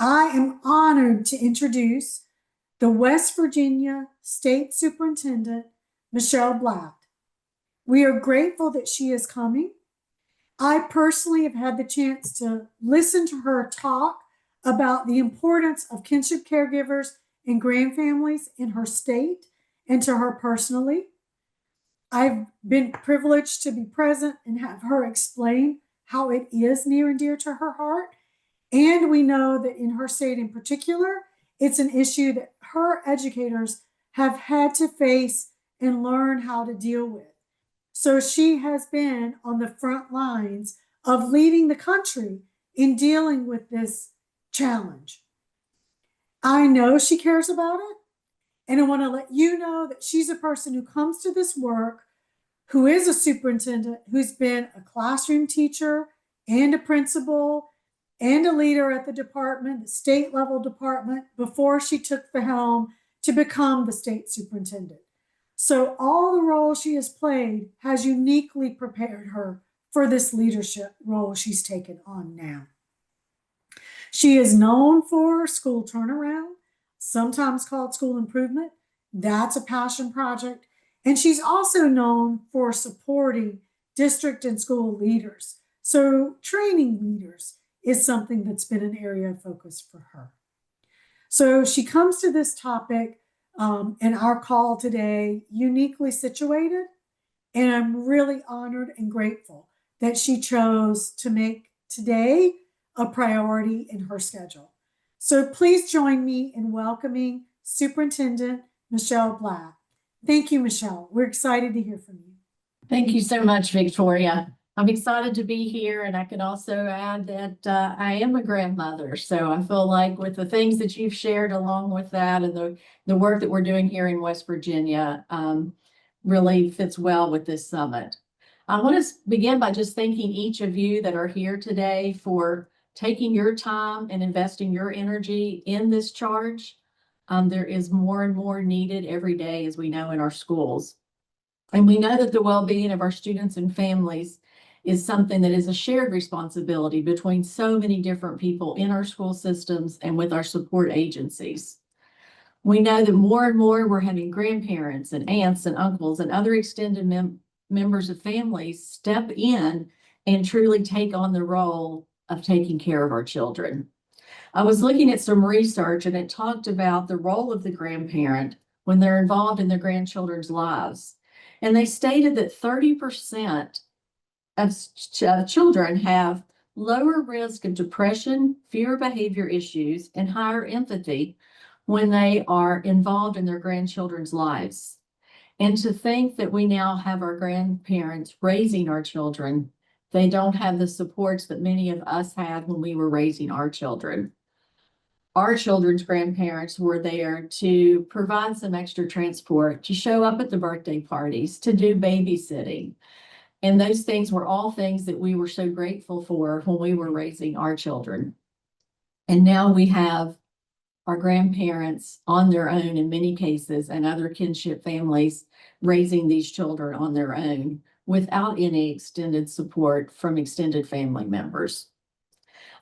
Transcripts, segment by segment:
I am honored to introduce the West Virginia State Superintendent, Michele Blatt. We are grateful that she is coming. I personally have had the chance to listen to her talk about the importance of kinship caregivers and grandfamilies in her state and to her personally. I've been privileged to be present and have her explain how it is near and dear to her heart. And we know that in her state in particular, it's an issue that her educators have had to face and learn how to deal with. So she has been on the front lines of leading the country in dealing with this challenge. I know she cares about it, and I want to let you know that she's a person who comes to this work, who is a superintendent, who's been a classroom teacher and a principal and a leader at the department, the state level department, before she took the helm to become the state superintendent. So all the roles she has played has uniquely prepared her for this leadership role she's taken on now. She is known for school turnaround, sometimes called school improvement. That's a passion project. And she's also known for supporting district and school leaders. So training leaders is something that's been an area of focus for her. So she comes to this topic in our call today uniquely situated, and I'm really honored and grateful that she chose to make today a priority in her schedule. So please join me in welcoming Superintendent Michele Blatt. Thank you, Michele. We're excited to hear from you. Thank you so much, Victoria. I'm excited to be here, and I can also add that I am a grandmother. So I feel like with the things that you've shared along with that and the work that we're doing here in West Virginia really fits well with this summit. I want to begin by just thanking each of you that are here today for taking your time and investing your energy in this charge. There is more and more needed every day, as we know, in our schools. And we know that the well-being of our students and families is something that is a shared responsibility between so many different people in our school systems and with our support agencies. We know that more and more we're having grandparents and aunts and uncles and other extended members of families step in and truly take on the role of taking care of our children. I was looking at some research, and it talked about the role of the grandparent when they're involved in their grandchildren's lives. And they stated that 30% of children have lower risk of depression, fear behavior issues, and higher empathy when they are involved in their grandchildren's lives. And to think that we now have our grandparents raising our children, they don't have the supports that many of us had when we were raising our children. Our children's grandparents were there to provide some extra transport, to show up at the birthday parties, to do babysitting. And those things were all things that we were so grateful for when we were raising our children. And now we have our grandparents on their own in many cases, and other kinship families raising these children on their own without any extended support from extended family members.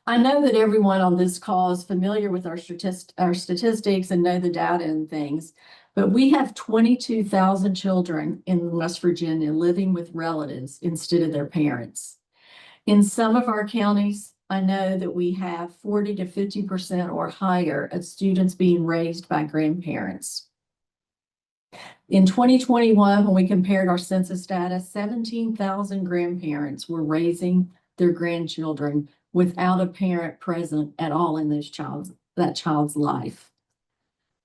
I know that everyone on this call is familiar with our statistics and know the data and things, but we have 22,000 children in West Virginia living with relatives instead of their parents. In some of our counties, I know that we have 40 to 50% or higher of students being raised by grandparents. In 2021, when we compared our census data, 17,000 grandparents were raising their grandchildren without a parent present at all in that child's life.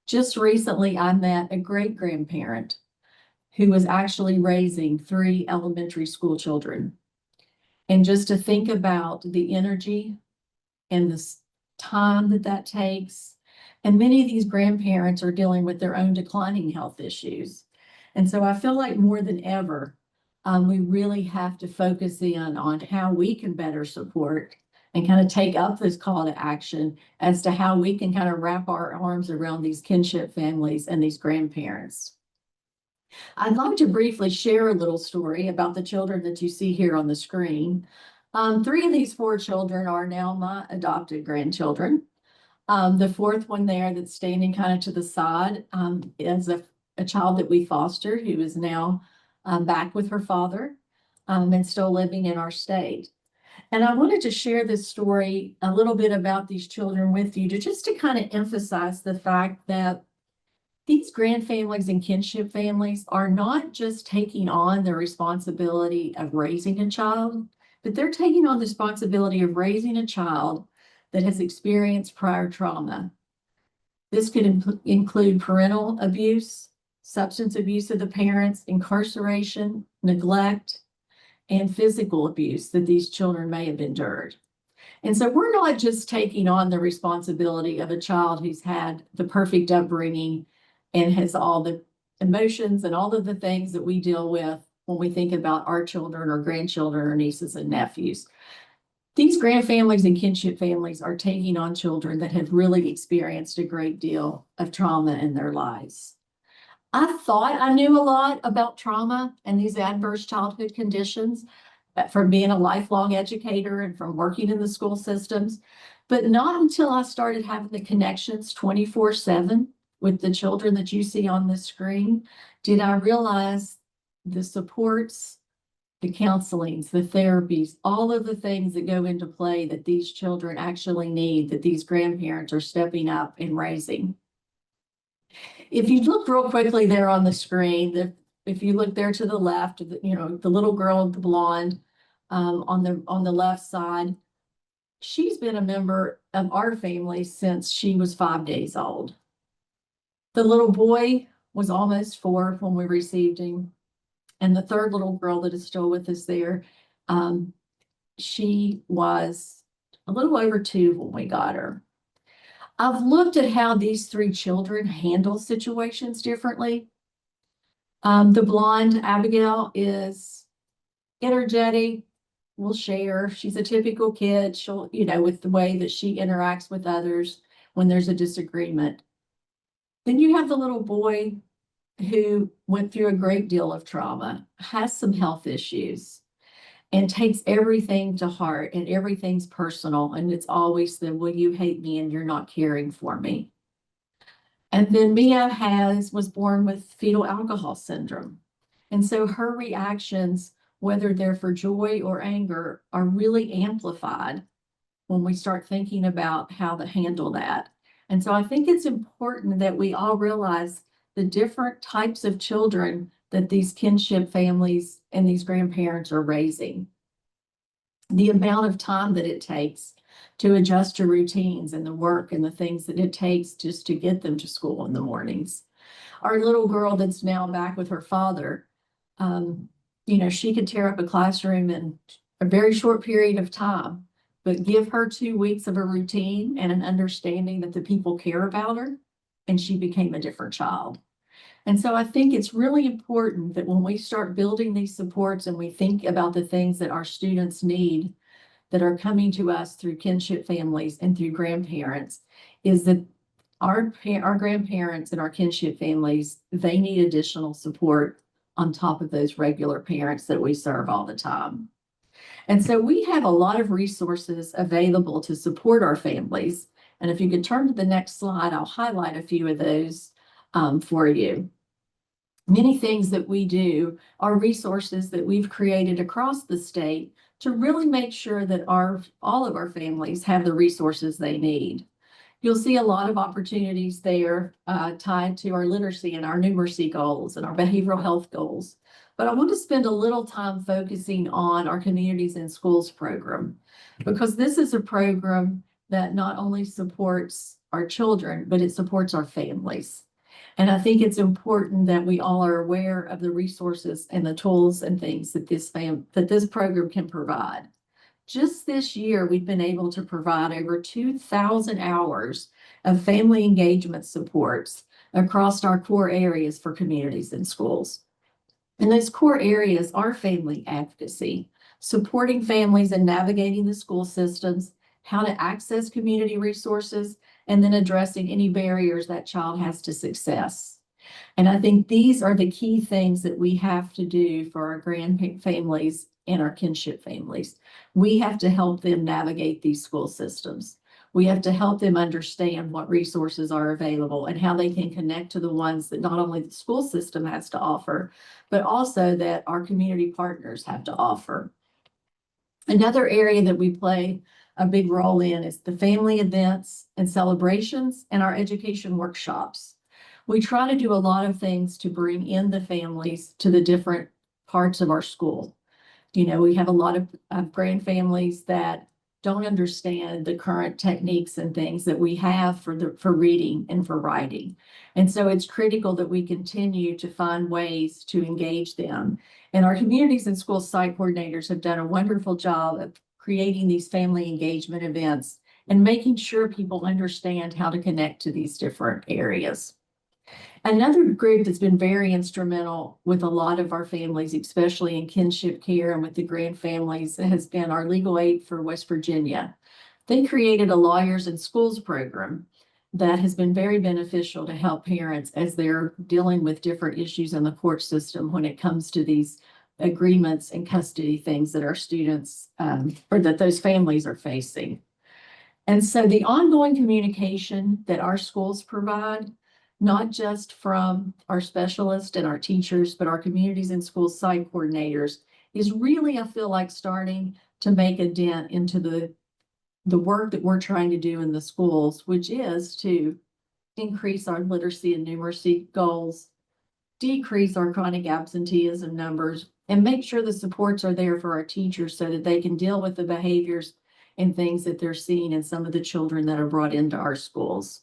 Just recently, I met a great-grandparent who was actually raising 3 elementary school children. And just to think about the energy and the time that takes, and many of these grandparents are dealing with their own declining health issues. And so I feel like more than ever, we really have to focus in on how we can better support and kind of take up this call to action as to how we can kind of wrap our arms around these kinship families and these grandparents. I'd like to briefly share a little story about the children that you see here on the screen. 3 of these 4 children are now my adopted grandchildren. The fourth one there that's standing kind of to the side is a child that we fostered who is now back with her father and still living in our state. And I wanted to share this story a little bit about these children with you to kind of emphasize the fact that these grandfamilies and kinship families are not just taking on the responsibility of raising a child, but they're taking on the responsibility of raising a child that has experienced prior trauma. This could include parental abuse, substance abuse of the parents, incarceration, neglect, and physical abuse that these children may have endured. And so we're not just taking on the responsibility of a child who's had the perfect upbringing and has all the emotions and all of the things that we deal with when we think about our children or grandchildren or nieces and nephews. These grandfamilies and kinship families are taking on children that have really experienced a great deal of trauma in their lives. I thought I knew a lot about trauma and these adverse childhood conditions from being a lifelong educator and from working in the school systems, but not until I started having the connections 24/7 with the children that you see on the screen did I realize the supports, the counselings, the therapies, all of the things that go into play that these children actually need, that these grandparents are stepping up and raising. If you look real quickly there on the screen, if you look there to the left, the little girl, the blonde, on the left side, she's been a member of our family since she was 5 days old. The little boy was almost 4 when we received him. And the third little girl that is still with us there, she was a little over 2 when we got her. I've looked at how these 3 children handle situations differently. The blonde, Abigail, is energetic, will share. She's a typical kid. She'll, with the way that she interacts with others when there's a disagreement. Then you have the little boy who went through a great deal of trauma, has some health issues, and takes everything to heart, and everything's personal. And it's always the, well, you hate me and you're not caring for me. And then Mia was born with fetal alcohol syndrome. And so her reactions, whether they're for joy or anger, are really amplified when we start thinking about how to handle that. And so I think it's important that we all realize the different types of children that these kinship families and these grandparents are raising. The amount of time that it takes to adjust to routines and the work and the things that it takes just to get them to school in the mornings. Our little girl that's now back with her father, she could tear up a classroom in a very short period of time, but give her 2 weeks of a routine and an understanding that the people care about her, and she became a different child. And so I think it's really important that when we start building these supports and we think about the things that our students need that are coming to us through kinship families and through grandparents, is that our grandparents and our kinship families, they need additional support on top of those regular parents that we serve all the time. And so we have a lot of resources available to support our families. And if you could turn to the next slide, I'll highlight a few of those for you. Many things that we do are resources that we've created across the state to really make sure that all of our families have the resources they need. You'll see a lot of opportunities there tied to our literacy and our numeracy goals and our behavioral health goals. But I want to spend a little time focusing on our Communities in Schools program, because this is a program that not only supports our children, but it supports our families. And I think it's important that we all are aware of the resources and the tools and things that this program can provide. Just this year, we've been able to provide over 2,000 hours of family engagement supports across our core areas for Communities in Schools. And those core areas are family advocacy, supporting families in navigating the school systems, how to access community resources, and then addressing any barriers that child has to success. And I think these are the key things that we have to do for our families and our kinship families. We have to help them navigate these school systems. We have to help them understand what resources are available and how they can connect to the ones that not only the school system has to offer, but also that our community partners have to offer. Another area that we play a big role in is the family events and celebrations and our education workshops. We try to do a lot of things to bring in the families to the different parts of our school. You know, we have a lot of grand families that don't understand the current techniques and things that we have for reading and for writing. And so it's critical that we continue to find ways to engage them. And our communities and school site coordinators have done a wonderful job of creating these family engagement events and making sure people understand how to connect to these different areas. Another group that's been very instrumental with a lot of our families, especially in kinship care and with the grand families, has been our legal aid for West Virginia. They created a lawyers in schools program that has been very beneficial to help parents as they're dealing with different issues in the court system when it comes to these agreements and custody things that our students or that those families are facing. And so the ongoing communication that our schools provide, not just from our specialists and our teachers, but our communities and school site coordinators, is really, I feel like, starting to make a dent into the work that we're trying to do in the schools, which is to increase our literacy and numeracy goals, decrease our chronic absenteeism numbers, and make sure the supports are there for our teachers so that they can deal with the behaviors and things that they're seeing in some of the children that are brought into our schools.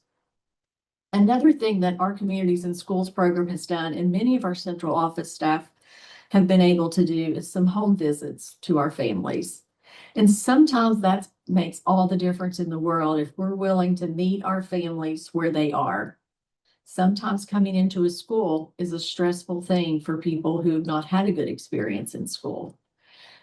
Another thing that our communities and schools program has done, and many of our central office staff have been able to do, is some home visits to our families. And sometimes that makes all the difference in the world if we're willing to meet our families where they are. Sometimes coming into a school is a stressful thing for people who have not had a good experience in school.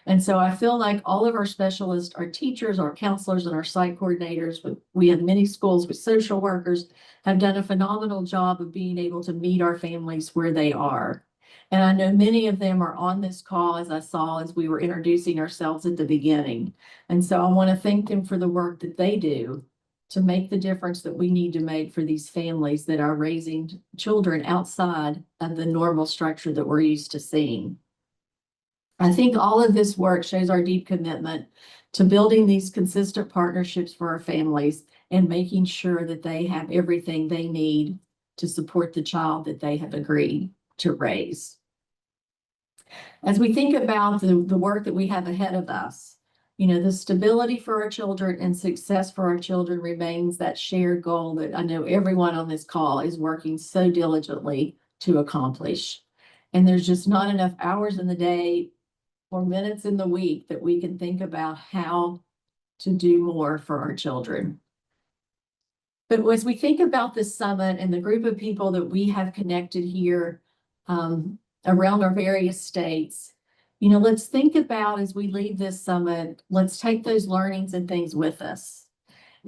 And so I feel like all of our specialists, our teachers, our counselors, and our site coordinators, we have many schools with social workers, have done a phenomenal job of being able to meet our families where they are. And I know many of them are on this call, as I saw as we were introducing ourselves at the beginning. And so I want to thank them for the work that they do to make the difference that we need to make for these families that are raising children outside of the normal structure that we're used to seeing. I think all of this work shows our deep commitment to building these consistent partnerships for our families and making sure that they have everything they need to support the child that they have agreed to raise. As we think about the work that we have ahead of us, you know, the stability for our children and success for our children remains that shared goal that I know everyone on this call is working so diligently to accomplish. And there's just not enough hours in the day or minutes in the week that we can think about how to do more for our children. But as we think about this summit and the group of people that we have connected here around our various states, you know, let's think about as we leave this summit, let's take those learnings and things with us.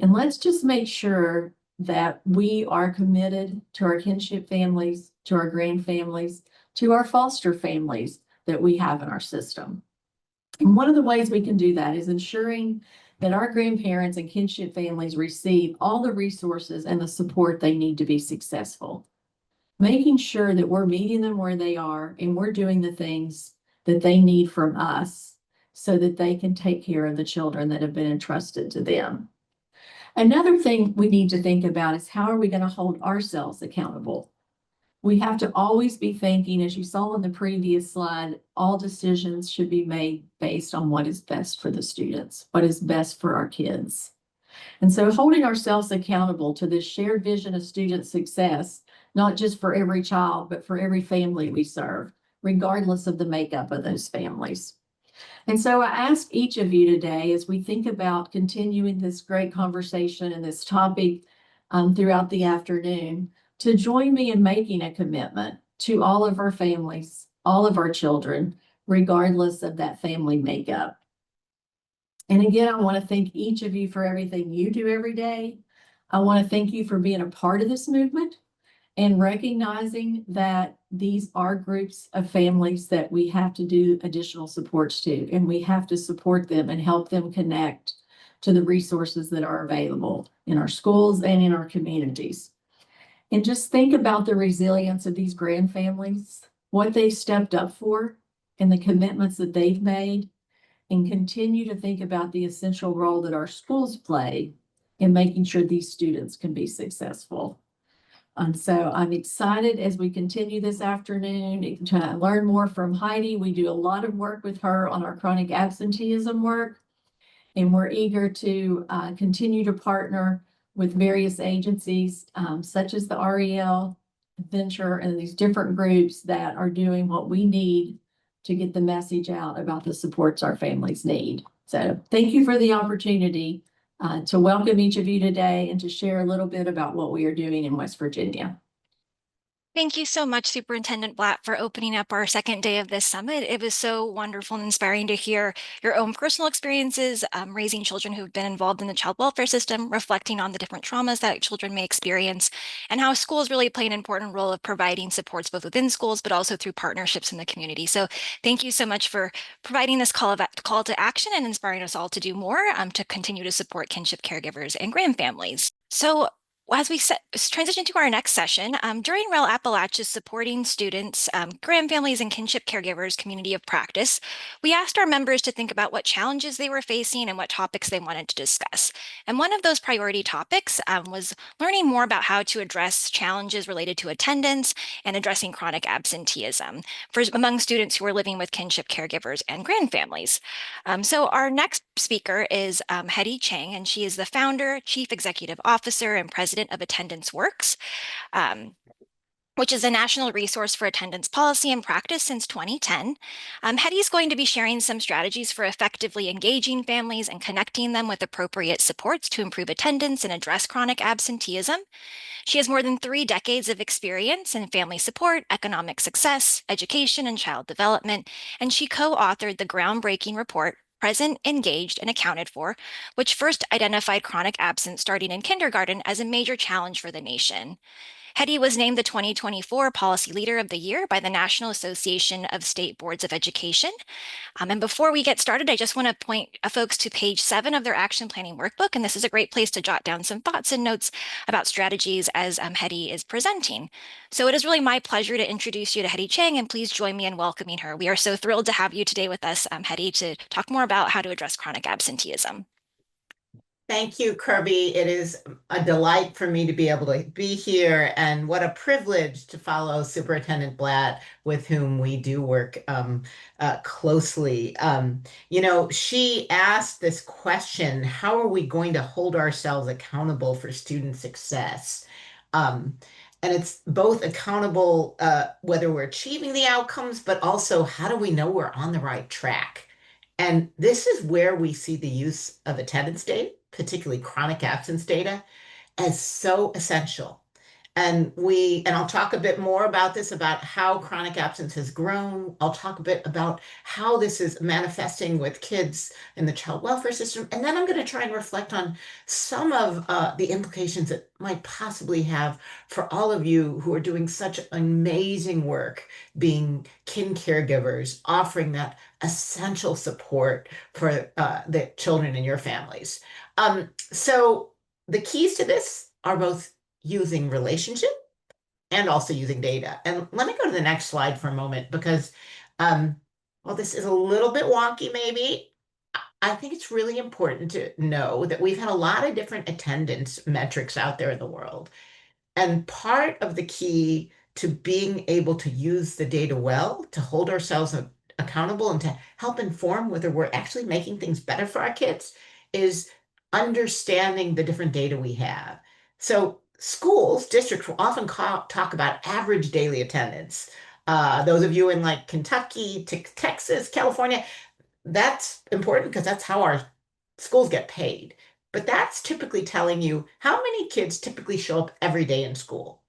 And let's just make sure that we are committed to our kinship families, to our grand families, to our foster families that we have in our system. And one of the ways we can do that is ensuring that our grandparents and kinship families receive all the resources and the support they need to be successful. Making sure that we're meeting them where they are and we're doing the things that they need from us so that they can take care of the children that have been entrusted to them. Another thing we need to think about is how are we going to hold ourselves accountable? We have to always be thinking, as you saw on the previous slide, all decisions should be made based on what is best for the students, what is best for our kids. And so holding ourselves accountable to this shared vision of student success, not just for every child, but for every family we serve, regardless of the makeup of those families. And so I ask each of you today, as we think about continuing this great conversation and this topic throughout the afternoon, to join me in making a commitment to all of our families, all of our children, regardless of that family makeup. And again, I want to thank each of you for everything you do every day. I want to thank you for being a part of this movement and recognizing that these are groups of families that we have to do additional supports to, and we have to support them and help them connect to the resources that are available in our schools and in our communities. And just think about the resilience of these grandfamilies, what they stepped up for, and the commitments that they've made, and continue to think about the essential role that our schools play in making sure these students can be successful. And so I'm excited as we continue this afternoon to learn more from Hedy. We do a lot of work with her on our chronic absenteeism work, and we're eager to continue to partner with various agencies such as the REL Venture and these different groups that are doing what we need to get the message out about the supports our families need. So thank you for the opportunity to welcome each of you today and to share a little bit about what we are doing in West Virginia. Thank you so much, Superintendent Blatt, for opening up our second day of this summit. It was so wonderful and inspiring to hear your own personal experiences raising children who've been involved in the child welfare system, reflecting on the different traumas that children may experience, and how schools really play an important role of providing supports both within schools, but also through partnerships in the community. So thank you so much for providing this call to action and inspiring us all to do more to continue to support kinship caregivers and grandfamilies. So as we transition to our next session, during REL Appalachia's Supporting Students, Grandfamilies, and Kinship Caregivers Community of Practice, we asked our members to think about what challenges they were facing and what topics they wanted to discuss. And one of those priority topics was learning more about how to address challenges related to attendance and addressing chronic absenteeism among students who are living with kinship caregivers and grandfamilies. So our next speaker is Hedy Chang, and she is the founder, chief executive officer, and president of Attendance Works, which is a national resource for attendance policy and practice since 2010. Hedy is going to be sharing some strategies for effectively engaging families and connecting them with appropriate supports to improve attendance and address chronic absenteeism. She has more than 3 decades of experience in family support, economic success, education, and child development, and she co-authored the groundbreaking report, Present, Engaged, and Accounted For, which first identified chronic absence starting in kindergarten as a major challenge for the nation. Hedy was named the 2024 Policy Leader of the Year by the National Association of State Boards of Education. And before we get started, I just want to point folks to page 7 of their action planning workbook, and this is a great place to jot down some thoughts and notes about strategies as Hedy is presenting. So it is really my pleasure to introduce you to Hedy Chang, and please join me in welcoming her. We are so thrilled to have you today with us, Hedy, to talk more about how to address chronic absenteeism. Thank you, Kirby. It is a delight for me to be able to be here, and what a privilege to follow Superintendent Blatt, with whom we do work closely. She asked this question: how are we going to hold ourselves accountable for student success? And it's both accountable whether we're achieving the outcomes, but also how do we know we're on the right track? And this is where we see the use of attendance data, particularly chronic absence data, as so essential. And I'll talk a bit more about this, about how chronic absence has grown. I'll talk a bit about how this is manifesting with kids in the child welfare system. And then I'm going to try and reflect on some of the implications it might possibly have for all of you who are doing such amazing work, being kin caregivers, offering that essential support for the children in your families. So the keys to this are both using relationship and also using data. And let me go to the next slide for a moment, because while this is a little bit wonky maybe, I think it's really important to know that we've had a lot of different attendance metrics out there in the world. And part of the key to being able to use the data well, to hold ourselves accountable and to help inform whether we're actually making things better for our kids, is understanding the different data we have. So schools, districts will often talk about average daily attendance. Those of you in like Kentucky, Texas, California, that's important because that's how our schools get paid. But that's typically telling you how many kids typically show up every day in school.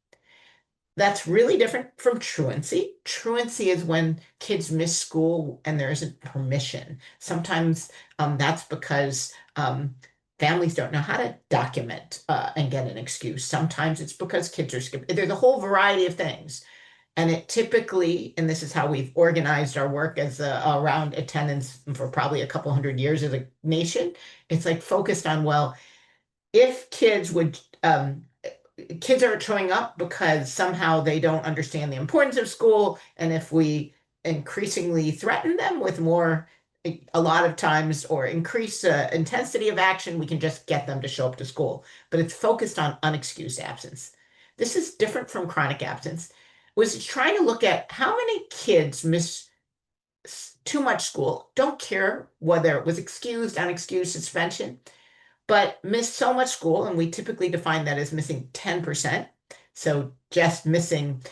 That's really different from truancy. Truancy is when kids miss school and there isn't permission. Sometimes that's because families don't know how to document and get an excuse. Sometimes it's because kids are skipping. There's a whole variety of things. And it typically, and this is how we've organized our work as around attendance for probably a couple hundred years as a nation, it's like focused on, well, if kids aren't showing up because somehow they don't understand the importance of school, and if we increasingly threaten them with more, a lot of times, or increase intensity of action, we can just get them to show up to school. But it's focused on unexcused absence. This is different from chronic absence. Was trying to look at how many kids miss too much school, don't care whether it was excused, unexcused, suspension, but missed so much school, and we typically define that as missing 10%. So just missing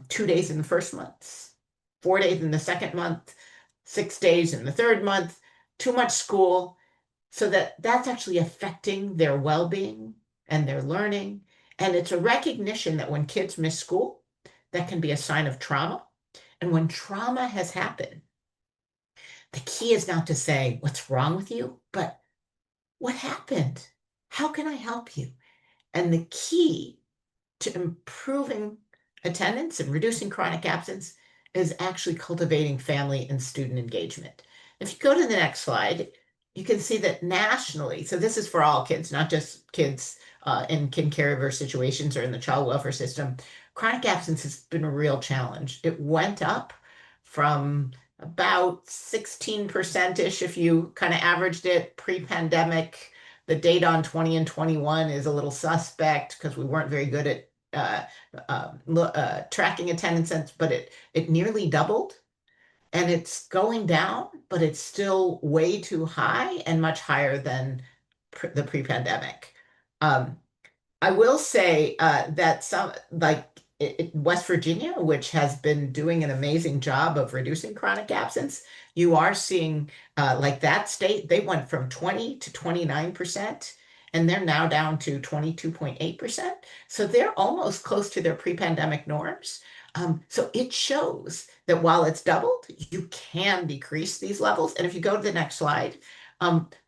2 days in the first month, 4 days in the second month, 6 days in the third month, too much school, so that's actually affecting their well-being and their learning. And it's a recognition that when kids miss school, that can be a sign of trauma. And when trauma has happened, the key is not to say, what's wrong with you? But what happened? How can I help you? And the key to improving attendance and reducing chronic absence is actually cultivating family and student engagement. If you go to the next slide, you can see that nationally, so this is for all kids, not just kids in caregiver situations or in the child welfare system, chronic absence has been a real challenge. It went up from about 16%-ish if you kind of averaged it pre-pandemic. The data on 20 and 21 is a little suspect because we weren't very good at tracking attendance, but it nearly doubled, and it's going down, but it's still way too high and much higher than the pre-pandemic. I will say that some, like West Virginia, which has been doing an amazing job of reducing chronic absence, you are seeing like that state, they went from 20 to 29%, and they're now down to 22.8%. So they're almost close to their pre-pandemic norms. So it shows that while it's doubled, you can decrease these levels. And if you go to the next slide,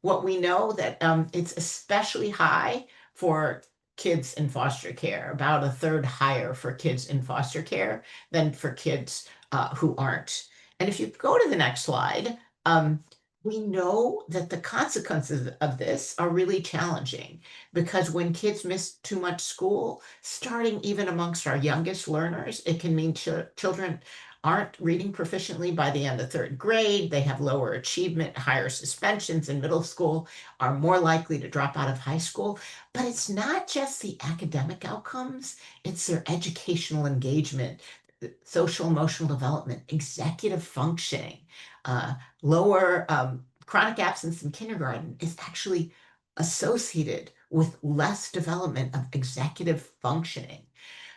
what we know that it's especially high for kids in foster care, about a third higher for kids in foster care than for kids who aren't. And if you go to the next slide, we know that the consequences of this are really challenging, because when kids miss too much school, starting even amongst our youngest learners, it can mean children aren't reading proficiently by the end of third grade. They have lower achievement, higher suspensions in middle school, are more likely to drop out of high school. But it's not just the academic outcomes, it's their educational engagement, social emotional development, executive functioning. Lower chronic absence in kindergarten is actually associated with less development of executive functioning.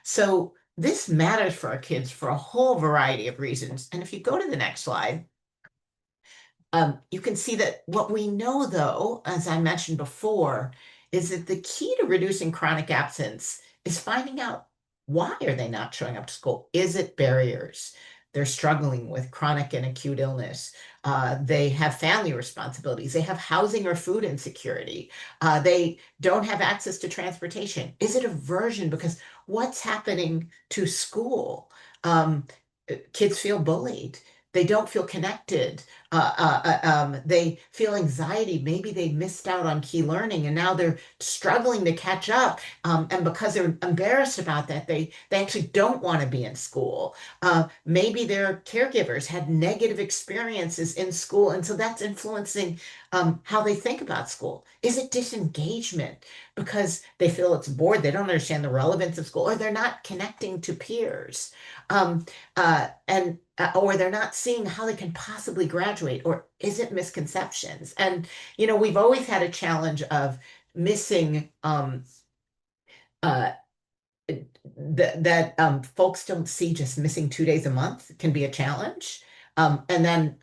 So this matters for our kids for a whole variety of reasons. And if you go to the next slide, you can see that what we know, though, as I mentioned before, is that the key to reducing chronic absence is finding out, why are they not showing up to school? Is it barriers? They're struggling with chronic and acute illness. They have family responsibilities. They have housing or food insecurity. They don't have access to transportation. Is it aversion? Because what's happening to school? Kids feel bullied. They don't feel connected. They feel anxiety. Maybe they missed out on key learning and now they're struggling to catch up. And because they're embarrassed about that, they actually don't want to be in school. Maybe their caregivers had negative experiences in school, and so that's influencing how they think about school. Is it disengagement because they feel it's bored, they don't understand the relevance of school, or they're not connecting to peers? Or they're not seeing how they can possibly graduate, or is it misconceptions? And we've always had a challenge of missing that folks don't see. Just missing 2 days a month can be a challenge. And then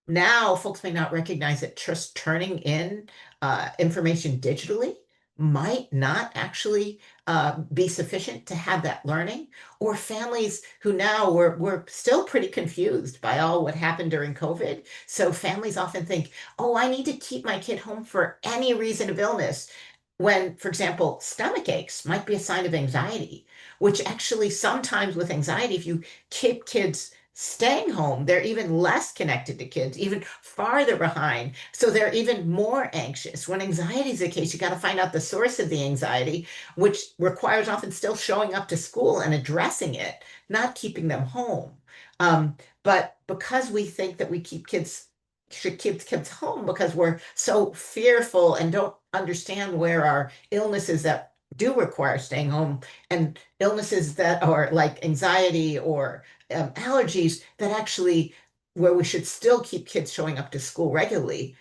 now folks may not recognize that just turning in information digitally might not actually be sufficient to have that learning. Or families who now we're still pretty confused by all what happened during COVID. So families often think, oh, I need to keep my kid home for any reason of illness, when, for example, stomach aches might be a sign of anxiety, which actually sometimes with anxiety, if you keep kids staying home, they're even less connected to kids, even farther behind. So they're even more anxious. When anxiety is the case, you got to find out the source of the anxiety, which requires often still showing up to school and addressing it, not keeping them home. But because we think that we should keep kids home because we're so fearful and don't understand where our illnesses that do require staying home and illnesses that are like anxiety or allergies that actually where we should still keep kids showing up to school regularly,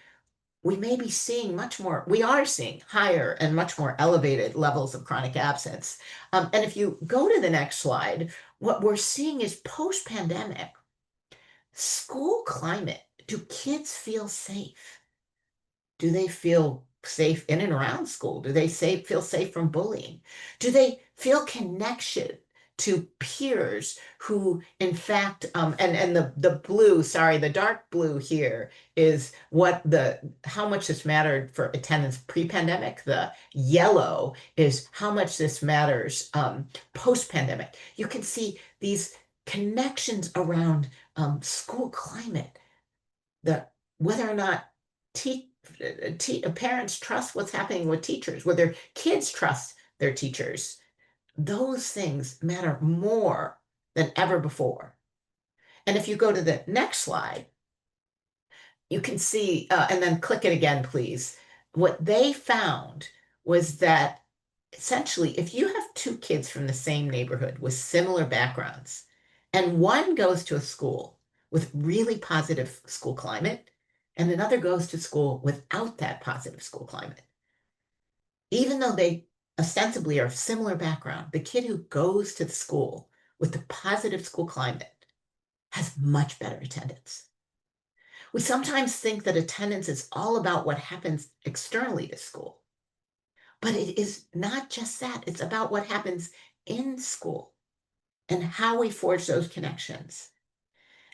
we may be seeing we are seeing higher and much more elevated levels of chronic absence. And if you go to the next slide, what we're seeing is post-pandemic school climate. Do kids feel safe? Do they feel safe in and around school? Do they feel safe from bullying? Do they feel connection to peers who, in fact, and the blue, sorry, the dark blue here is how much this mattered for attendance pre-pandemic. The yellow is how much this matters post-pandemic. You can see these connections around school climate, whether or not parents trust what's happening with teachers, whether kids trust their teachers. Those things matter more than ever before. And if you go to the next slide, you can see, and then click it again, please. What they found was that essentially, if you have two kids from the same neighborhood with similar backgrounds, and one goes to a school with really positive school climate, and another goes to school without that positive school climate, even though they ostensibly are of similar background, the kid who goes to the school with the positive school climate has much better attendance. We sometimes think that attendance is all about what happens externally to school, but it is not just that. It's about what happens in school and how we forge those connections.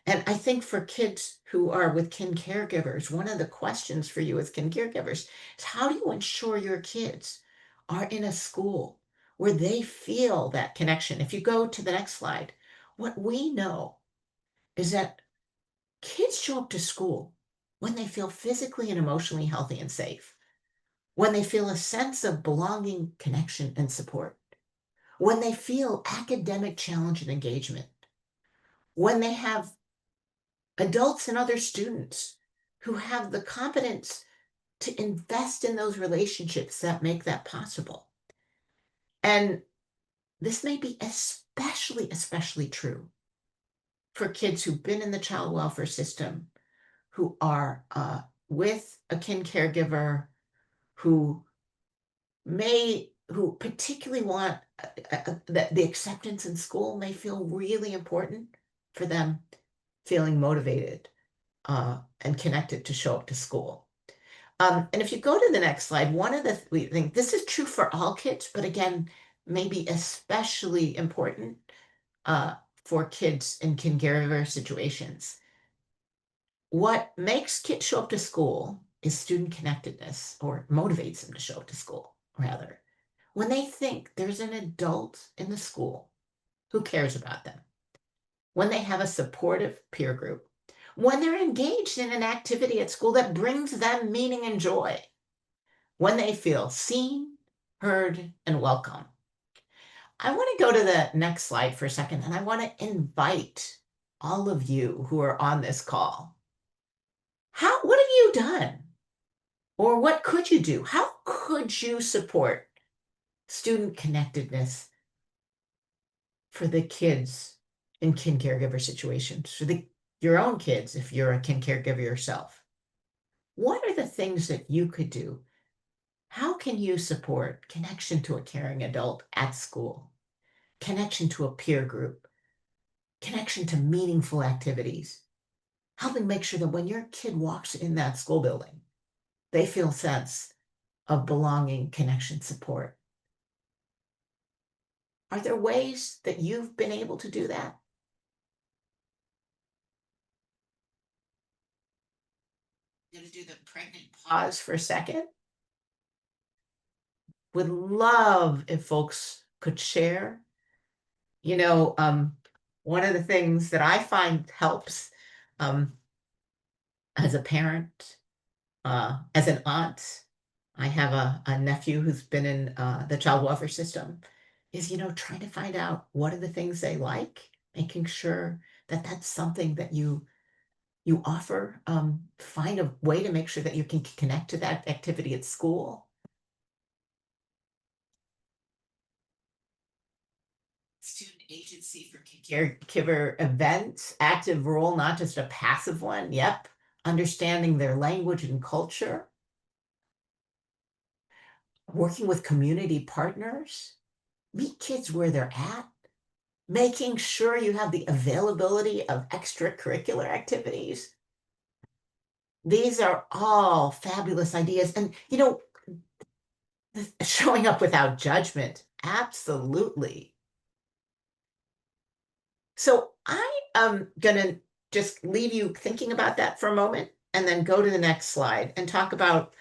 And I think for kids who are with kin caregivers, one of the questions for you as kin caregivers is how do you ensure your kids are in a school where they feel that connection? If you go to the next slide, what we know is that kids show up to school when they feel physically and emotionally healthy and safe, when they feel a sense of belonging, connection, and support, when they feel academic challenge and engagement, when they have adults and other students who have the competence to invest in those relationships that make that possible. And this may be especially true for kids who've been in the child welfare system, who are with a kin caregiver, who particularly want the acceptance in school may feel really important for them feeling motivated and connected to show up to school. And if you go to the next slide, one of the things, this is true for all kids, but again, maybe especially important for kids in kin caregiver situations. What makes kids show up to school is student connectedness, or motivates them to show up to school, rather. When they think there's an adult in the school who cares about them, when they have a supportive peer group, when they're engaged in an activity at school that brings them meaning and joy, when they feel seen, heard, and welcome. I want to go to the next slide for a second, and I want to invite all of you who are on this call. What have you done? Or what could you do? How could you support student connectedness for the kids in kin caregiver situations, for your own kids if you're a kin caregiver yourself? What are the things that you could do? How can you support connection to a caring adult at school, connection to a peer group, connection to meaningful activities, helping make sure that when your kid walks in that school building, they feel a sense of belonging, connection, support? Are there ways that you've been able to do that? I'm going to do the pregnant pause for a second. would love if folks could share. You know, one of the things that I find helps as a parent, as an aunt, I have a nephew who's been in the child welfare system, is, you know, trying to find out what are the things they like, making sure that that's something that you offer, find a way to make sure that you can connect to that activity at school. Student agency for caregiver events, active role, not just a passive one. Yep. Understanding their language and culture. Working with community partners. Meet kids where they're at. Making sure you have the availability of extracurricular activities. These are all fabulous ideas. And, you know, showing up without judgment. Absolutely. So I am going to just leave you thinking about that for a moment and then go to the next slide and talk about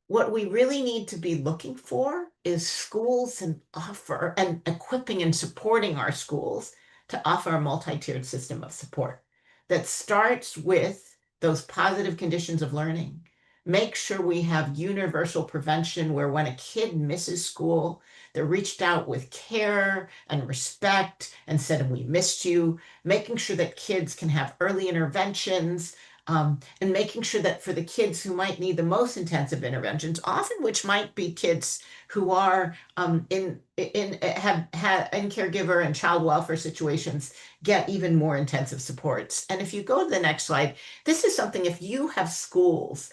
what we really need to be looking for is schools and offer and equipping and supporting our schools to offer a multi-tiered system of support that starts with those positive conditions of learning. Make sure we have universal prevention where when a kid misses school, they're reached out with care and respect and said, we missed you. Making sure that kids can have early interventions, and making sure that for the kids who might need the most intensive interventions, often which might be kids who are in caregiver and child welfare situations, get even more intensive supports. And if you go to the next slide, this is something if you have schools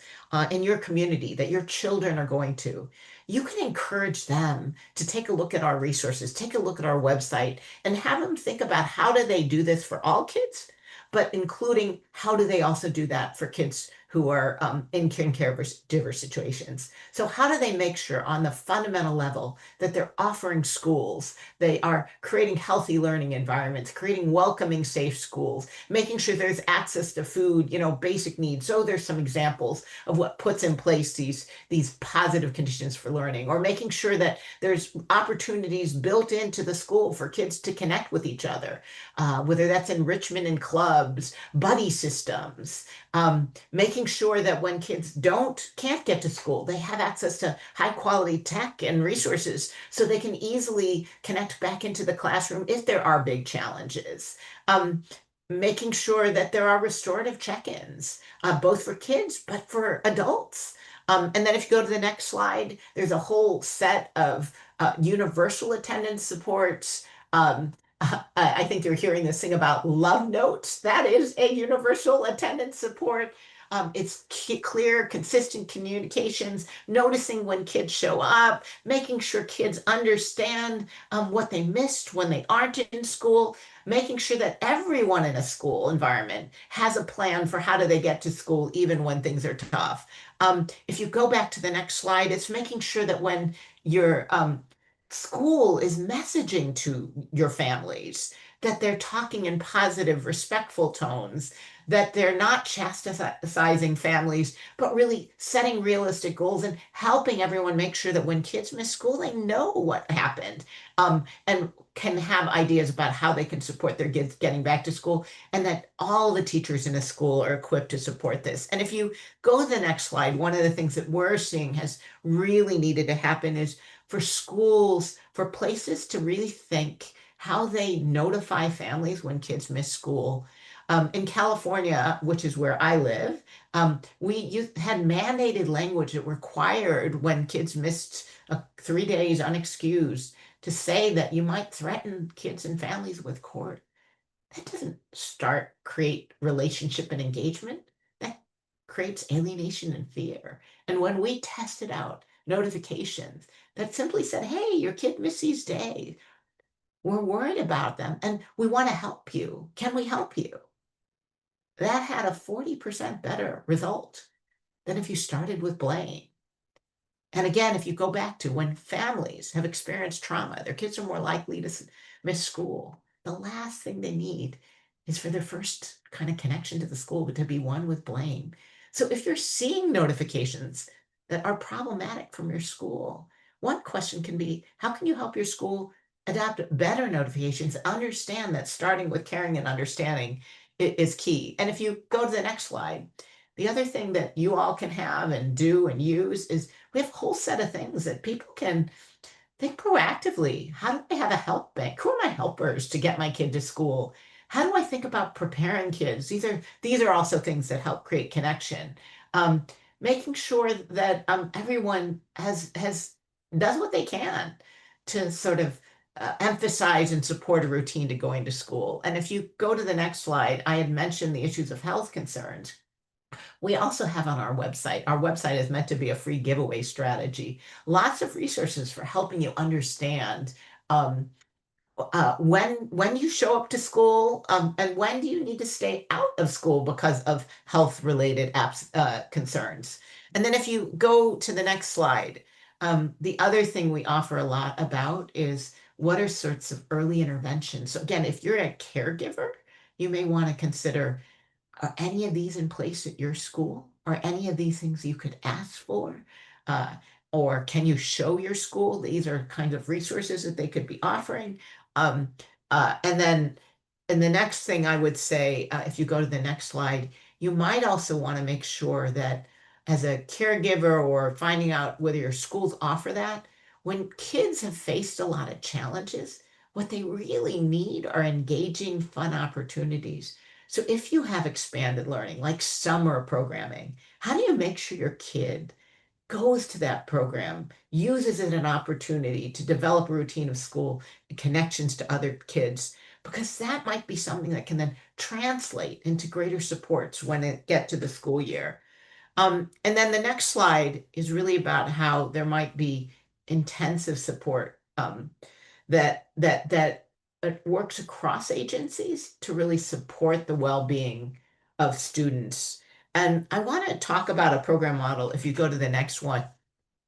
in your community that your children are going to, you can encourage them to take a look at our resources, take a look at our website, and have them think about how do they do this for all kids, but including how do they also do that for kids who are in caregiver situations. So how do they make sure on the fundamental level that they're offering schools, they are creating healthy learning environments, creating welcoming, safe schools, making sure there's access to food, you know, basic needs. So there's some examples of what puts in place these positive conditions for learning, or making sure that there's opportunities built into the school for kids to connect with each other, whether that's enrichment in clubs, buddy systems, making sure that when kids can't get to school, they have access to high quality tech and resources so they can easily connect back into the classroom if there are big challenges. Making sure that there are restorative check-ins, both for kids, but for adults. And then if you go to the next slide, there's a whole set of universal attendance supports. I think you're hearing this thing about love notes. That is a universal attendance support. It's clear, consistent communications, noticing when kids show up, making sure kids understand what they missed when they aren't in school, making sure that everyone in a school environment has a plan for how do they get to school even when things are tough. If you go back to the next slide, it's making sure that when your school is messaging to your families, that they're talking in positive, respectful tones, that they're not chastising families, but really setting realistic goals and helping everyone make sure that when kids miss school, they know what happened, and can have ideas about how they can support their kids getting back to school, and that all the teachers in a school are equipped to support this. And if you go to the next slide, one of the things that we're seeing has really needed to happen is for schools, for places to really think how they notify families when kids miss school. In California, which is where I live, we had mandated language that required when kids missed 3 days unexcused to say that you might threaten kids and families with court. That doesn't create relationship and engagement. That creates alienation and fear. And when we tested out notifications that simply said, hey, your kid missed these days, we're worried about them and we want to help you. Can we help you? That had a 40% better result than if you started with blame. And again, if you go back to when families have experienced trauma, their kids are more likely to miss school. The last thing they need is for their first kind of connection to the school to be one with blame. So if you're seeing notifications that are problematic from your school, one question can be, how can you help your school adapt better notifications, understand that starting with caring and understanding is key. And if you go to the next slide, the other thing that you all can have and do and use is we have a whole set of things that people can think proactively. How do I have a help bank? Who are my helpers to get my kid to school? How do I think about preparing kids? These are also things that help create connection. Um, Making sure that everyone has does what they can to sort of emphasize and support a routine to going to school. And if you go to the next slide, I had mentioned the issues of health concerns. We also have on our website is meant to be a free giveaway strategy, lots of resources for helping you understand um, when you show up to school, and when do you need to stay out of school because of health related concerns. And then if you go to the next slide, the other thing we offer a lot about is what are sorts of early interventions. So again, if you're a caregiver, you may want to consider, are any of these in place at your school? Are any of these things you could ask for? Uh, or can you show your school these are kinds of resources that they could be offering? Um, and then and the next thing I would say, if you go to the next slide, you might also want to make sure that as a caregiver or finding out whether your schools offer that, when kids have faced a lot of challenges, what they really need are engaging, fun opportunities. So if you have expanded learning, like summer programming, how do you make sure your kid goes to that program, uses it an opportunity to develop a routine of school and connections to other kids? Because that might be something that can then translate into greater supports when it get to the school year. And then the next slide is really about how there might be intensive support that it works across agencies to really support the well-being of students. And I want to talk about a program model. If you go to the next one,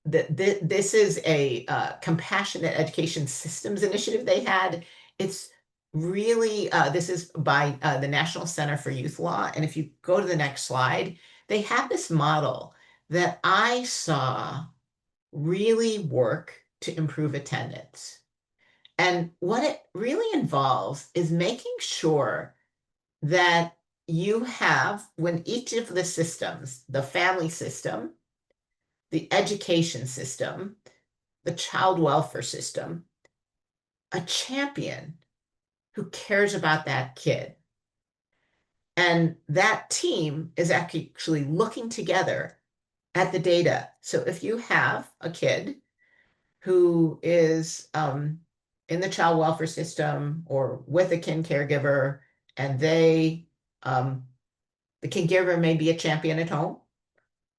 this is a compassionate education systems initiative they had. It's really this is by the National Center for Youth Law. And if you go to the next slide, they have this model that I saw really work to improve attendance. And what it really involves is making sure that you have, when each of the systems, the family system, the education system, the child welfare system, a champion who cares about that kid. And that team is actually looking together at the data. So if you have a kid who is in the child welfare system or with a kin caregiver, and the caregiver may be a champion at home,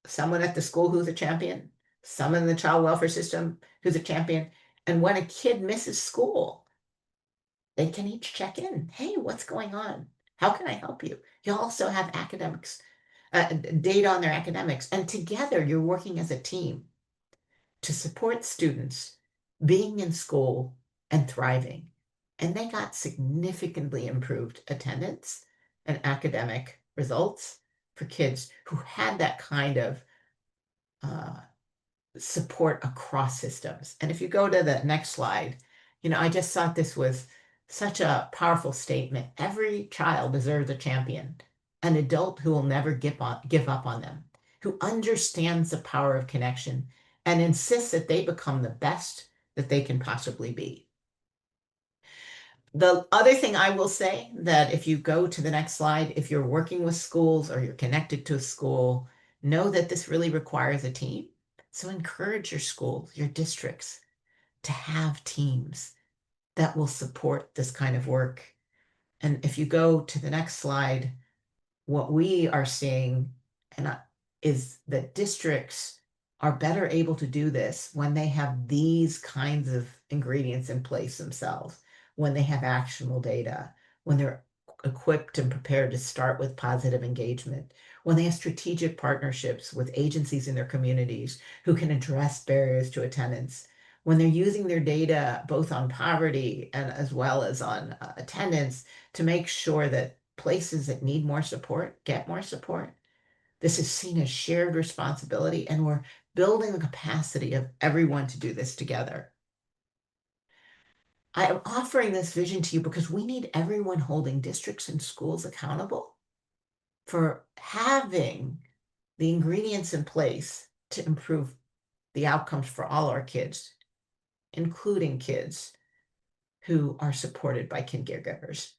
someone at the school who's a champion, someone in the child welfare system who's a champion. And when a kid misses school, they can each check in. Hey, what's going on? How can I help you? You also have academics, data on their academics, and together you're working as a team to support students being in school and thriving. And they got significantly improved attendance and academic results for kids who had that kind of support across systems. And if you go to the next slide, I just thought this was such a powerful statement. Every child deserves a champion, an adult who will never give up on them, who understands the power of connection and insists that they become the best that they can possibly be. The other thing I will say, that if you go to the next slide, if you're working with schools or you're connected to a school, know that this really requires a team. So encourage your schools, your districts, to have teams that will support this kind of work. And if you go to the next slide, what we are seeing is that districts are better able to do this when they have these kinds of ingredients in place themselves, when they have actionable data, when they're equipped and prepared to start with positive engagement, when they have strategic partnerships with agencies in their communities who can address barriers to attendance, when they're using their data both on poverty and as well as on attendance to make sure that places that need more support get more support. This is seen as shared responsibility, and we're building the capacity of everyone to do this together. I am offering this vision to you because we need everyone holding districts and schools accountable for having the ingredients in place to improve the outcomes for all our kids, including kids who are supported by caregivers.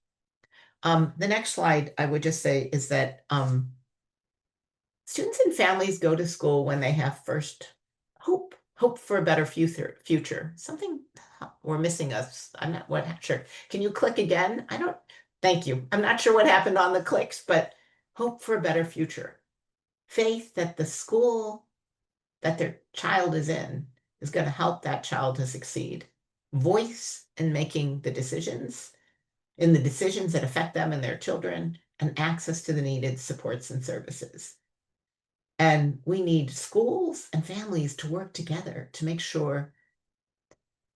The next slide I would just say is that students and families go to school when they have first hope for a better future. Something we're missing us. I'm not sure. Can you click again? Thank you. I'm not sure what happened on the clicks, but hope for a better future. Faith that the school that their child is in is going to help that child to succeed. Voice in making the decisions that affect them and their children, and access to the needed supports and services. And we need schools and families to work together to make sure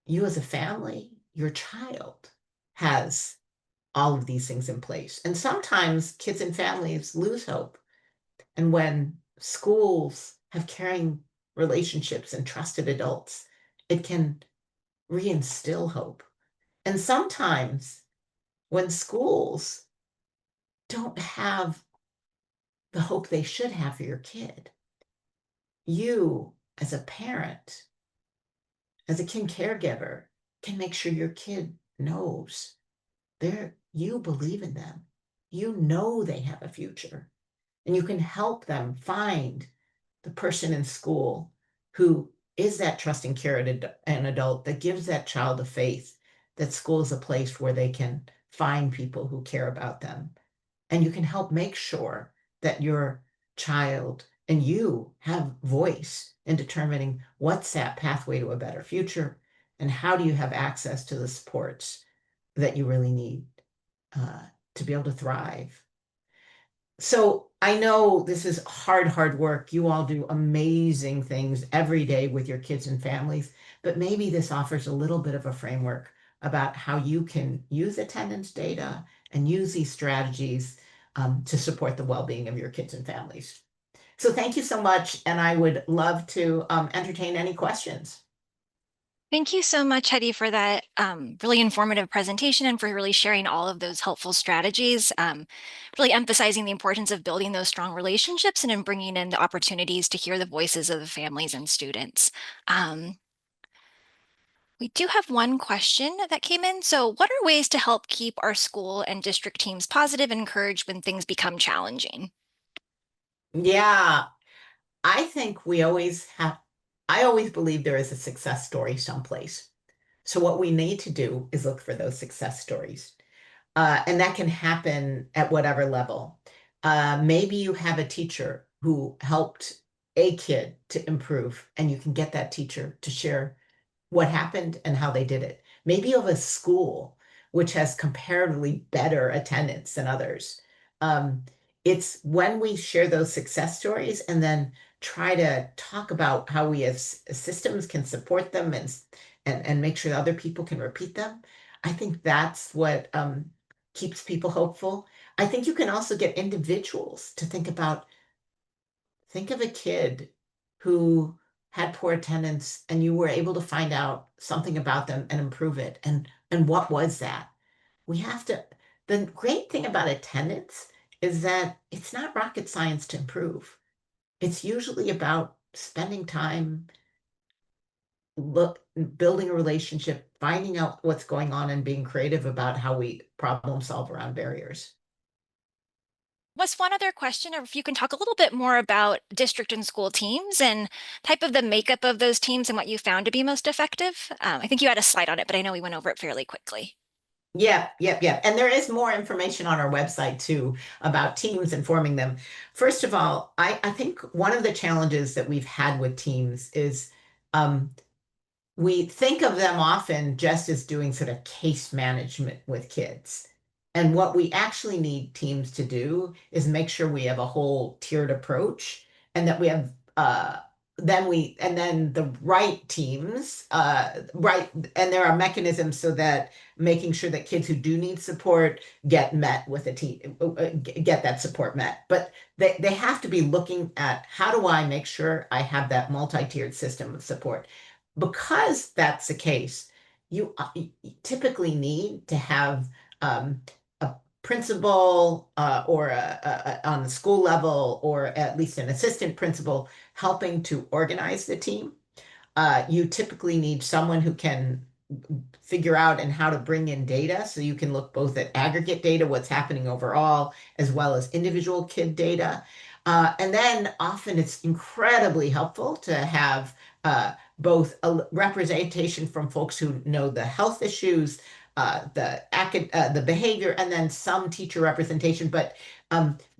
you as a family, your child has all of these things in place. And sometimes kids and families lose hope. And when schools have caring relationships and trusted adults, it can reinstill hope. And sometimes when schools don't have the hope they should have for your kid, you as a parent, as a kid caregiver, can make sure your kid knows you believe in them. You know they have a future, and you can help them find the person in school who is that trusting care and adult that gives that child a faith that school is a place where they can find people who care about them. And you can help make sure that your child and you have voice in determining what's that pathway to a better future, and how do you have access to the supports that you really need to be able to thrive. So I know this is hard work. You all do amazing things every day with your kids and families, but maybe this offers a little bit of a framework about how you can use attendance data and use these strategies to support the well-being of your kids and families. So thank you so much, and I would love to entertain any questions. Thank you so much, Hedy, for that really informative presentation and for really sharing all of those helpful strategies, really emphasizing the importance of building those strong relationships and in bringing in the opportunities to hear the voices of the families and students. We do have one question that came in. So what are ways to help keep our school and district teams positive and encouraged when things become challenging? Yeah, I think I always believe there is a success story someplace. So what we need to do is look for those success stories. And that can happen at whatever level. Maybe you have a teacher who helped a kid to improve, and you can get that teacher to share what happened and how they did it. Maybe you have a school which has comparatively better attendance than others. It's when we share those success stories and then try to talk about how we as systems can support them and make sure that other people can repeat them. I think that's what keeps people hopeful. I think you can also get individuals to think of a kid who had poor attendance and you were able to find out something about them and improve it. And what was that? The great thing about attendance is that it's not rocket science to improve. It's usually about spending time building a relationship, finding out what's going on, and being creative about how we problem solve around barriers. Was one other question, or if you can talk a little bit more about district and school teams and type of the makeup of those teams and what you found to be most effective. I think you had a slide on it, but I know we went over it fairly quickly. Yeah. And there is more information on our website too about teams and forming them. First of all, I think one of the challenges that we've had with teams is we think of them often just as doing sort of case management with kids. And what we actually need teams to do is make sure we have a whole tiered approach and that we have then the right teams, right, and there are mechanisms so that making sure that kids who do need support get met with a team, get that support met. But they have to be looking at, how do I make sure I have that multi-tiered system of support? Because that's the case, you typically need to have a principal or on the school level, or at least an assistant principal helping to organize the team. You typically need someone who can figure out and how to bring in data, so you can look both at aggregate data, what's happening overall, as well as individual kid data. And then often it's incredibly helpful to have both a representation from folks who know the health issues, the behavior, and then some teacher representation. But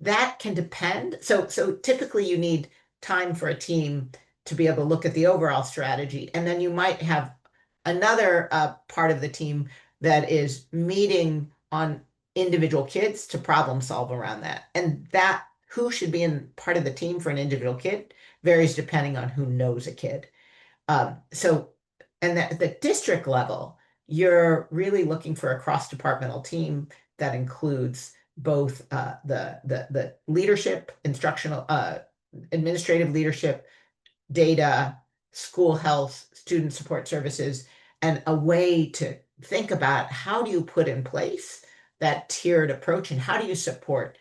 that can depend. So typically you need time for a team to be able to look at the overall strategy, and then you might have another part of the team that is meeting on individual kids to problem solve around that. And that, who should be in part of the team for an individual kid, varies depending on who knows a kid. And at the district level, you're really looking for a cross-departmental team that includes both the leadership, instructional, administrative leadership, data, school health, student support services, and a way to think about, how do you put in place that tiered approach, and how do you support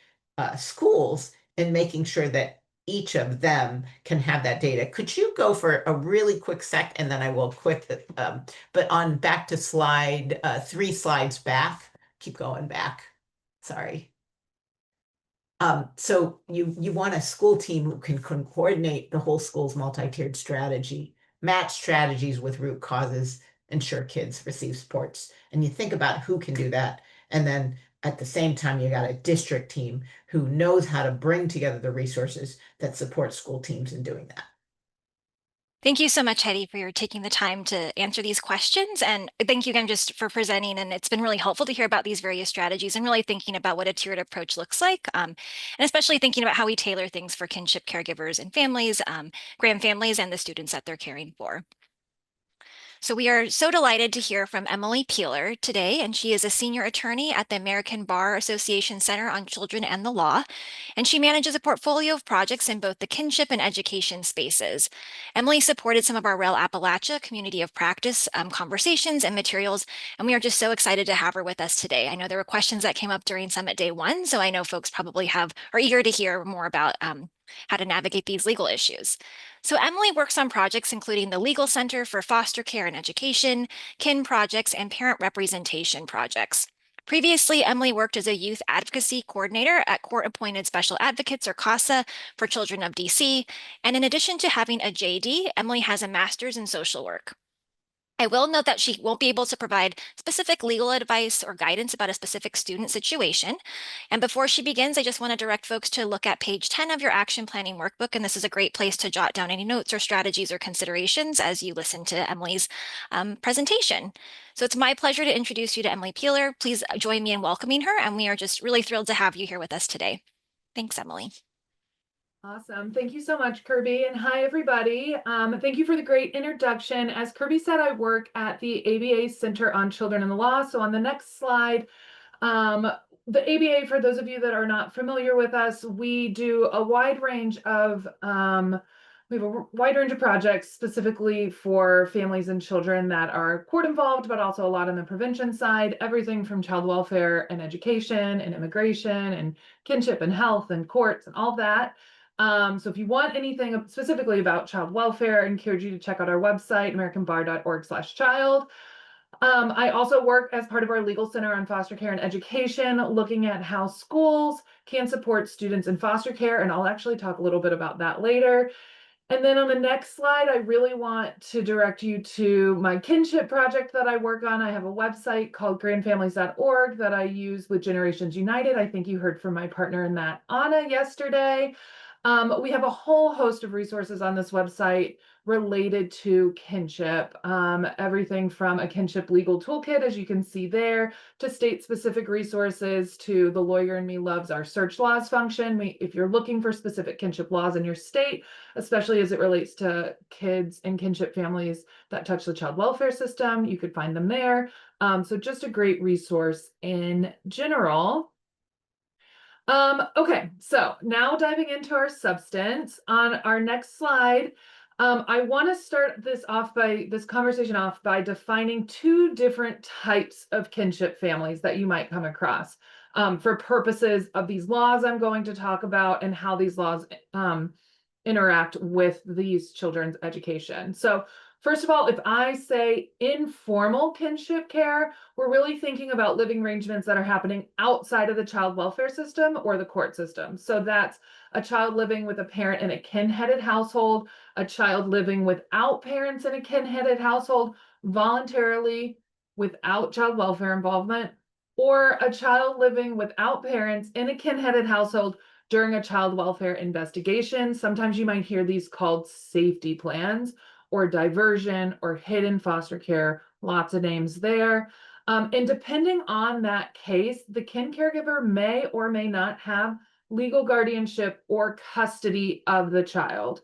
schools in making sure that each of them can have that data. Could you go for a really quick sec, and then I will quit, but on back to slide 3 slides back. Keep going back. Sorry. So you want a school team who can coordinate the whole school's multi-tiered strategy, match strategies with root causes, ensure kids receive supports. And you think about who can do that. And then at the same time, you got a district team who knows how to bring together the resources that support school teams in doing that. Thank you so much, Hedy, for your taking the time to answer these questions. And thank you again just for presenting. And it's been really helpful to hear about these various strategies and really thinking about what a tiered approach looks like. And especially thinking about how we tailor things for kinship caregivers and families, grandfamilies, and the students that they're caring for. So we are so delighted to hear from Emily Peeler today, and she is a senior attorney at the American Bar Association Center on Children and the Law, and she manages a portfolio of projects in both the kinship and education spaces. Emily supported some of our REL Appalachia community of practice conversations and materials, and we are just so excited to have her with us today. I know there were questions that came up during Summit Day 1, so I know folks probably are eager to hear more about how to navigate these legal issues. So Emily works on projects including the Legal Center for Foster Care and Education, KIN projects, and parent representation projects. Previously, Emily worked as a youth advocacy coordinator at Court-Appointed Special Advocates, or CASA, for Children of DC. And in addition to having a JD, Emily has a master's in social work. I will note that she won't be able to provide specific legal advice or guidance about a specific student situation. And before she begins, I just want to direct folks to look at page 10 of your action planning workbook. And this is a great place to jot down any notes or strategies or considerations as you listen to Emily's presentation. So it's my pleasure to introduce you to Emily Peeler. Please join me in welcoming her. And we are just really thrilled to have you here with us today. Thanks, Emily. Awesome. Thank you so much, Kirby. And hi, everybody. Thank you for the great introduction. As Kirby said, I work at the ABA Center on Children and the Law. So on the next slide, the ABA, for those of you that are not familiar with us, we do a wide range of projects specifically for families and children that are court involved, but also a lot on the prevention side, everything from child welfare and education and immigration and kinship and health and courts and all that. So if you want anything specifically about child welfare, I encourage you to check out our website, americanbar.org/child. I also work as part of our Legal Center on Foster Care and Education, looking at how schools can support students in foster care, and I'll actually talk a little bit about that later. And then on the next slide, I really want to direct you to my kinship project that I work on. I have a website called grandfamilies.org that I use with Generations United. I think you heard from my partner in that, Anna, yesterday. We have a whole host of resources on this website related to kinship. Everything from a kinship legal toolkit, as you can see there, to state-specific resources, to the Lawyer in Me loves our search laws function. If you're looking for specific kinship laws in your state, especially as it relates to kids and kinship families that touch the child welfare system, you could find them there. So just a great resource in general. Okay, so now diving into our substance on our next slide, I want to start this conversation off by defining two different types of kinship families that you might come across for purposes of these laws I'm going to talk about and how these laws interact with these children's education. So first of all, if I say informal kinship care, we're really thinking about living arrangements that are happening outside of the child welfare system or the court system. So that's a child living with a parent in a kin-headed household, a child living without parents in a kin-headed household voluntarily without child welfare involvement, or a child living without parents in a kin-headed household during a child welfare investigation. Sometimes you might hear these called safety plans, or diversion, or hidden foster care, lots of names there. And depending on that case, the kin caregiver may or may not have legal guardianship or custody of the child.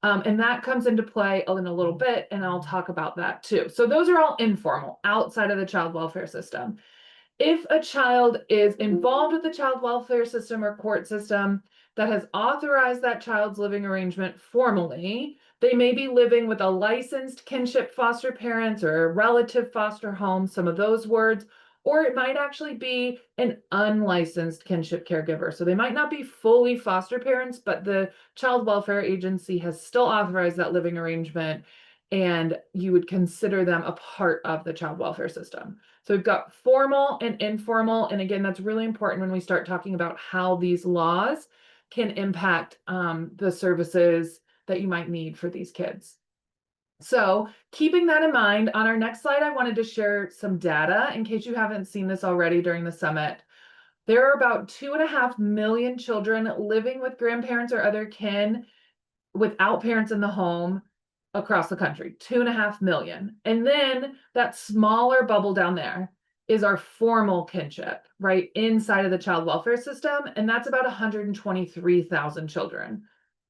And that comes into play in a little bit, and I'll talk about that too. So those are all informal, outside of the child welfare system. If a child is involved with the child welfare system or court system that has authorized that child's living arrangement formally, they may be living with a licensed kinship foster parents or a relative foster home, some of those words, or it might actually be an unlicensed kinship caregiver. So they might not be fully foster parents, but the child welfare agency has still authorized that living arrangement, and you would consider them a part of the child welfare system. So we've got formal and informal. And again, that's really important when we start talking about how these laws can impact the services that you might need for these kids. So keeping that in mind, on our next slide, I wanted to share some data in case you haven't seen this already during the summit. There are about 2.5 million children living with grandparents or other kin without parents in the home across the country, 2.5 million. And then that smaller bubble down there is our formal kinship, right, inside of the child welfare system. And that's about 123,000 children.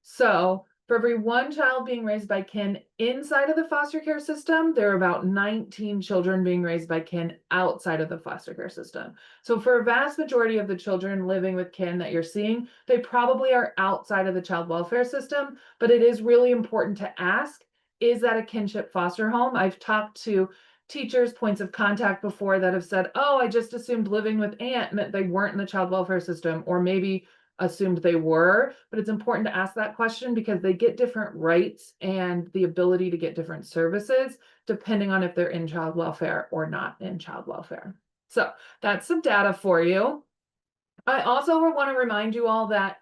So for every one child being raised by kin inside of the foster care system, there are about 19 children being raised by kin outside of the foster care system. So for a vast majority of the children living with kin that you're seeing, they probably are outside of the child welfare system, but it is really important to ask, is that a kinship foster home? I've talked to teachers, points of contact before that have said, oh, I just assumed living with aunt meant they weren't in the child welfare system, or maybe assumed they were, but it's important to ask that question because they get different rights and the ability to get different services depending on if they're in child welfare or not in child welfare. So that's some data for you. I also want to remind you all that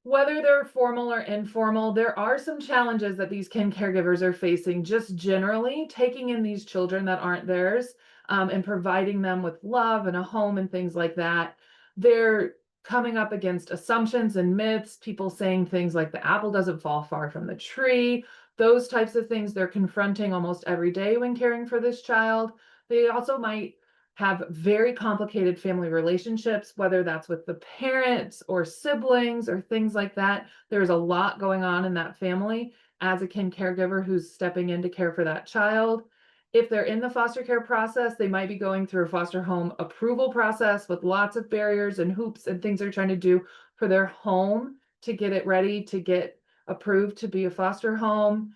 whether they're formal or informal, there are some challenges that these kin caregivers are facing just generally taking in these children that aren't theirs and providing them with love and a home and things like that. They're coming up against assumptions and myths, people saying things like the apple doesn't fall far from the tree, those types of things they're confronting almost every day when caring for this child. They also might have very complicated family relationships, whether that's with the parents or siblings or things like that. There's a lot going on in that family as a kin caregiver who's stepping in to care for that child. If they're in the foster care process, they might be going through a foster home approval process with lots of barriers and hoops and things they're trying to do for their home to get it ready to get approved to be a foster home.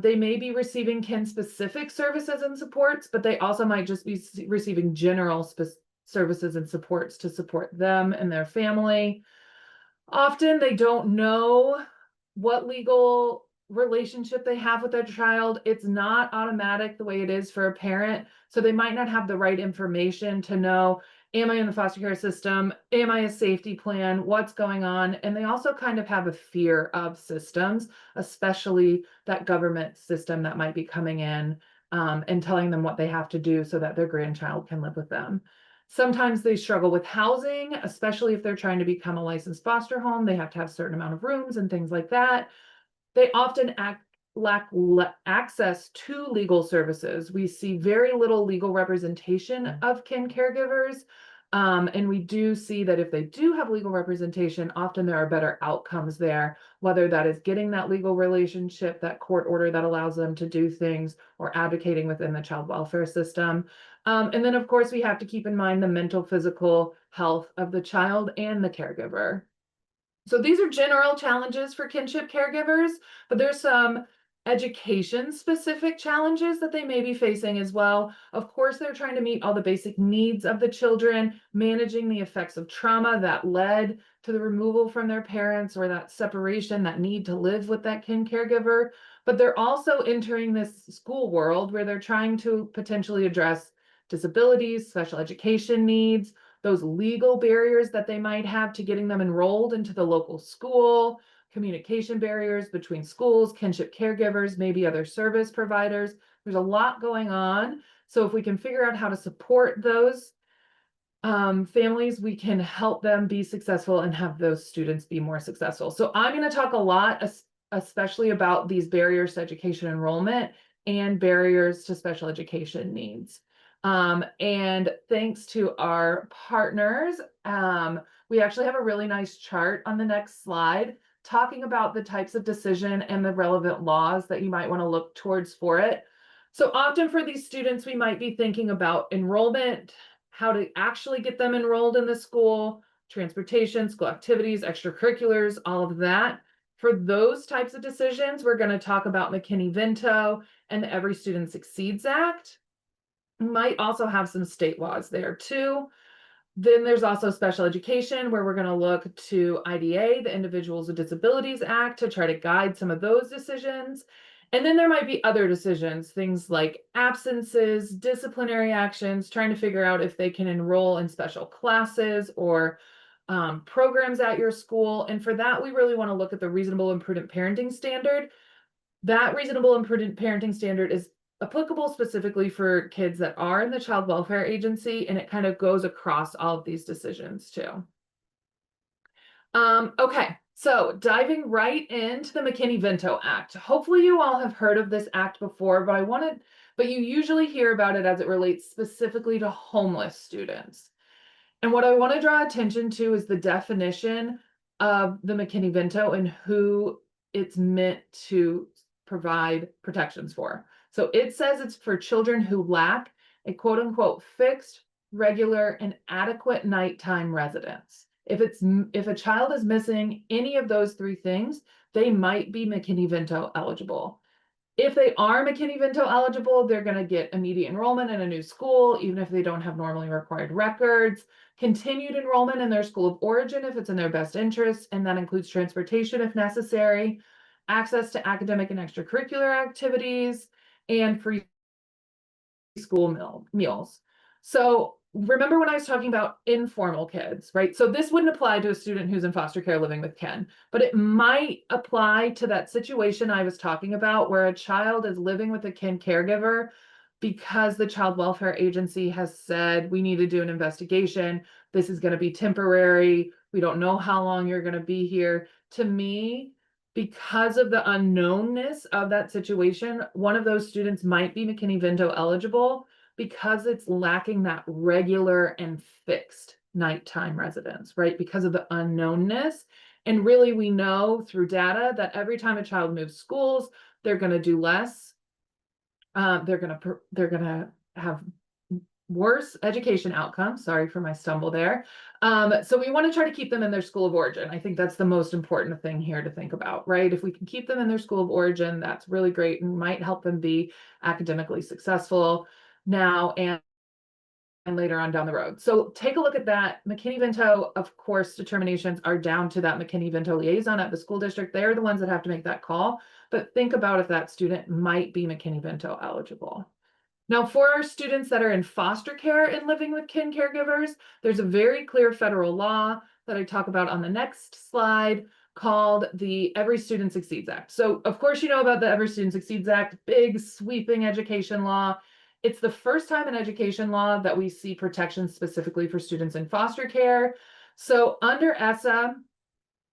They may be receiving kin-specific services and supports, but they also might just be receiving general services and supports to support them and their family. Often they don't know what legal relationship they have with their child. It's not automatic the way it is for a parent. So they might not have the right information to know, am I in the foster care system? Am I a safety plan? What's going on? And they also kind of have a fear of systems, especially that government system that might be coming in and telling them what they have to do so that their grandchild can live with them. Sometimes they struggle with housing, especially if they're trying to become a licensed foster home. They have to have a certain amount of rooms and things like that. They often lack access to legal services. We see very little legal representation of kin caregivers. And we do see that if they do have legal representation, often there are better outcomes there, whether that is getting that legal relationship, that court order that allows them to do things, or advocating within the child welfare system. And then, of course, we have to keep in mind the mental, physical health of the child and the caregiver. So these are general challenges for kinship caregivers, but there's some education specific challenges that they may be facing as well. Of course, they're trying to meet all the basic needs of the children, managing the effects of trauma that led to the removal from their parents, or that separation, that need to live with that kin caregiver. But they're also entering this school world where they're trying to potentially address disabilities, special education needs, those legal barriers that they might have to getting them enrolled into the local school, communication barriers between schools, kinship caregivers, maybe other service providers. There's a lot going on. So if we can figure out how to support those families, we can help them be successful and have those students be more successful. So I'm going to talk a lot, especially about these barriers to education enrollment and barriers to special education needs. And thanks to our partners, we actually have a really nice chart on the next slide talking about the types of decision and the relevant laws that you might want to look towards for it. So often for these students, we might be thinking about enrollment, how to actually get them enrolled in the school, transportation, school activities, extracurriculars, all of that. For those types of decisions, we're going to talk about McKinney-Vento and the Every Student Succeeds Act. We might also have some state laws there too. Then there's also special education, where we're going to look to IDA, the Individuals with Disabilities Act, to try to guide some of those decisions. And then there might be other decisions, things like absences, disciplinary actions, trying to figure out if they can enroll in special classes or programs at your school. And for that, we really want to look at the reasonable and prudent parenting standard. That reasonable and prudent parenting standard is applicable specifically for kids that are in the child welfare agency, and it kind of goes across all of these decisions too. Okay, so diving right into the McKinney-Vento Act. Hopefully you all have heard of this act before, but you usually hear about it as it relates specifically to homeless students. And what I want to draw attention to is the definition of the McKinney-Vento and who it's meant to provide protections for. So it says it's for children who lack a quote unquote fixed, regular, and adequate nighttime residence. If a child is missing any of those three things, they might be McKinney-Vento eligible. If they are McKinney-Vento eligible, they're going to get immediate enrollment in a new school, even if they don't have normally required records, continued enrollment in their school of origin if it's in their best interest, and that includes transportation if necessary, access to academic and extracurricular activities, and free school meals. So remember when I was talking about informal kids, right? So this wouldn't apply to a student who's in foster care living with kin, but it might apply to that situation I was talking about where a child is living with a kin caregiver because the child welfare agency has said, we need to do an investigation. This is going to be temporary. We don't know how long you're going to be here. To me, because of the unknownness of that situation, one of those students might be McKinney-Vento eligible because it's lacking that regular and fixed nighttime residence, right? Because of the unknownness. And really, we know through data that every time a child moves schools, they're going to do less. They're going to have worse education outcomes. Sorry for my stumble there. So we want to try to keep them in their school of origin. I think that's the most important thing here to think about, right? If we can keep them in their school of origin, that's really great and might help them be academically successful now and later on down the road. So take a look at that. McKinney-Vento, of course, determinations are down to that McKinney-Vento liaison at the school district. They're the ones that have to make that call. But think about if that student might be McKinney-Vento eligible. Now, for our students that are in foster care and living with kin caregivers, there's a very clear federal law that I talk about on the next slide called the Every Student Succeeds Act. So, of course, you know about the Every Student Succeeds Act, big sweeping education law. It's the first time in education law that we see protections specifically for students in foster care. So under ESSA,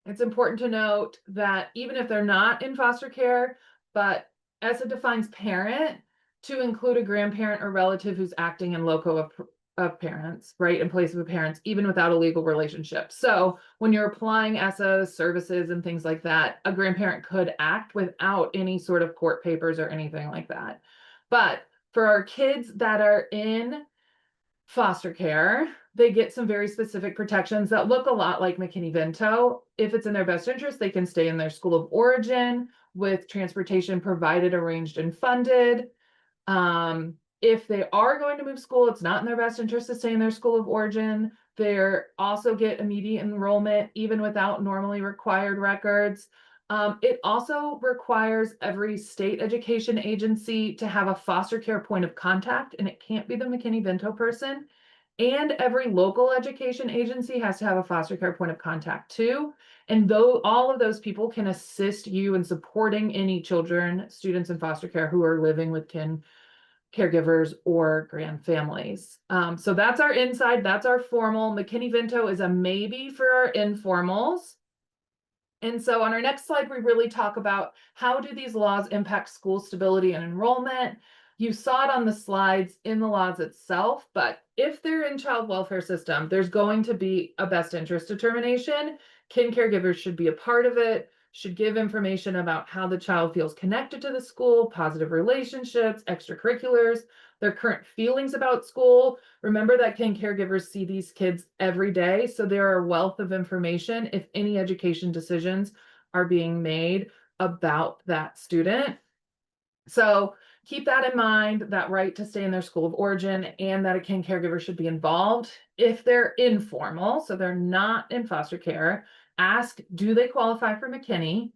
it's important to note that even if they're not in foster care, but ESSA defines parent to include a grandparent or relative who's acting in loco of parents, right, in place of a parent, even without a legal relationship. So when you're applying ESSA services and things like that, a grandparent could act without any sort of court papers or anything like that. But for our kids that are in foster care, they get some very specific protections that look a lot like McKinney-Vento. If it's in their best interest, they can stay in their school of origin with transportation provided, arranged, and funded. If they are going to move school, it's not in their best interest to stay in their school of origin. They also get immediate enrollment, even without normally required records. It also requires every state education agency to have a foster care point of contact, and it can't be the McKinney-Vento person. And every local education agency has to have a foster care point of contact too. And though all of those people can assist you in supporting any children, students in foster care who are living with caregivers or grandfamilies. So that's our inside, that's our formal. McKinney-Vento is a maybe for our informals. And so on our next slide, we really talk about how do these laws impact school stability and enrollment. You saw it on the slides in the laws itself, but if they're in child welfare system, there's going to be a best interest determination. Kin caregivers should be a part of it, should give information about how the child feels connected to the school, positive relationships, extracurriculars, their current feelings about school. Remember that kin caregivers see these kids every day, so there are a wealth of information if any education decisions are being made about that student. So keep that in mind, that right to stay in their school of origin, and that a kin caregiver should be involved. If they're informal, so they're not in foster care, ask, do they qualify for McKinney,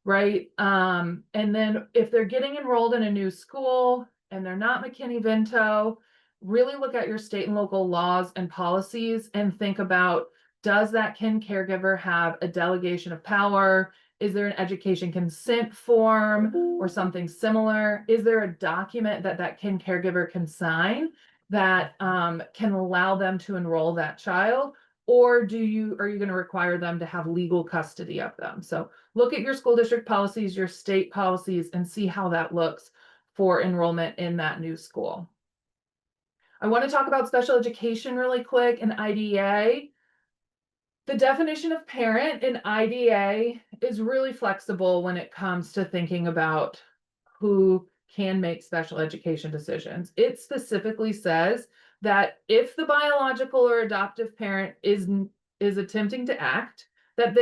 right? And then if they're getting enrolled in a new school and they're not McKinney-Vento, really look at your state and local laws and policies and think about, does that kin caregiver have a delegation of power? Is there an education consent form or something similar? Is there a document that that kin caregiver can sign that can allow them to enroll that child? Or are you going to require them to have legal custody of them? So look at your school district policies, your state policies, and see how that looks for enrollment in that new school. I want to talk about special education really quick and IDEA. The definition of parent in IDEA is really flexible when it comes to thinking about who can make special education decisions. It specifically says that if the biological or adoptive parent is attempting to act, that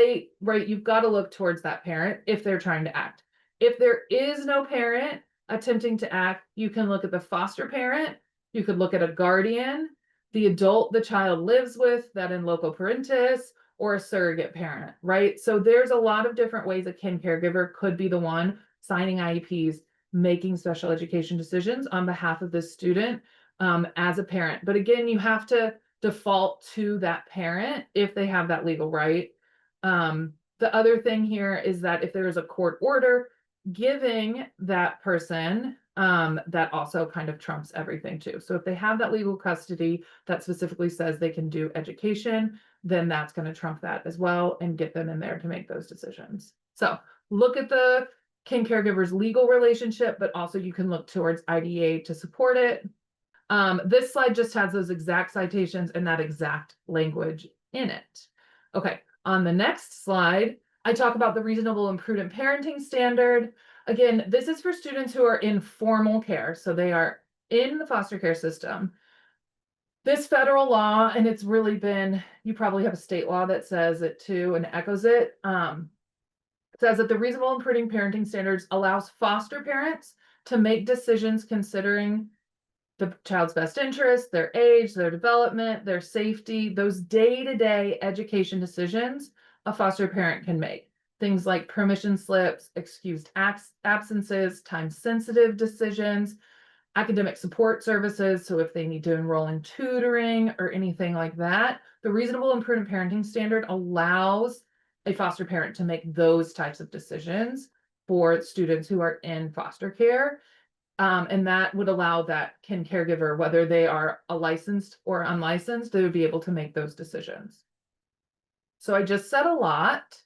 you've got to look towards that parent if they're trying to act. If there is no parent attempting to act, you can look at the foster parent, you could look at a guardian, the adult the child lives with, that in loco parentis, or a surrogate parent, right? So there's a lot of different ways a kin caregiver could be the one signing IEPs, making special education decisions on behalf of the student as a parent. But again, you have to default to that parent if they have that legal right. The other thing here is that if there is a court order giving that person, that also kind of trumps everything too. So if they have that legal custody that specifically says they can do education, then that's going to trump that as well and get them in there to make those decisions. So look at the kin caregiver's legal relationship, but also you can look towards IDEA to support it. This slide just has those exact citations and that exact language in it. Okay, on the next slide, I talk about the reasonable and prudent parenting standard. Again, this is for students who are in formal care, so they are in the foster care system. This federal law, and it's really been, you probably have a state law that says it too and echoes it, says that the reasonable and prudent parenting standards allows foster parents to make decisions considering the child's best interest, their age, their development, their safety, those day-to-day education decisions a foster parent can make. Things like permission slips, excused absences, time-sensitive decisions, academic support services. So if they need to enroll in tutoring or anything like that, the reasonable and prudent parenting standard allows a foster parent to make those types of decisions for students who are in foster care. And that would allow that kin caregiver, whether they are a licensed or unlicensed, they would be able to make those decisions. So I just said a lot.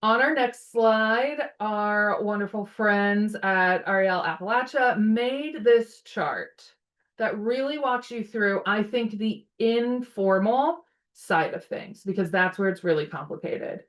On our next slide, our wonderful friends at REL Appalachia made this chart that really walks you through, I think, the informal side of things, because that's where it's really complicated.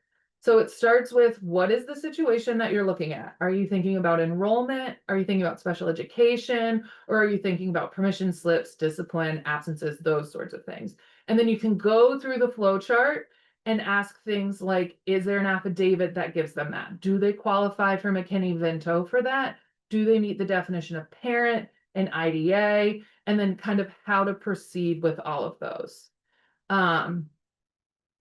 So it starts with, what is the situation that you're looking at? Are you thinking about enrollment? Are you thinking about special education? Or are you thinking about permission slips, discipline, absences, those sorts of things? And then you can go through the flow chart and ask things like, is there an affidavit that gives them that? Do they qualify for McKinney-Vento for that? Do they meet the definition of parent and IDA? And then kind of how to proceed with all of those.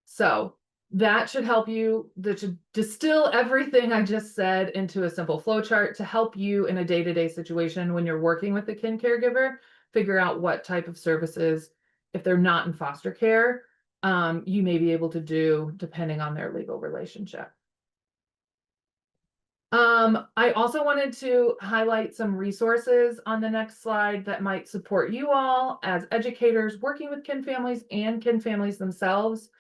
So that should help you, that should distill everything I just said into a simple flow chart to help you in a day-to-day situation when you're working with the kin caregiver, figure out what type of services, if they're not in foster care, you may be able to do depending on their legal relationship. I also wanted to highlight some resources on the next slide that might support you all as educators working with kin families and kin families themselves.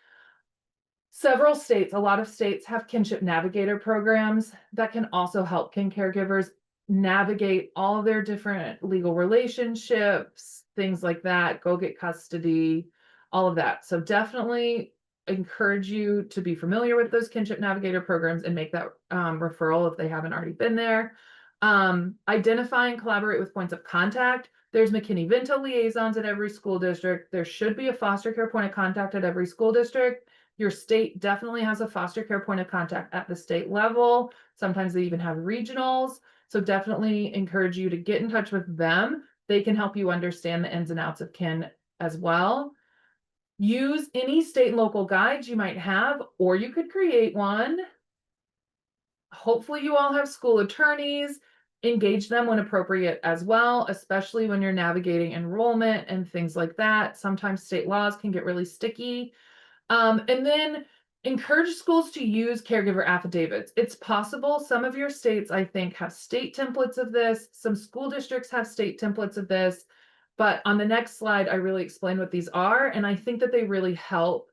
Several states, a lot of states have kinship navigator programs that can also help kin caregivers navigate all of their different legal relationships, things like that, go get custody, all of that. So definitely encourage you to be familiar with those kinship navigator programs and make that referral if they haven't already been there. Identify and collaborate with points of contact. There's McKinney-Vento liaisons at every school district. There should be a foster care point of contact at every school district. Your state definitely has a foster care point of contact at the state level. Sometimes they even have regionals. So definitely encourage you to get in touch with them. They can help you understand the ins and outs of kin as well. Use any state and local guides you might have, or you could create one. Hopefully you all have school attorneys. Engage them when appropriate as well, especially when you're navigating enrollment and things like that. Sometimes state laws can get really sticky. And then encourage schools to use caregiver affidavits. It's possible some of your states, I think, have state templates of this. Some school districts have state templates of this. But on the next slide, I really explain what these are. And I think that they really help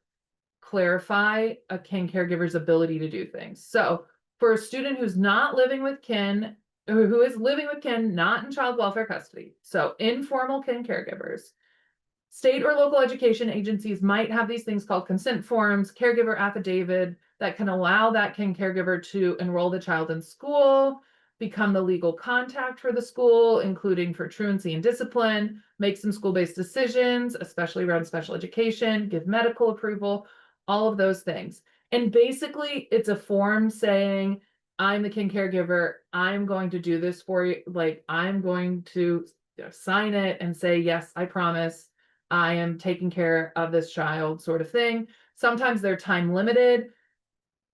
clarify a kin caregiver's ability to do things. So for a student who's not living with kin, or who is living with kin, not in child welfare custody, so informal kin caregivers, state or local education agencies might have these things called consent forms, caregiver affidavit that can allow that kin caregiver to enroll the child in school, become the legal contact for the school, including for truancy and discipline, make some school-based decisions, especially around special education, give medical approval, all of those things. And basically it's a form saying, I'm the kin caregiver, I'm going to do this for you. Like, I'm going to sign it and say, yes, I promise I am taking care of this child, sort of thing. Sometimes they're time limited.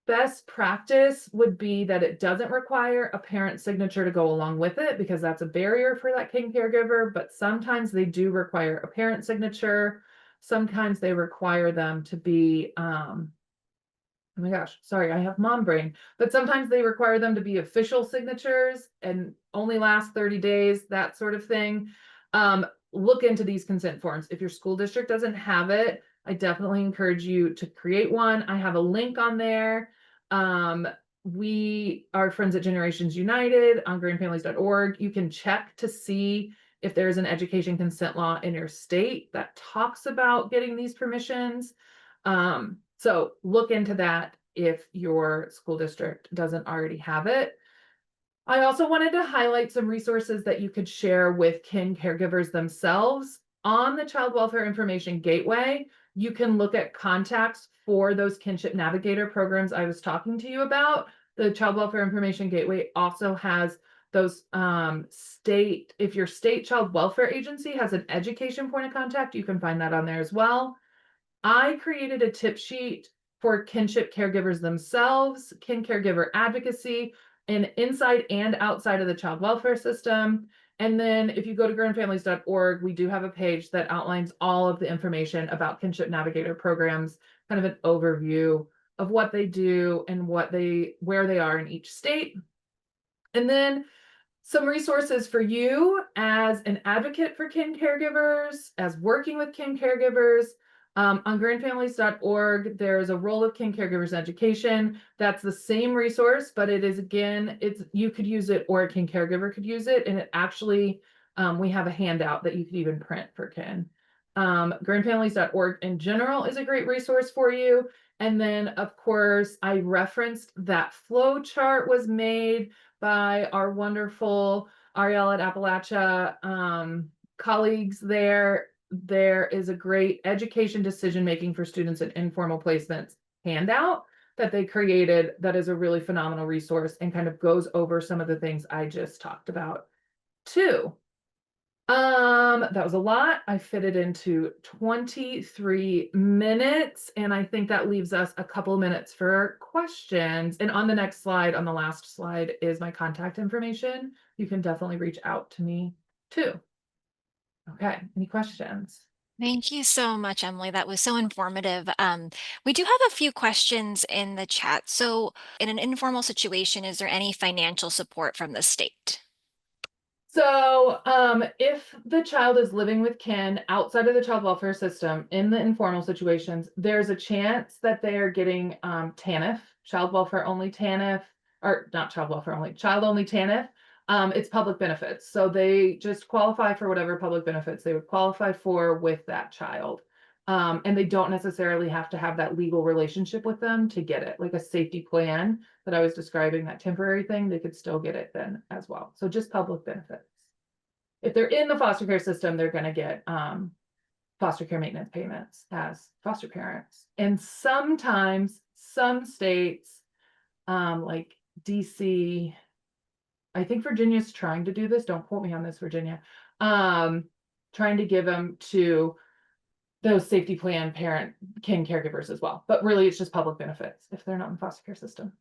Best practice would be that it doesn't require a parent signature to go along with it, because that's a barrier for that kin caregiver. But sometimes they do require a parent signature. Sometimes they require them to be, oh my gosh, sorry, I have mom brain. But sometimes they require them to be official signatures and only last 30 days, that sort of thing. Look into these consent forms. If your school district doesn't have it, I definitely encourage you to create one. I have a link on there. We are friends at Generations United on grandfamilies.org. You can check to see if there's an education consent law in your state that talks about getting these permissions. So look into that if your school district doesn't already have it. I also wanted to highlight some resources that you could share with kin caregivers themselves. On the Child Welfare Information Gateway, you can look at contacts for those kinship navigator programs I was talking to you about. The Child Welfare Information Gateway also has those if your state child welfare agency has an education point of contact, you can find that on there as well. I created a tip sheet for kinship caregivers themselves, kin caregiver advocacy, and inside and outside of the child welfare system. And then if you go to grandfamilies.org, we do have a page that outlines all of the information about kinship navigator programs, kind of an overview of what they do and where they are in each state. And then Some resources for you as an advocate for kin caregivers, as working with kin caregivers. On grandfamilies.org, there's a role of kin caregivers education. That's the same resource, but it is, again, you could use it or a kin caregiver could use it. And it actually, we have a handout that you could even print for kin. Grandfamilies.org in general is a great resource for you. And then, of course, I referenced that flow chart was made by our wonderful REL at Appalachia colleagues there. There is a great education decision making for students in informal placements handout that they created that is a really phenomenal resource and kind of goes over some of the things I just talked about too. That was a lot. I fit it into 23 minutes, and I think that leaves us a couple minutes for questions. And on the next slide, on the last slide, is my contact information. You can definitely reach out to me too. Okay, any questions? Thank you so much, Emily. That was so informative. We do have a few questions in the chat. So in an informal situation, is there any financial support from the state? So if the child is living with kin outside of the child welfare system in the informal situations, there's a chance that they are getting TANF, child welfare only TANF, or not child welfare only, child only TANF. It's public benefits. So they just qualify for whatever public benefits they would qualify for with that child. And they don't necessarily have to have that legal relationship with them to get it, like a safety plan that I was describing, that temporary thing, they could still get it then as well. So just public benefits. If they're in the foster care system, they're going to get foster care maintenance payments as foster parents. And sometimes some states, like DC, I think Virginia's trying to do this. Don't quote me on this, Virginia. Trying to give them to those safety plan parent kin caregivers as well. But really, it's just public benefits if they're not in the foster care system.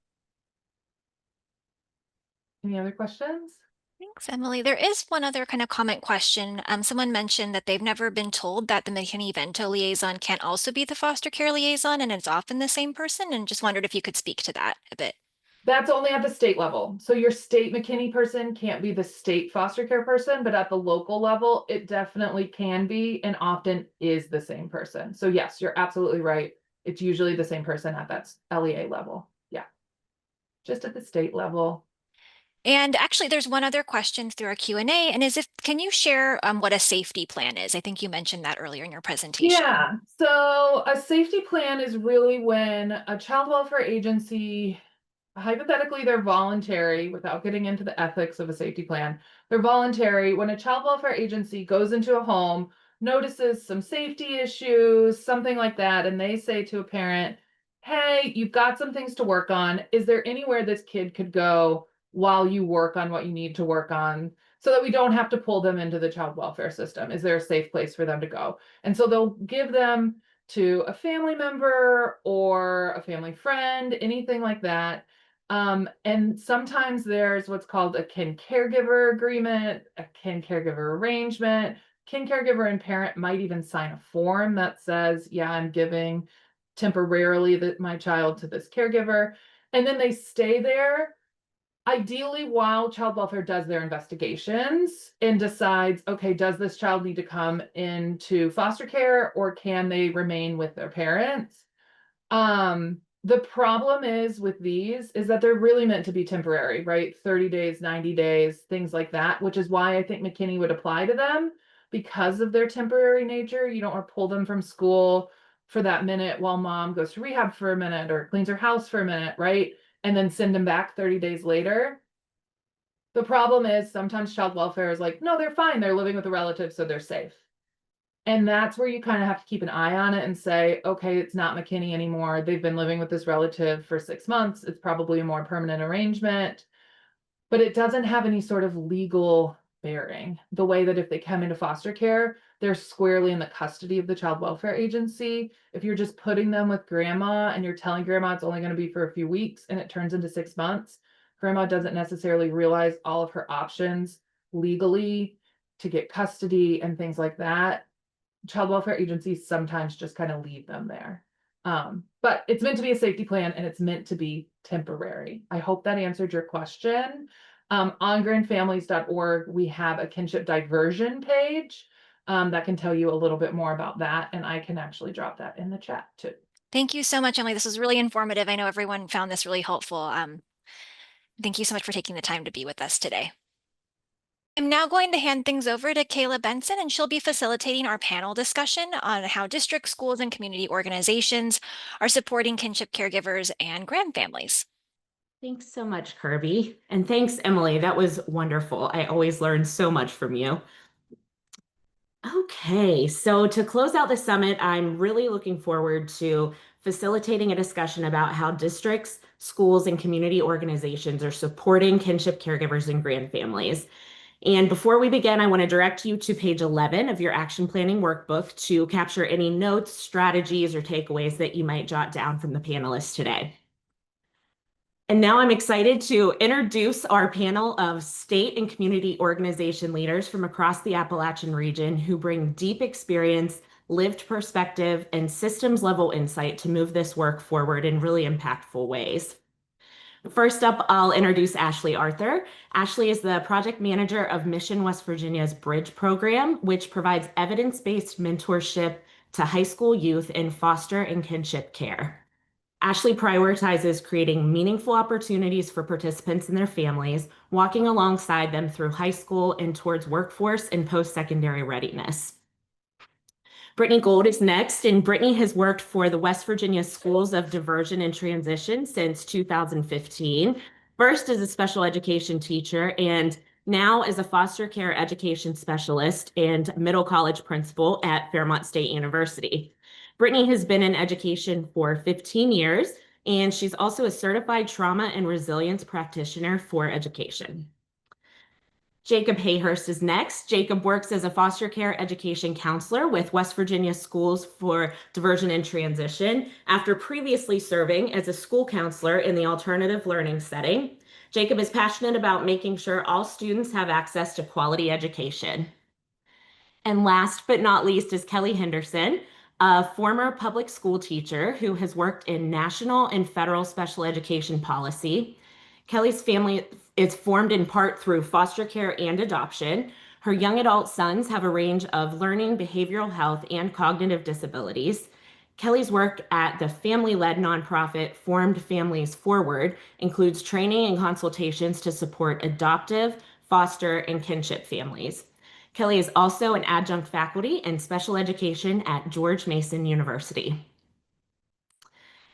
Any other questions? Thanks, Emily. There is one other kind of comment question. Someone mentioned that they've never been told that the McKinney-Vento liaison can't also be the foster care liaison, and it's often the same person, and just wondered if you could speak to that a bit. That's only at the state level. So your state McKinney person can't be the state foster care person, but at the local level, it definitely can be and often is the same person. So yes, you're absolutely right. It's usually the same person at that LEA level. Yeah, just at the state level. And actually, there's one other question through our Q&A, and can you share what a safety plan is? I think you mentioned that earlier in your presentation. Yeah, so a safety plan is really when a child welfare agency, hypothetically, they're voluntary without getting into the ethics of a safety plan. They're voluntary when a child welfare agency goes into a home, notices some safety issues, something like that, and they say to a parent, hey, you've got some things to work on. Is there anywhere this kid could go while you work on what you need to work on so that we don't have to pull them into the child welfare system? Is there a safe place for them to go? And so they'll give them to a family member or a family friend, anything like that. And sometimes there's what's called a kin caregiver agreement, a kin caregiver arrangement. Kin caregiver and parent might even sign a form that says, yeah, I'm giving temporarily my child to this caregiver. And then they stay there, ideally while child welfare does their investigations and decides, okay, does this child need to come into foster care or can they remain with their parents? The problem is with these is that they're really meant to be temporary, right? 30 days, 90 days, things like that, which is why I think McKinney would apply to them because of their temporary nature. You don't want to pull them from school for that minute while mom goes to rehab for a minute or cleans her house for a minute, right? And then send them back 30 days later. The problem is sometimes child welfare is like, no, they're fine. They're living with a relative, so they're safe. And that's where you kind of have to keep an eye on it and say, okay, it's not McKinney anymore. They've been living with this relative for 6 months. It's probably a more permanent arrangement, but it doesn't have any sort of legal bearing. The way that if they come into foster care, they're squarely in the custody of the child welfare agency. If you're just putting them with grandma and you're telling grandma it's only going to be for a few weeks and it turns into 6 months, grandma doesn't necessarily realize all of her options legally to get custody and things like that. Child welfare agencies sometimes just kind of leave them there. But it's meant to be a safety plan and it's meant to be temporary. I hope that answered your question. On grandfamilies.org, we have a kinship diversion page that can tell you a little bit more about that. And I can actually drop that in the chat too. Thank you so much, Emily. This was really informative. I know everyone found this really helpful. Thank you so much for taking the time to be with us today. I'm now going to hand things over to Kayla Benson, and she'll be facilitating our panel discussion on how districts, schools, and community organizations are supporting kinship caregivers and grandfamilies. Thanks so much, Kirby. And thanks, Emily. That was wonderful. I always learn so much from you. Okay, so to close out the summit, I'm really looking forward to facilitating a discussion about how districts, schools, and community organizations are supporting kinship caregivers and grandfamilies. And before we begin, I want to direct you to page 11 of your action planning workbook to capture any notes, strategies, or takeaways that you might jot down from the panelists today. And now I'm excited to introduce our panel of state and community organization leaders from across the Appalachian region who bring deep experience, lived perspective, and systems level insight to move this work forward in really impactful ways. First up, I'll introduce Ashley Arthur. Ashley is the project manager of Mission West Virginia's Bridge program, which provides evidence-based mentorship to high school youth in foster and kinship care. Ashley prioritizes creating meaningful opportunities for participants and their families, walking alongside them through high school and towards workforce and post-secondary readiness. Brittany Gold is next, and Brittany has worked for the West Virginia Schools of Diversion and Transition since 2015, first as a special education teacher and now as a foster care education specialist and middle college principal at Fairmont State University. Brittany has been in education for 15 years, and she's also a certified trauma and resilience practitioner for education. Jacob Hayhurst is next. Jacob works as a foster care education counselor with West Virginia Schools for Diversion and Transition after previously serving as a school counselor in the alternative learning setting. Jacob is passionate about making sure all students have access to quality education. And last but not least is Kelly Henderson, a former public school teacher who has worked in national and federal special education policy. Kelly's family is formed in part through foster care and adoption. Her young adult sons have a range of learning, behavioral health, and cognitive disabilities. Kelly's work at the family-led nonprofit Formed Families Forward includes training and consultations to support adoptive, foster, and kinship families. Kelly is also an adjunct faculty in special education at George Mason University.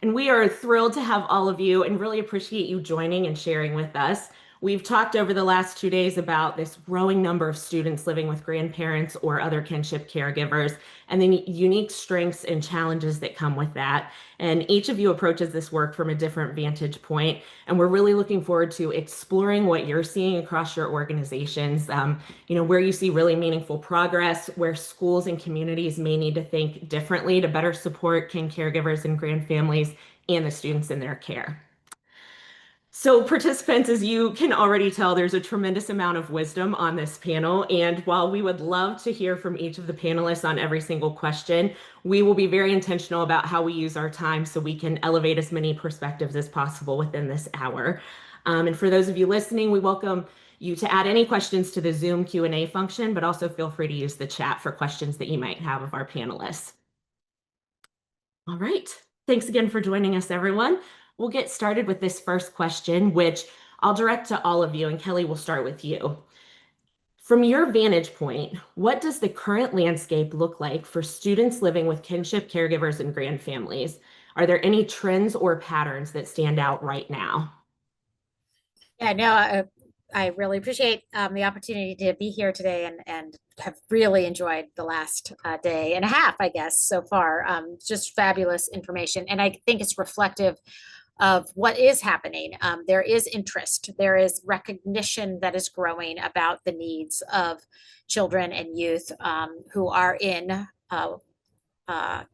And we are thrilled to have all of you and really appreciate you joining and sharing with us. We've talked over the last 2 days about this growing number of students living with grandparents or other kinship caregivers and the unique strengths and challenges that come with that. And each of you approaches this work from a different vantage point. And we're really looking forward to exploring what you're seeing across your organizations, where you see really meaningful progress, where schools and communities may need to think differently to better support kin caregivers and grandfamilies and the students in their care. So participants, as you can already tell, there's a tremendous amount of wisdom on this panel. And while we would love to hear from each of the panelists on every single question, we will be very intentional about how we use our time so we can elevate as many perspectives as possible within this hour. And for those of you listening, we welcome you to add any questions to the Zoom Q&A function, but also feel free to use the chat for questions that you might have of our panelists. All right. Thanks again for joining us, everyone. We'll get started with this first question, which I'll direct to all of you, and Kelly, we'll start with you. From your vantage point, what does the current landscape look like for students living with kinship caregivers and grandfamilies? Are there any trends or patterns that stand out right now? Yeah, no, I really appreciate the opportunity to be here today and have really enjoyed the last day and a half, I guess, so far. Just fabulous information. And I think it's reflective of what is happening. There is interest, there is recognition that is growing about the needs of children and youth who are in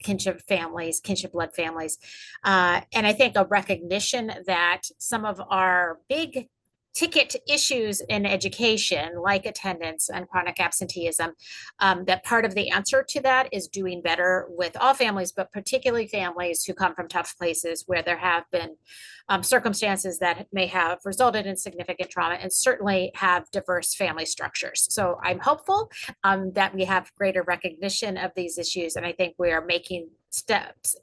kinship families, kinship blood families. And I think a recognition that some of our big ticket issues in education, like attendance and chronic absenteeism, that part of the answer to that is doing better with all families, but particularly families who come from tough places where there have been circumstances that may have resulted in significant trauma, and certainly have diverse family structures. So I'm hopeful that we have greater recognition of these issues, and I think we are making steps,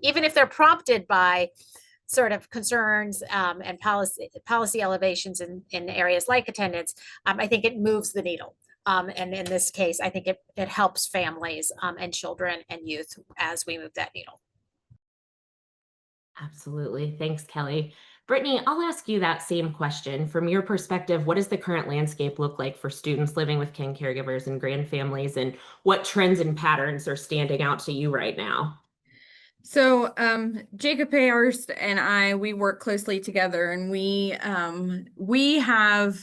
even if they're prompted by sort of concerns and policy elevations in areas like attendance. I think it moves the needle. And in this case, I think it helps families and children and youth as we move that needle. Absolutely. Thanks, Kelly. Brittany, I'll ask you that same question. From your perspective, what does the current landscape look like for students living with kin caregivers and grandfamilies, and what trends and patterns are standing out to you right now? So Jacob Ayerst and I, we work closely together, and we have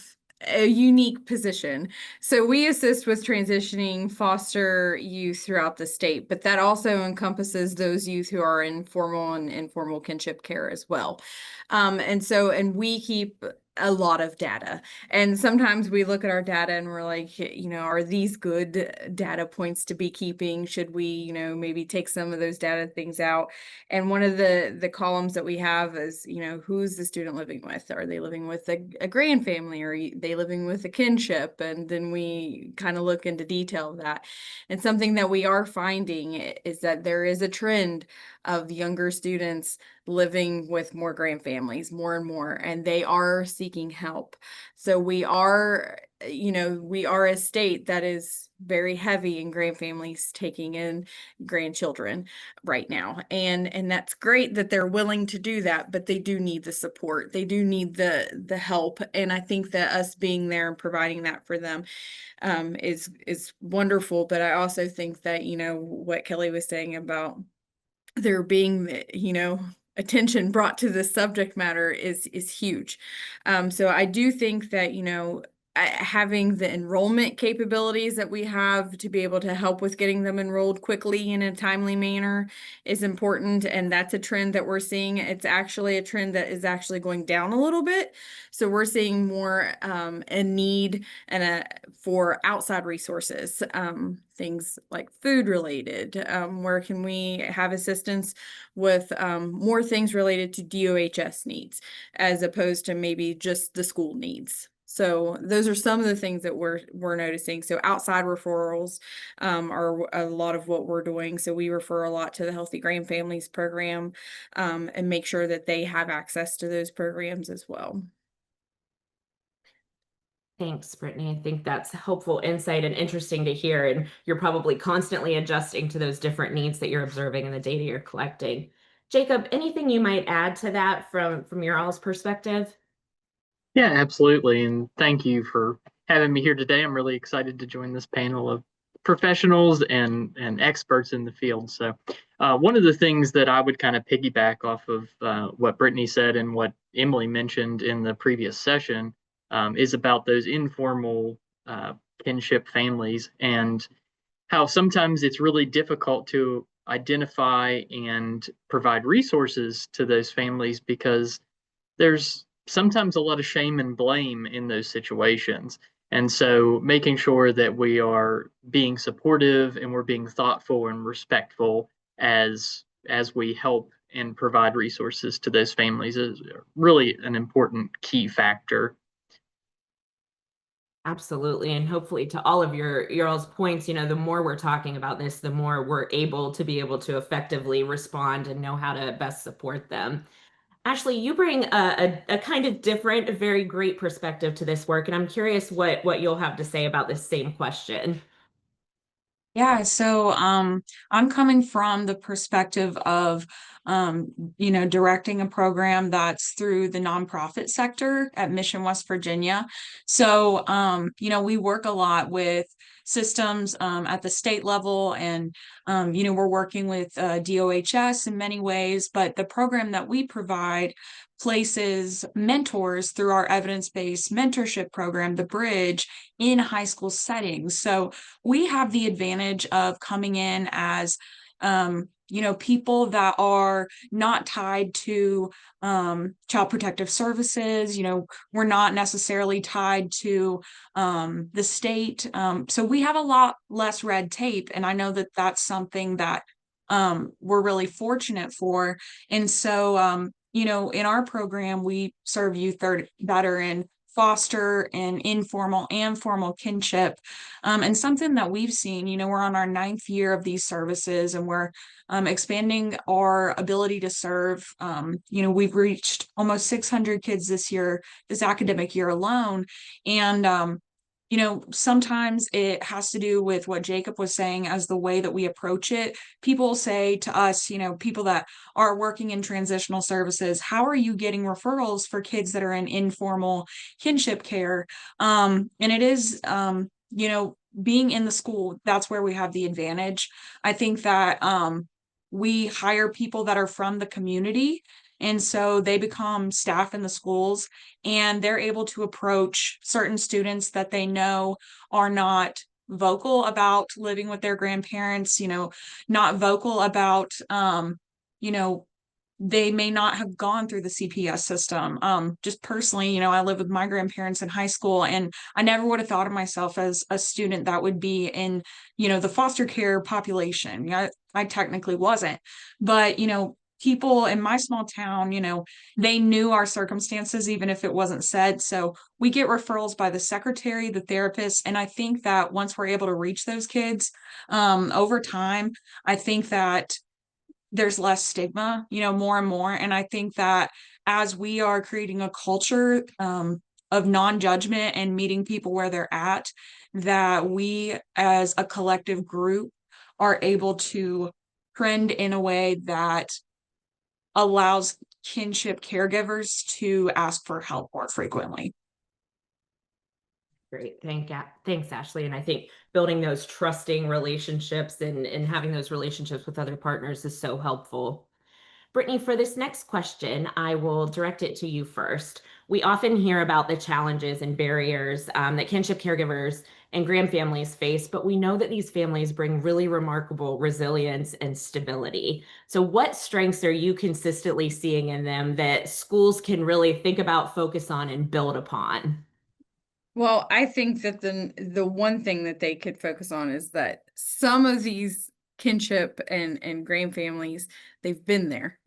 a unique position. So we assist with transitioning foster youth throughout the state, but that also encompasses those youth who are in formal and informal kinship care as well. And we keep a lot of data, and sometimes we look at our data and we're like, are these good data points to be keeping? Should we, maybe take some of those data things out? And one of the columns that we have is, who's the student living with? Are they living with a grandfamily? Or are they living with a kinship? And then we kind of look into detail of that. And something that we are finding is that there is a trend of younger students living with more grandfamilies, more and more, and they are seeking help. So we are a state that is very heavy in grandfamilies taking in grandchildren right now. And that's great that they're willing to do that, but they do need the support. They do need the help. And I think that us being there and providing that for them is wonderful. But I also think that, what Kelly was saying about there being, attention brought to this subject matter is huge. So I do think that, having the enrollment capabilities that we have to be able to help with getting them enrolled quickly in a timely manner is important. And that's a trend that we're seeing. It's actually a trend that is actually going down a little bit. So we're seeing more a need for outside resources, things like food related. Where can we have assistance with more things related to DOHS needs as opposed to maybe just the school needs? So those are some of the things that we're noticing. So outside referrals are a lot of what we're doing. So we refer a lot to the Healthy Grandfamilies program and make sure that they have access to those programs as well. Thanks, Brittany. I think that's helpful insight and interesting to hear. And you're probably constantly adjusting to those different needs that you're observing and the data you're collecting. Jacob, anything you might add to that from your all's perspective? Yeah, absolutely. And thank you for having me here today. I'm really excited to join this panel of professionals and experts in the field. So one of the things that I would kind of piggyback off of what Brittany said and what Emily mentioned in the previous session is about those informal kinship families and how sometimes it's really difficult to identify and provide resources to those families because there's sometimes a lot of shame and blame in those situations. And so making sure that we are being supportive and we're being thoughtful and respectful as we help and provide resources to those families is really an important key factor. Absolutely. And hopefully to all of your all's points, the more we're talking about this, the more we're able to effectively respond and know how to best support them. Ashley, you bring a kind of different, very great perspective to this work, and I'm curious what you'll have to say about this same question. Yeah, so I'm coming from the perspective of directing a program that's through the nonprofit sector at Mission, West Virginia. So we work a lot with systems at the state level, and we're working with DOHS in many ways, but the program that we provide places mentors through our evidence-based mentorship program, the Bridge, in high school settings. So we have the advantage of coming in as people that are not tied to Child Protective Services. We're not necessarily tied to the state. So we have a lot less red tape. And I know that that's something that we're really fortunate for. And so, in our program, we serve youth that are in foster and informal and formal kinship. And something that we've seen, we're on our 9th year of these services, and we're expanding our ability to serve. We've reached almost 600 kids this academic year alone. And sometimes it has to do with what Jacob was saying as the way that we approach it. People say to us, people that are working in transitional services, how are you getting referrals for kids that are in informal kinship care? And it is, being in the school, that's where we have the advantage. I think that we hire people that are from the community. And so they become staff in the schools, and they're able to approach certain students that they know are not vocal about living with their grandparents, not vocal about, they may not have gone through the CPS system. Just personally, I lived with my grandparents in high school, and I never would have thought of myself as a student that would be in, the foster care population. I technically wasn't, but, people in my small town, they knew our circumstances, even if it wasn't said. So we get referrals by the secretary, the therapist. And I think that once we're able to reach those kids, over time, I think that there's less stigma, more and more. And I think that as we are creating a culture of non-judgment and meeting people where they're at, that we as a collective group are able to trend in a way that allows kinship caregivers to ask for help more frequently. Great. Thanks, Ashley. And I think building those trusting relationships and having those relationships with other partners is so helpful. Brittany, for this next question, I will direct it to you first. We often hear about the challenges and barriers that kinship caregivers and grandfamilies face, but we know that these families bring really remarkable resilience and stability. So what strengths are you consistently seeing in them that schools can really think about, focus on, and build upon? Well, I think that the one thing that they could focus on is that some of these kinship and grandfamilies, they've been there.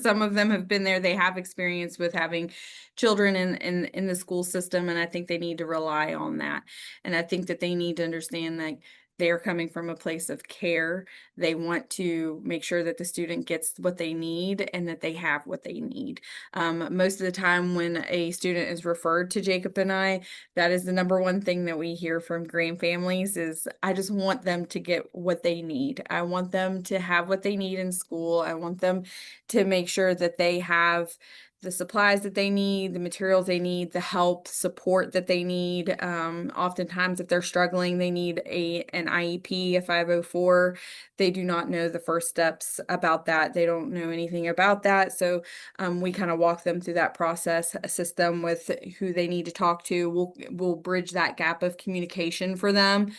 Some of them have been there. They have experience with having children in the school system, and I think they need to rely on that. And I think that they need to understand that they're coming from a place of care. They want to make sure that the student gets what they need and that they have what they need. Most of the time when a student is referred to Jacob and I, that is the number one thing that we hear from grandfamilies is, I just want them to get what they need. I want them to have what they need in school. I want them to make sure that they have the supplies that they need, the materials they need, the help, support that they need. Oftentimes, if they're struggling, they need an IEP, a 504. They do not know the first steps about that. They don't know anything about that. So we kind of walk them through that process, assist them with who they need to talk to. We'll bridge that gap of communication for them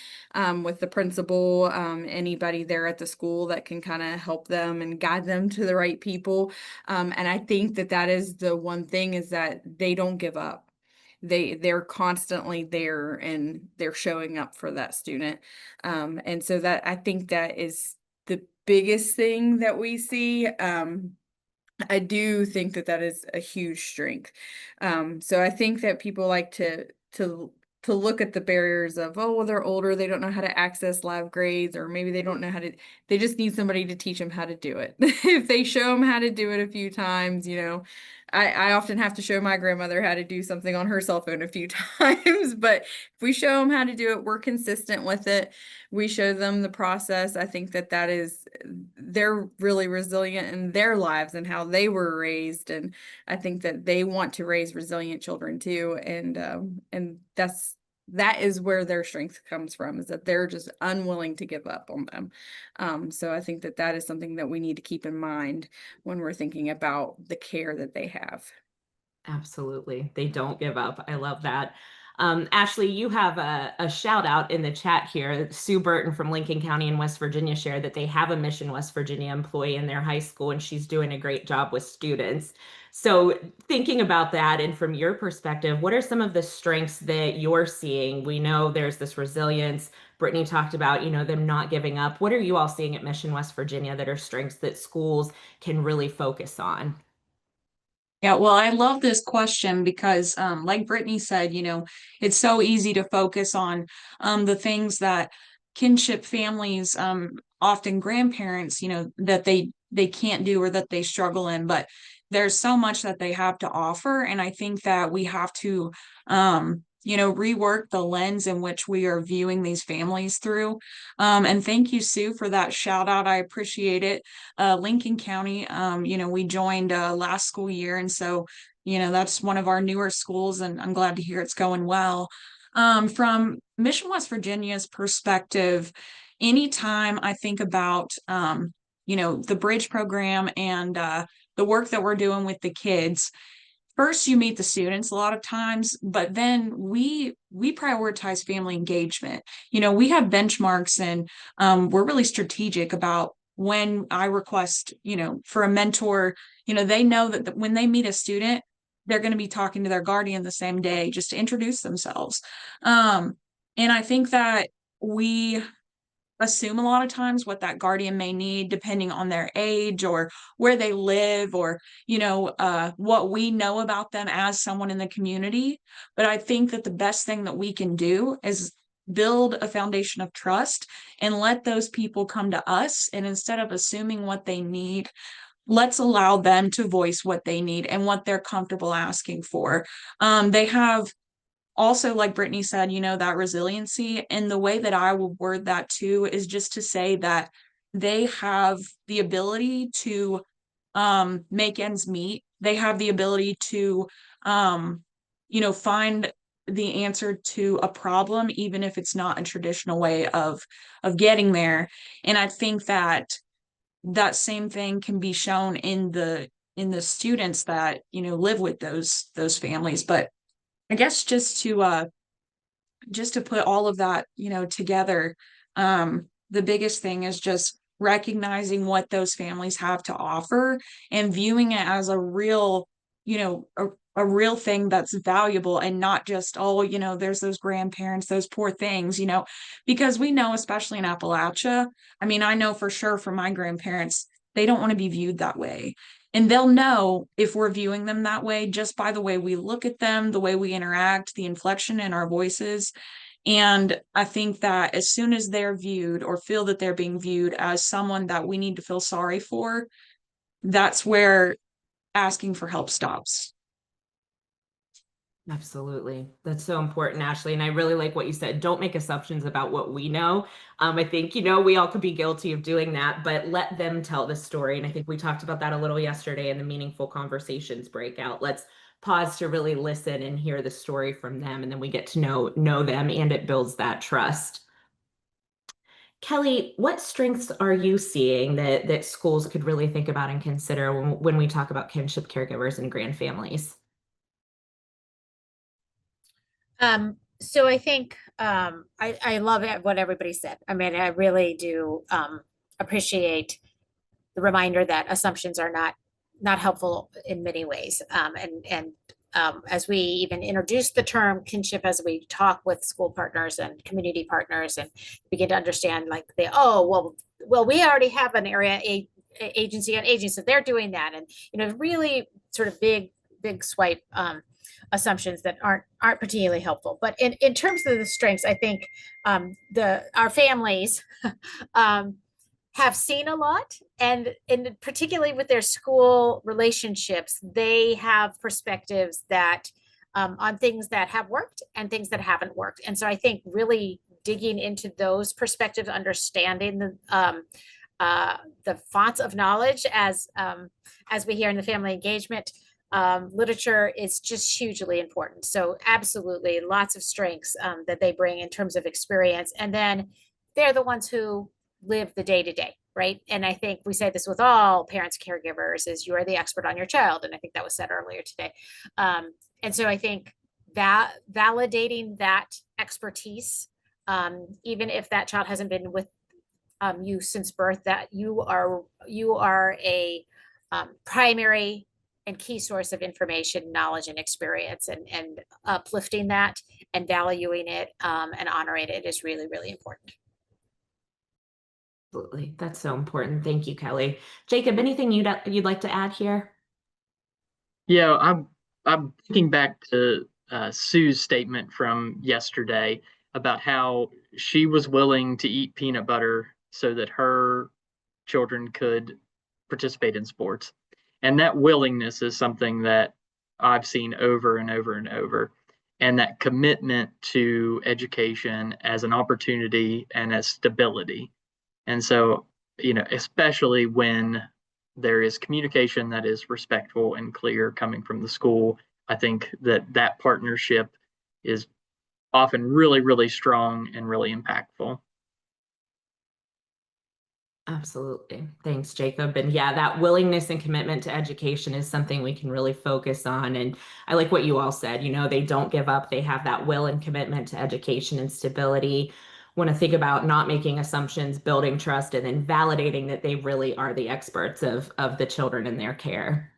with the principal, anybody there at the school that can kind of help them and guide them to the right people. And I think that is the one thing, is that they don't give up. They're constantly there and they're showing up for that student. And so that, I think that is the biggest thing that we see. I do think that is a huge strength. So I think that people like to look at the barriers of, oh, well, they're older, they don't know how to access live grades, or maybe they don't know how to, they just need somebody to teach them how to do it. If they show them how to do it a few times, I often have to show my grandmother how to do something on her cell phone a few times, but if we show them how to do it, we're consistent with it. We show them the process. I think that is, they're really resilient in their lives and how they were raised. And I think that they want to raise resilient children too. And that is where their strength comes from, is that they're just unwilling to give up on them. So I think that is something that we need to keep in mind when we're thinking about the care that they have. Absolutely. They don't give up. I love that. Ashley, you have a shout out in the chat here. Sue Burton from Lincoln County in West Virginia shared that they have a Mission West Virginia employee in their high school, and she's doing a great job with students. So thinking about that, and from your perspective, what are some of the strengths that you're seeing? We know there's this resilience. Brittany talked about, them not giving up. What are you all seeing at Mission West Virginia that are strengths that schools can really focus on? Yeah, well, I love this question because, like Brittany said, it's so easy to focus on the things that kinship families, often grandparents, that they can't do or that they struggle in, but there's so much that they have to offer. And I think that we have to, rework the lens in which we are viewing these families through. And thank you, Sue, for that shout out. I appreciate it. Lincoln County, we joined last school year. And so, that's one of our newer schools, and I'm glad to hear it's going well. From Mission West Virginia's perspective, anytime I think about, the bridge program and the work that we're doing with the kids, first you meet the students a lot of times, but then we prioritize family engagement. We have benchmarks, and we're really strategic about when I request, for a mentor, they know that when they meet a student, they're going to be talking to their guardian the same day just to introduce themselves. And I think that we assume a lot of times what that guardian may need depending on their age or where they live, or what we know about them as someone in the community. But I think that the best thing that we can do is build a foundation of trust and let those people come to us, and instead of assuming what they need, let's allow them to voice what they need and what they're comfortable asking for. They have also, like Brittany said, that resiliency. And the way that I will word that too is just to say that they have the ability to make ends meet. They have the ability to, find the answer to a problem, even if it's not a traditional way of getting there. And I think that same thing can be shown in the students that live with those families. But I guess just to put all of that, together, the biggest thing is just recognizing what those families have to offer and viewing it as a real, a real thing that's valuable, and not just, there's those grandparents, those poor things, because we know, especially in Appalachia, I mean, I know for sure from my grandparents, they don't want to be viewed that way. And they'll know if we're viewing them that way just by the way we look at them, the way we interact, the inflection in our voices. And I think that as soon as they're viewed or feel that they're being viewed as someone that we need to feel sorry for, that's where asking for help stops. Absolutely. That's so important, Ashley. And I really like what you said. Don't make assumptions about what we know. I think, we all could be guilty of doing that, but let them tell the story. And I think we talked about that a little yesterday in the Meaningful Conversations breakout. Let's pause to really listen and hear the story from them. And then we get to know them, and it builds that trust. Kelly, what strengths are you seeing that schools could really think about and consider when we talk about kinship caregivers and grandfamilies? So I think I love what everybody said. I mean, I really do appreciate the reminder that assumptions are not helpful in many ways. And as we even introduce the term kinship, as we talk with school partners and community partners and begin to understand, like, well, we already have an area agency, so they're doing that, and really sort of big swipe assumptions that aren't particularly helpful. But in terms of the strengths, I think our families have seen a lot, and particularly with their school relationships, they have perspectives that on things that have worked and things that haven't worked. And so I think really digging into those perspectives, understanding the fonts of knowledge, as we hear in the family engagement literature, is just hugely important. So absolutely, lots of strengths that they bring in terms of experience. And then they're the ones who live the day-to-day, right? And I think we say this with all parents, caregivers, is you are the expert on your child. And I think that was said earlier today. And so I think validating that expertise, even if that child hasn't been with you since birth, that you are a primary and key source of information, knowledge, and experience, and uplifting that and valuing it and honoring it is really, really important. Absolutely. That's so important. Thank you, Kelly. Jacob, anything you'd like to add here? Yeah, I'm thinking back to Sue's statement from yesterday about how she was willing to eat peanut butter so that her children could participate in sports. And that willingness is something that I've seen over and over and over. And that commitment to education as an opportunity and as stability. And so, especially when there is communication that is respectful and clear coming from the school, I think that partnership is often really, really strong and really impactful. Absolutely. Thanks, Jacob. And yeah, that willingness and commitment to education is something we can really focus on. And I like what you all said, they don't give up. They have that will and commitment to education and stability. Want to think about not making assumptions, building trust, and then validating that they really are the experts of the children in their care.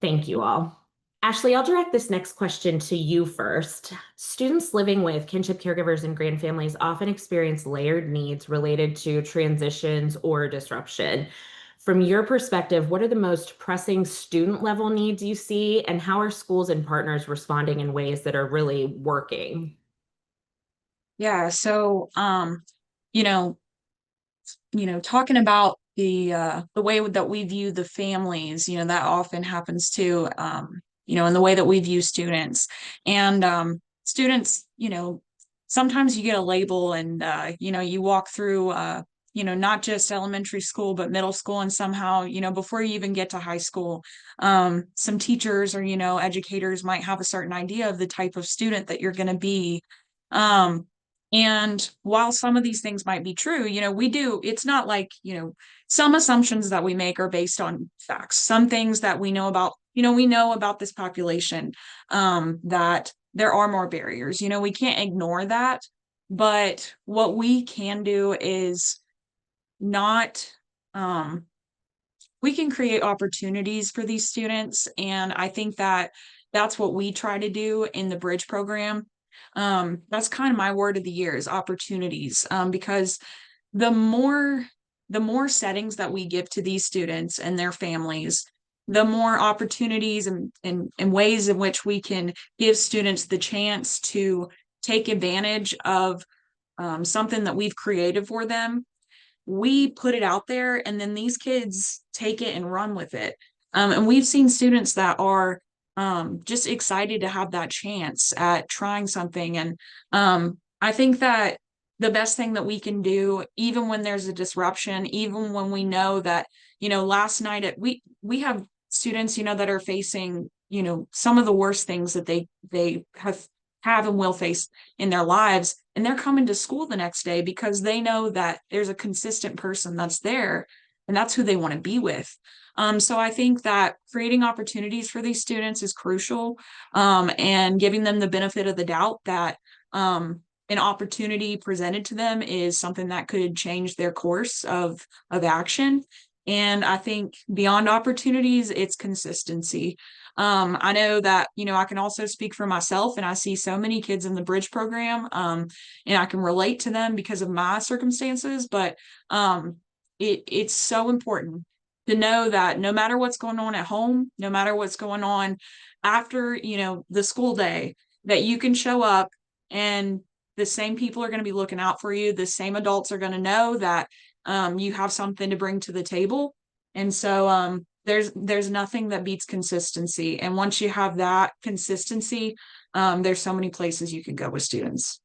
Thank you all. Ashley, I'll direct this next question to you first. Students living with kinship caregivers and grandfamilies often experience layered needs related to transitions or disruption. From your perspective, what are the most pressing student level needs you see, and how are schools and partners responding in ways that are really working? Yeah, so talking about the way that we view the families, that often happens too, in the way that we view students. And students, sometimes you get a label and you walk through not just elementary school, but middle school, and somehow, before you even get to high school, some teachers or educators might have a certain idea of the type of student that you're going to be. And while some of these things might be true, it's not like, some assumptions that we make are based on facts. Some things that we know about, we know about this population, that there are more barriers. We can't ignore that. But what we can do is not, we can create opportunities for these students. And I think that that's what we try to do in the Bridge program. That's kind of my word of the year is opportunities, because the more settings that we give to these students and their families, the more opportunities and ways in which we can give students the chance to take advantage of something that we've created for them. We put it out there, and then these kids take it and run with it. And we've seen students that are just excited to have that chance at trying something. And I think that the best thing that we can do, even when there's a disruption, even when we know that, last night we have students, that are facing, some of the worst things that they have and will face in their lives. And they're coming to school the next day because they know that there's a consistent person that's there, and that's who they want to be with. So I think that creating opportunities for these students is crucial, and giving them the benefit of the doubt that an opportunity presented to them is something that could change their course of action. And I think beyond opportunities, it's consistency. I know that, I can also speak for myself, and I see so many kids in the Bridge program, and I can relate to them because of my circumstances, but it's so important to know that no matter what's going on at home, no matter what's going on after, the school day, that you can show up and the same people are going to be looking out for you. The same adults are going to know that you have something to bring to the table. And so there's nothing that beats consistency. And once you have that consistency, there's so many places you can go with students.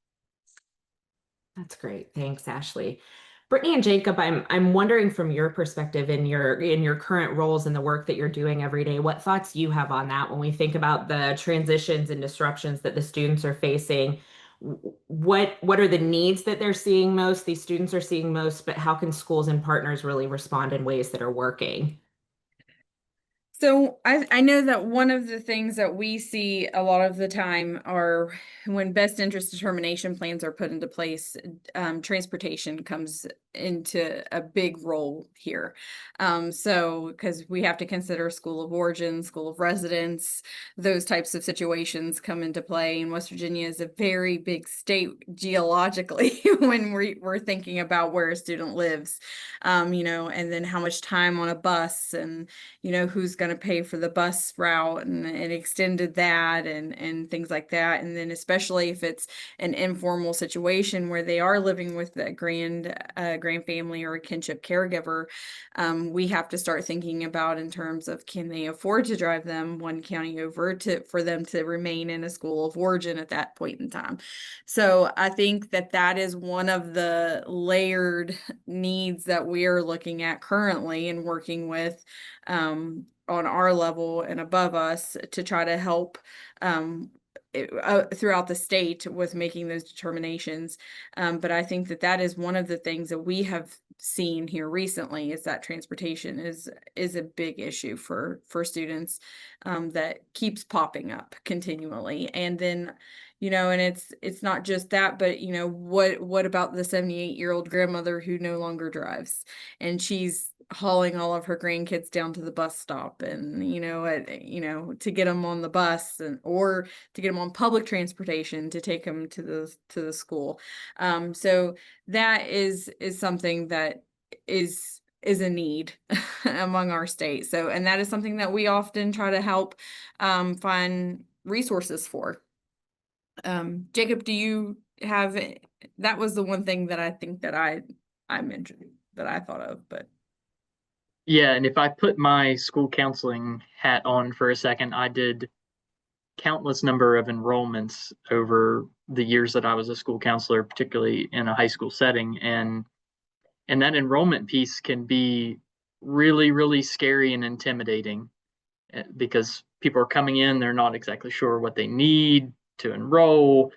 That's great. Thanks, Ashley. Brittany and Jacob, I'm wondering from your perspective in your current roles and the work that you're doing every day, what thoughts you have on that when we think about the transitions and disruptions that the students are facing. What are the needs that they're seeing most, these students are seeing most, but how can schools and partners really respond in ways that are working? So I know that one of the things that we see a lot of the time are when best interest determination plans are put into place, transportation comes into a big role here. So because we have to consider school of origin, school of residence, those types of situations come into play. And West Virginia is a very big state geologically when we're thinking about where a student lives, and then how much time on a bus, and who's going to pay for the bus route and extended that and things like that. And then especially if it's an informal situation where they are living with a grand family or a kinship caregiver, we have to start thinking about in terms of, can they afford to drive them one county over for them to remain in a school of origin at that point in time. So I think that is one of the layered needs that we are looking at currently and working with on our level and above us to try to help throughout the state with making those determinations. But I think that is one of the things that we have seen here recently, is that transportation is a big issue for students that keeps popping up continually. And then and it's not just that, but what about the 78-year-old grandmother who no longer drives, and she's hauling all of her grandkids down to the bus stop, and to get them on the bus, or to get them on public transportation to take them to the school. So that is something that is a need among our state. So, and that is something that we often try to help find resources for. Jacob, do you have, that was the one thing that I think that I mentioned that I thought of, but. Yeah, and if I put my school counseling hat on for a second, I did countless number of enrollments over the years that I was a school counselor, particularly in a high school setting. And that enrollment piece can be really, really scary and intimidating, because people are coming in, they're not exactly sure what they need to enroll,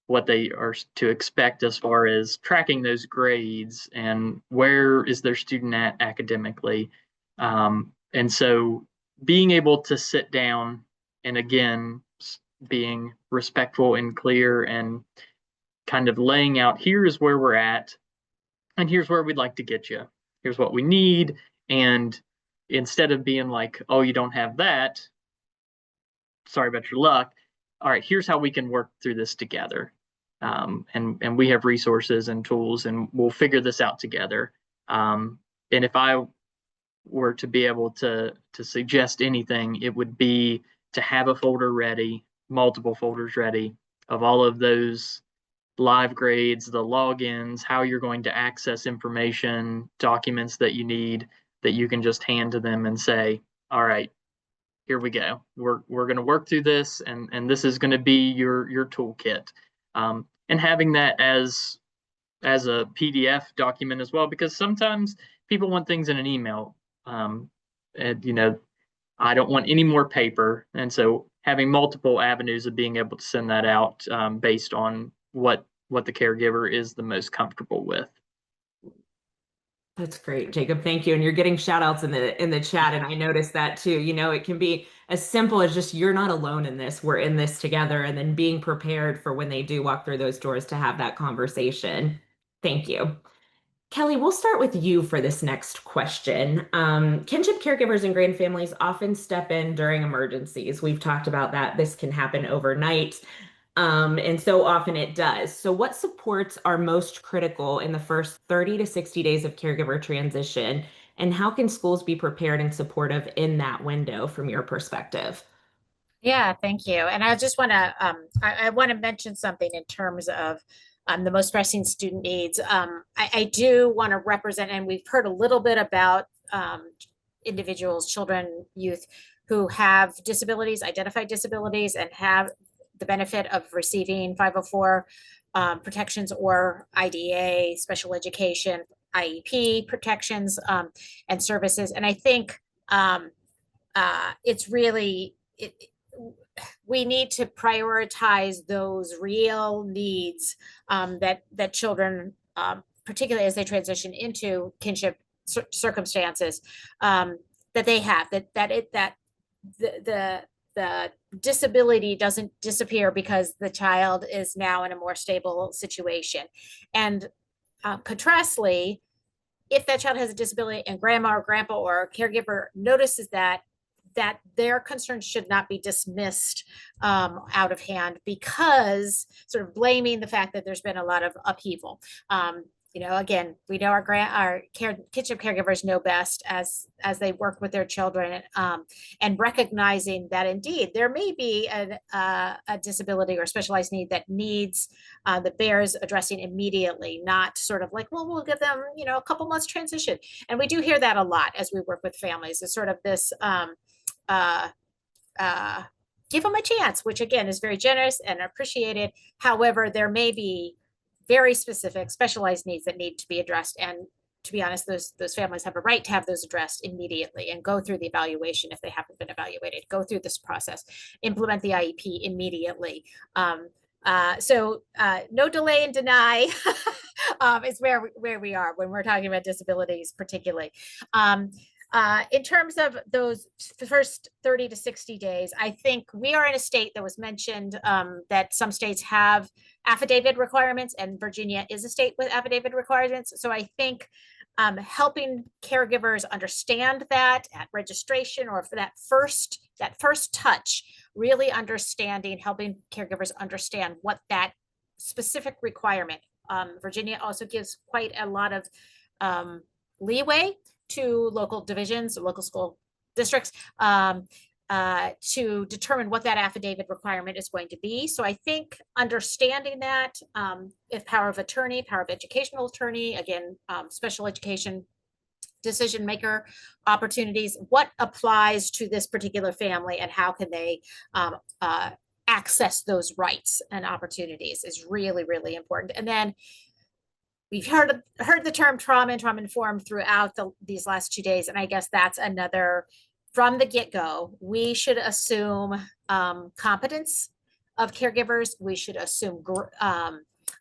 what they are to expect as far as tracking those grades, and where is their student at academically. And so being able to sit down and, again, being respectful and clear and kind of laying out, here's where we're at and here's where we'd like to get you. Here's what we need. And instead of being like, oh, you don't have that, sorry about your luck. All right, here's how we can work through this together. And we have resources and tools, and we'll figure this out together. And if I were to be able to suggest anything, it would be to have a folder ready, multiple folders ready, of all of those live grades, the logins, how you're going to access information, documents that you need, that you can just hand to them and say, all right, here we go. We're going to work through this, and this is going to be your toolkit. And having that as a PDF document as well, because sometimes people want things in an email. And I don't want any more paper, and so having multiple avenues of being able to send that out based on what the caregiver is the most comfortable with. That's great, Jacob. Thank you. And you're getting shout outs in the chat. And I noticed that too. It can be as simple as just, you're not alone in this. We're in this together. And then being prepared for when they do walk through those doors to have that conversation. Thank you. Kelly, we'll start with you for this next question. Kinship caregivers and grandfamilies often step in during emergencies. We've talked about that. This can happen overnight. And so often it does. So what supports are most critical in the first 30 to 60 days of caregiver transition? And how can schools be prepared and supportive in that window from your perspective? Yeah, thank you. And I just want to, I want to mention something in terms of the most pressing student needs. I do want to represent, and we've heard a little bit about individuals, children, youth who have disabilities, identified disabilities, and have the benefit of receiving 504 protections or IDA, special education, IEP protections and services. And I think it's really, we need to prioritize those real needs that children, particularly as they transition into kinship circumstances, that they have, that the disability doesn't disappear because the child is now in a more stable situation. And contrastly, if that child has a disability and grandma or grandpa or caregiver notices that their concerns should not be dismissed out of hand, because sort of blaming the fact that there's been a lot of upheaval. Again, we know our kinship caregivers know best as they work with their children, and recognizing that indeed there may be a disability or specialized need that bears addressing immediately, not sort of like, well, we'll give them, a couple months transition. And we do hear that a lot as we work with families. It's sort of this, give them a chance, which again is very generous and appreciated. However, there may be very specific specialized needs that need to be addressed. And to be honest, those families have a right to have those addressed immediately and go through the evaluation if they haven't been evaluated, go through this process, implement the IEP immediately. So no delay and deny is where we are when we're talking about disabilities particularly. In terms of those first 30 to 60 days, I think we are in a state that was mentioned that some states have affidavit requirements, and Virginia is a state with affidavit requirements. So I think helping caregivers understand that at registration, or for that first touch, really understanding, helping caregivers understand what that specific requirement. Virginia also gives quite a lot of leeway to local divisions, local school districts, to determine what that affidavit requirement is going to be. So I think understanding that, if power of attorney, power of educational attorney, again, special education decision maker opportunities, what applies to this particular family and how can they access those rights and opportunities is really, really important. And then we've heard the term trauma and trauma-informed throughout these last 2 days. And I guess that's another, from the get-go, we should assume competence of caregivers. We should assume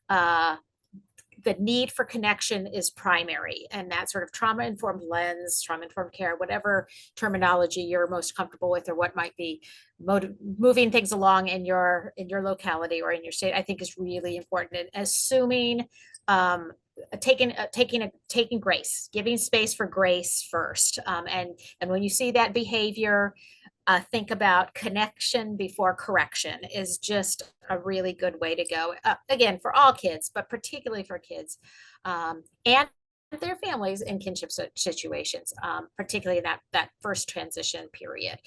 the need for connection is primary, and that sort of trauma-informed lens, trauma-informed care, whatever terminology you're most comfortable with, or what might be moving things along in your locality or in your state, I think is really important. And assuming taking grace, giving space for grace first, and when you see that behavior, think about connection before correction is just a really good way to go. Again, for all kids, but particularly for kids and their families in kinship situations, particularly that first transition period.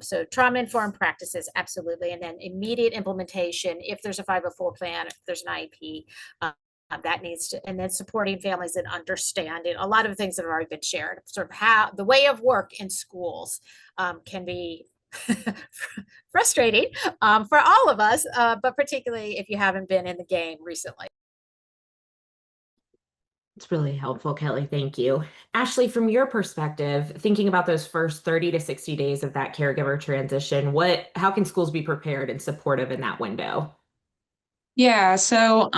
So trauma-informed practices, absolutely. And then immediate implementation, if there's a 504 plan, if there's an IEP, that needs to, and then supporting families and understanding a lot of the things that have already been shared, sort of how the way of work in schools can be frustrating for all of us, but particularly if you haven't been in the game recently. It's really helpful, Kelly. Thank you. Ashley, from your perspective, thinking about those first 30 to 60 days of that caregiver transition, how can schools be prepared and supportive in that window? Yeah, so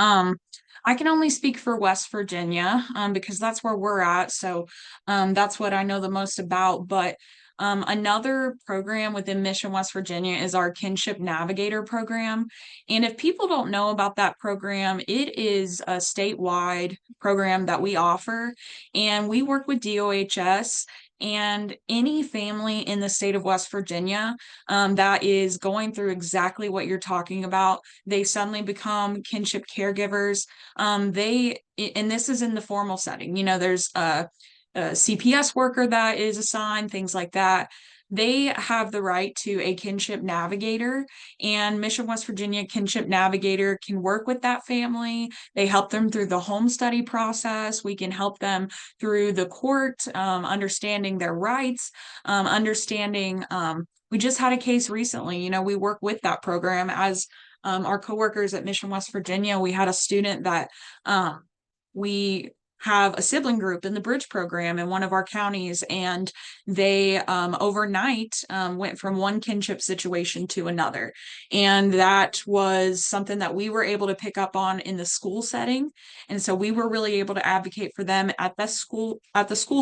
I can only speak for West Virginia because that's where we're at. So that's what I know the most about. But another program within Mission West Virginia is our Kinship Navigator program. And if people don't know about that program, it is a statewide program that we offer. And we work with DOHS. And any family in the state of West Virginia that is going through exactly what you're talking about, they suddenly become kinship caregivers. And this is in the formal setting, there's a CPS worker that is assigned, things like that. They have the right to a kinship navigator, and Mission West Virginia Kinship Navigator can work with that family. They help them through the home study process. We can help them through the court, understanding their rights, understanding, we just had a case recently, we work with that program as our coworkers at Mission West Virginia. We had a student that we have a sibling group in the bridge program in one of our counties, and they overnight went from one kinship situation to another. And that was something that we were able to pick up on in the school setting. And so we were really able to advocate for them at the school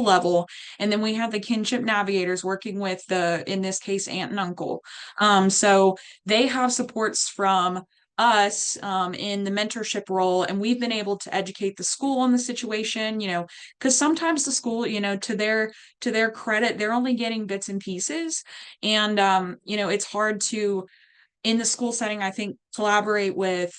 level. And then we had the kinship navigators working with in this case, aunt and uncle. So they have supports from us in the mentorship role, and we've been able to educate the school on the situation, because sometimes the school, to their credit, they're only getting bits and pieces. And it's hard to, in the school setting, I think, collaborate with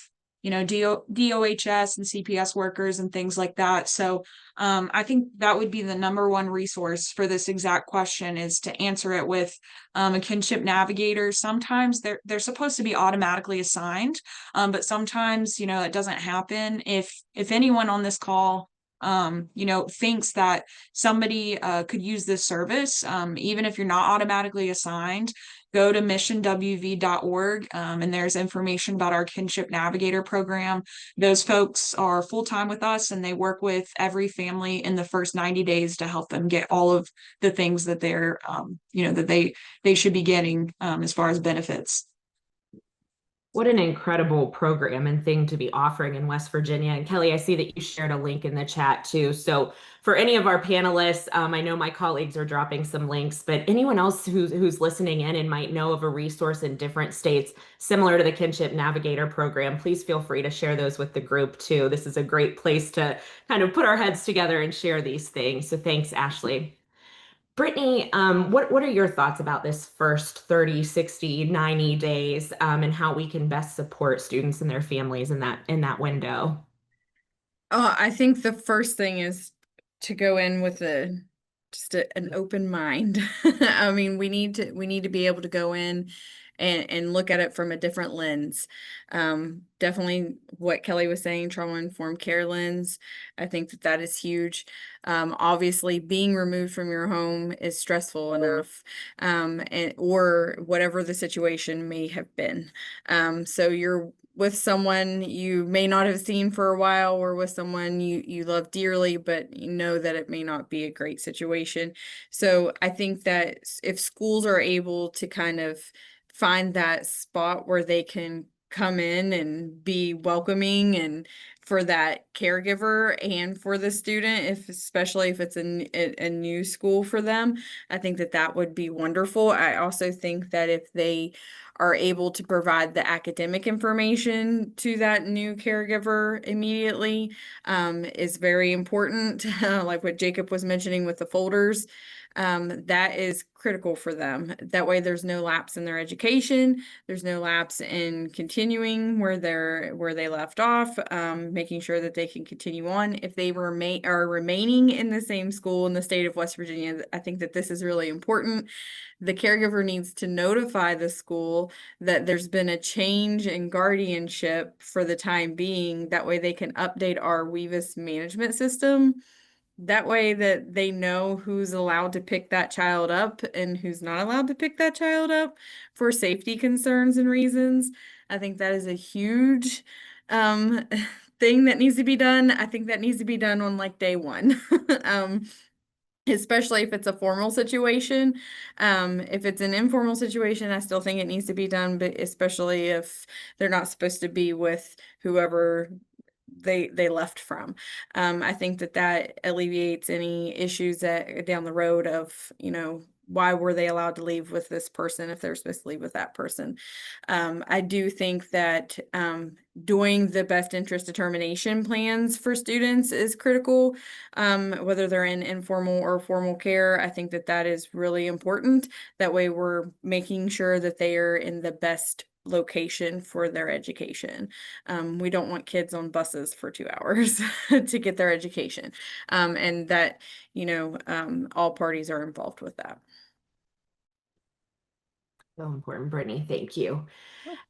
DOHS and CPS workers and things like that. So I think that would be the number one resource for this exact question, is to answer it with a kinship navigator. Sometimes they're supposed to be automatically assigned, but sometimes it doesn't happen. If anyone on this call thinks that somebody could use this service, even if you're not automatically assigned, go to missionwv.org, and there's information about our Kinship Navigator program. Those folks are full-time with us, and they work with every family in the first 90 days to help them get all of the things that they're, that they should be getting as far as benefits. What an incredible program and thing to be offering in West Virginia. And Kelly, I see that you shared a link in the chat too. So for any of our panelists, I know my colleagues are dropping some links, but anyone else who's listening in and might know of a resource in different states similar to the Kinship Navigator program, please feel free to share those with the group too. This is a great place to kind of put our heads together and share these things. So thanks, Ashley. Brittany, what are your thoughts about this first 30, 60, 90 days, and how we can best support students and their families in that window? I think the first thing is to go in with an open mind. I mean, we need to be able to go in and look at it from a different lens. Definitely what Kelly was saying, trauma-informed care lens. I think that is huge. Obviously, being removed from your home is stressful enough, or whatever the situation may have been. So you're with someone you may not have seen for a while, or with someone you love dearly, but you know that it may not be a great situation. So I think that if schools are able to kind of find that spot where they can come in and be welcoming, and for that caregiver and for the student, especially if it's a new school for them, I think that would be wonderful. I also think that if they are able to provide the academic information to that new caregiver immediately, is very important. Like what Jacob was mentioning with the folders, that is critical for them. That way there's no lapse in their education, there's no lapse in continuing where they left off, making sure that they can continue on. If they are remaining in the same school in the state of West Virginia, I think that this is really important. The caregiver needs to notify the school that there's been a change in guardianship for the time being. That way they can update our WEVIS management system. That way that they know who's allowed to pick that child up and who's not allowed to pick that child up for safety concerns and reasons. I think that is a huge thing that needs to be done. I think that needs to be done on like day one. Especially if it's a formal situation. If it's an informal situation, I still think it needs to be done, but especially if they're not supposed to be with whoever they left from. I think that alleviates any issues that down the road of, why were they allowed to leave with this person if they're supposed to leave with that person. I do think that doing the best interest determination plans for students is critical, whether they're in informal or formal care. I think that is really important. That way we're making sure that they are in the best location for their education. We don't want kids on buses for 2 hours to get their education. And that, all parties are involved with that. So important, Brittany. Thank you.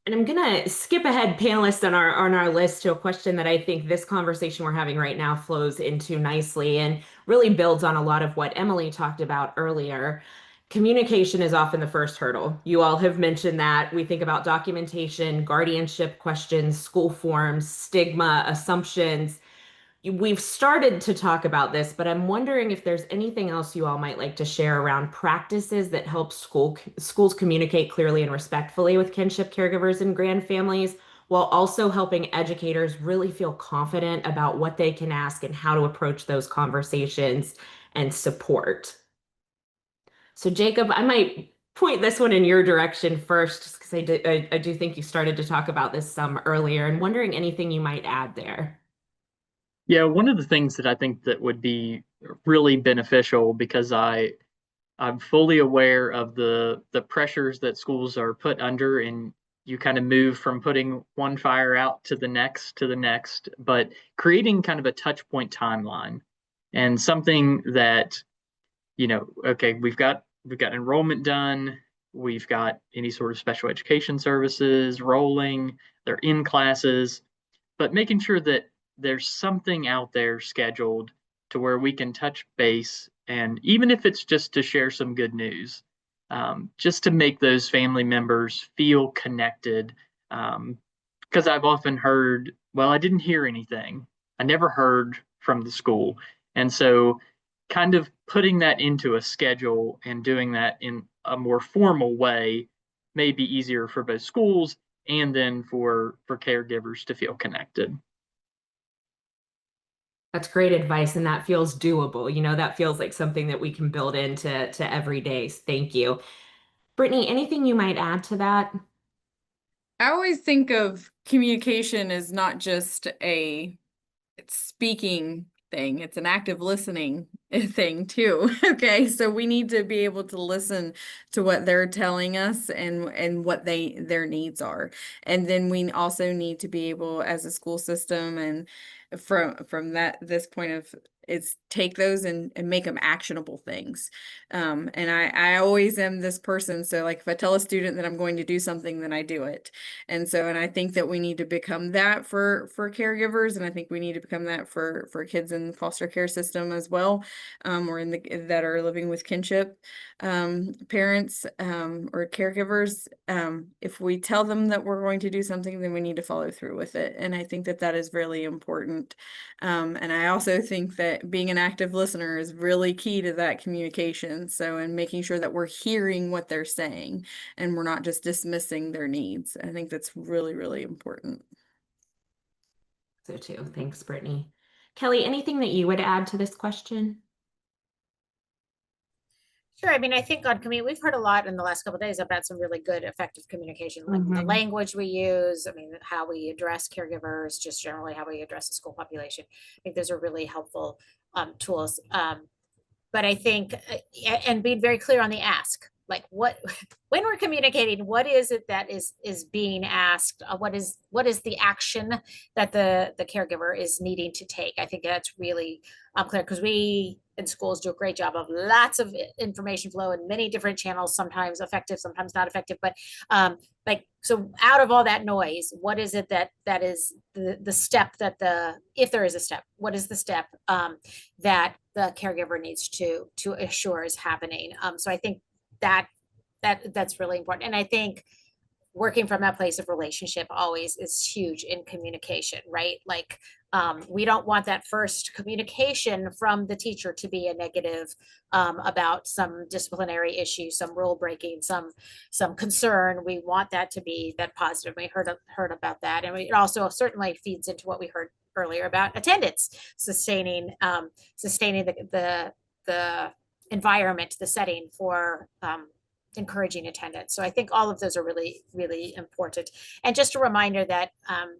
And I'm gonna skip ahead, panelists on our list, to a question that I think this conversation we're having right now flows into nicely and really builds on a lot of what Emily talked about earlier. Communication is often the first hurdle. You all have mentioned that. We think about documentation, guardianship questions, school forms, stigma, assumptions. we've started to talk about this, but I'm wondering if there's anything else you all might like to share around practices that help schools communicate clearly and respectfully with kinship caregivers and grandfamilies, while also helping educators really feel confident about what they can ask and how to approach those conversations and support. So Jacob, I might point this one in your direction first, just because I do think you started to talk about this some earlier, and wondering anything you might add there. Yeah, one of the things that I think that would be really beneficial, because I'm fully aware of the pressures that schools are put under, and you kind of move from putting one fire out to the next, but creating kind of a touch point timeline and something that, okay, we've got enrollment done, we've got any sort of special education services rolling, they're in classes, but making sure that there's something out there scheduled to where we can touch base, and even if it's just to share some good news, just to make those family members feel connected. Because I've often heard, well, I didn't hear anything. I never heard from the school. And so kind of putting that into a schedule and doing that in a more formal way may be easier for both schools and then for caregivers to feel connected. That's great advice, and that feels doable. That feels like something that we can build into every day. Thank you. Brittany, anything you might add to that? I always think of communication as not just a speaking thing, it's an active listening thing too. Okay, so we need to be able to listen to what they're telling us and what their needs are. And then we also need to be able, as a school system, and from this point of, is take those and make them actionable things. And I always am this person. So like if I tell a student that I'm going to do something, then I do it. And I think that we need to become that for caregivers. And I think we need to become that for kids in the foster care system as well, or that are living with kinship parents or caregivers. If we tell them that we're going to do something, then we need to follow through with it. And I think that is really important. And I also think that being an active listener is really key to that communication. So, and making sure that we're hearing what they're saying and we're not just dismissing their needs. I think that's really, really important. So too. Thanks, Brittany. Kelly, anything that you would add to this question? Sure. I mean, I think we've heard a lot in the last couple of days about some really good, effective communication, like the language we use. I mean, how we address caregivers, just generally how we address the school population. I think those are really helpful tools. But I think, and being very clear on the ask, like when we're communicating, what is it that is being asked? What is the action that the caregiver is needing to take? I think that's really clear, because we in schools do a great job of lots of information flow in many different channels, sometimes effective, sometimes not effective. But so out of all that noise, what is it that is the step that if there is a step, what is the step that the caregiver needs to assure is happening? So I think that's really important. And I think working from that place of relationship always is huge in communication, right? Like we don't want that first communication from the teacher to be a negative about some disciplinary issue, some rule breaking, some concern. We want that to be that positive. We heard about that, and it also certainly feeds into what we heard earlier about attendance, sustaining the environment, the setting for encouraging attendance. So I think all of those are really, really important. And just a reminder that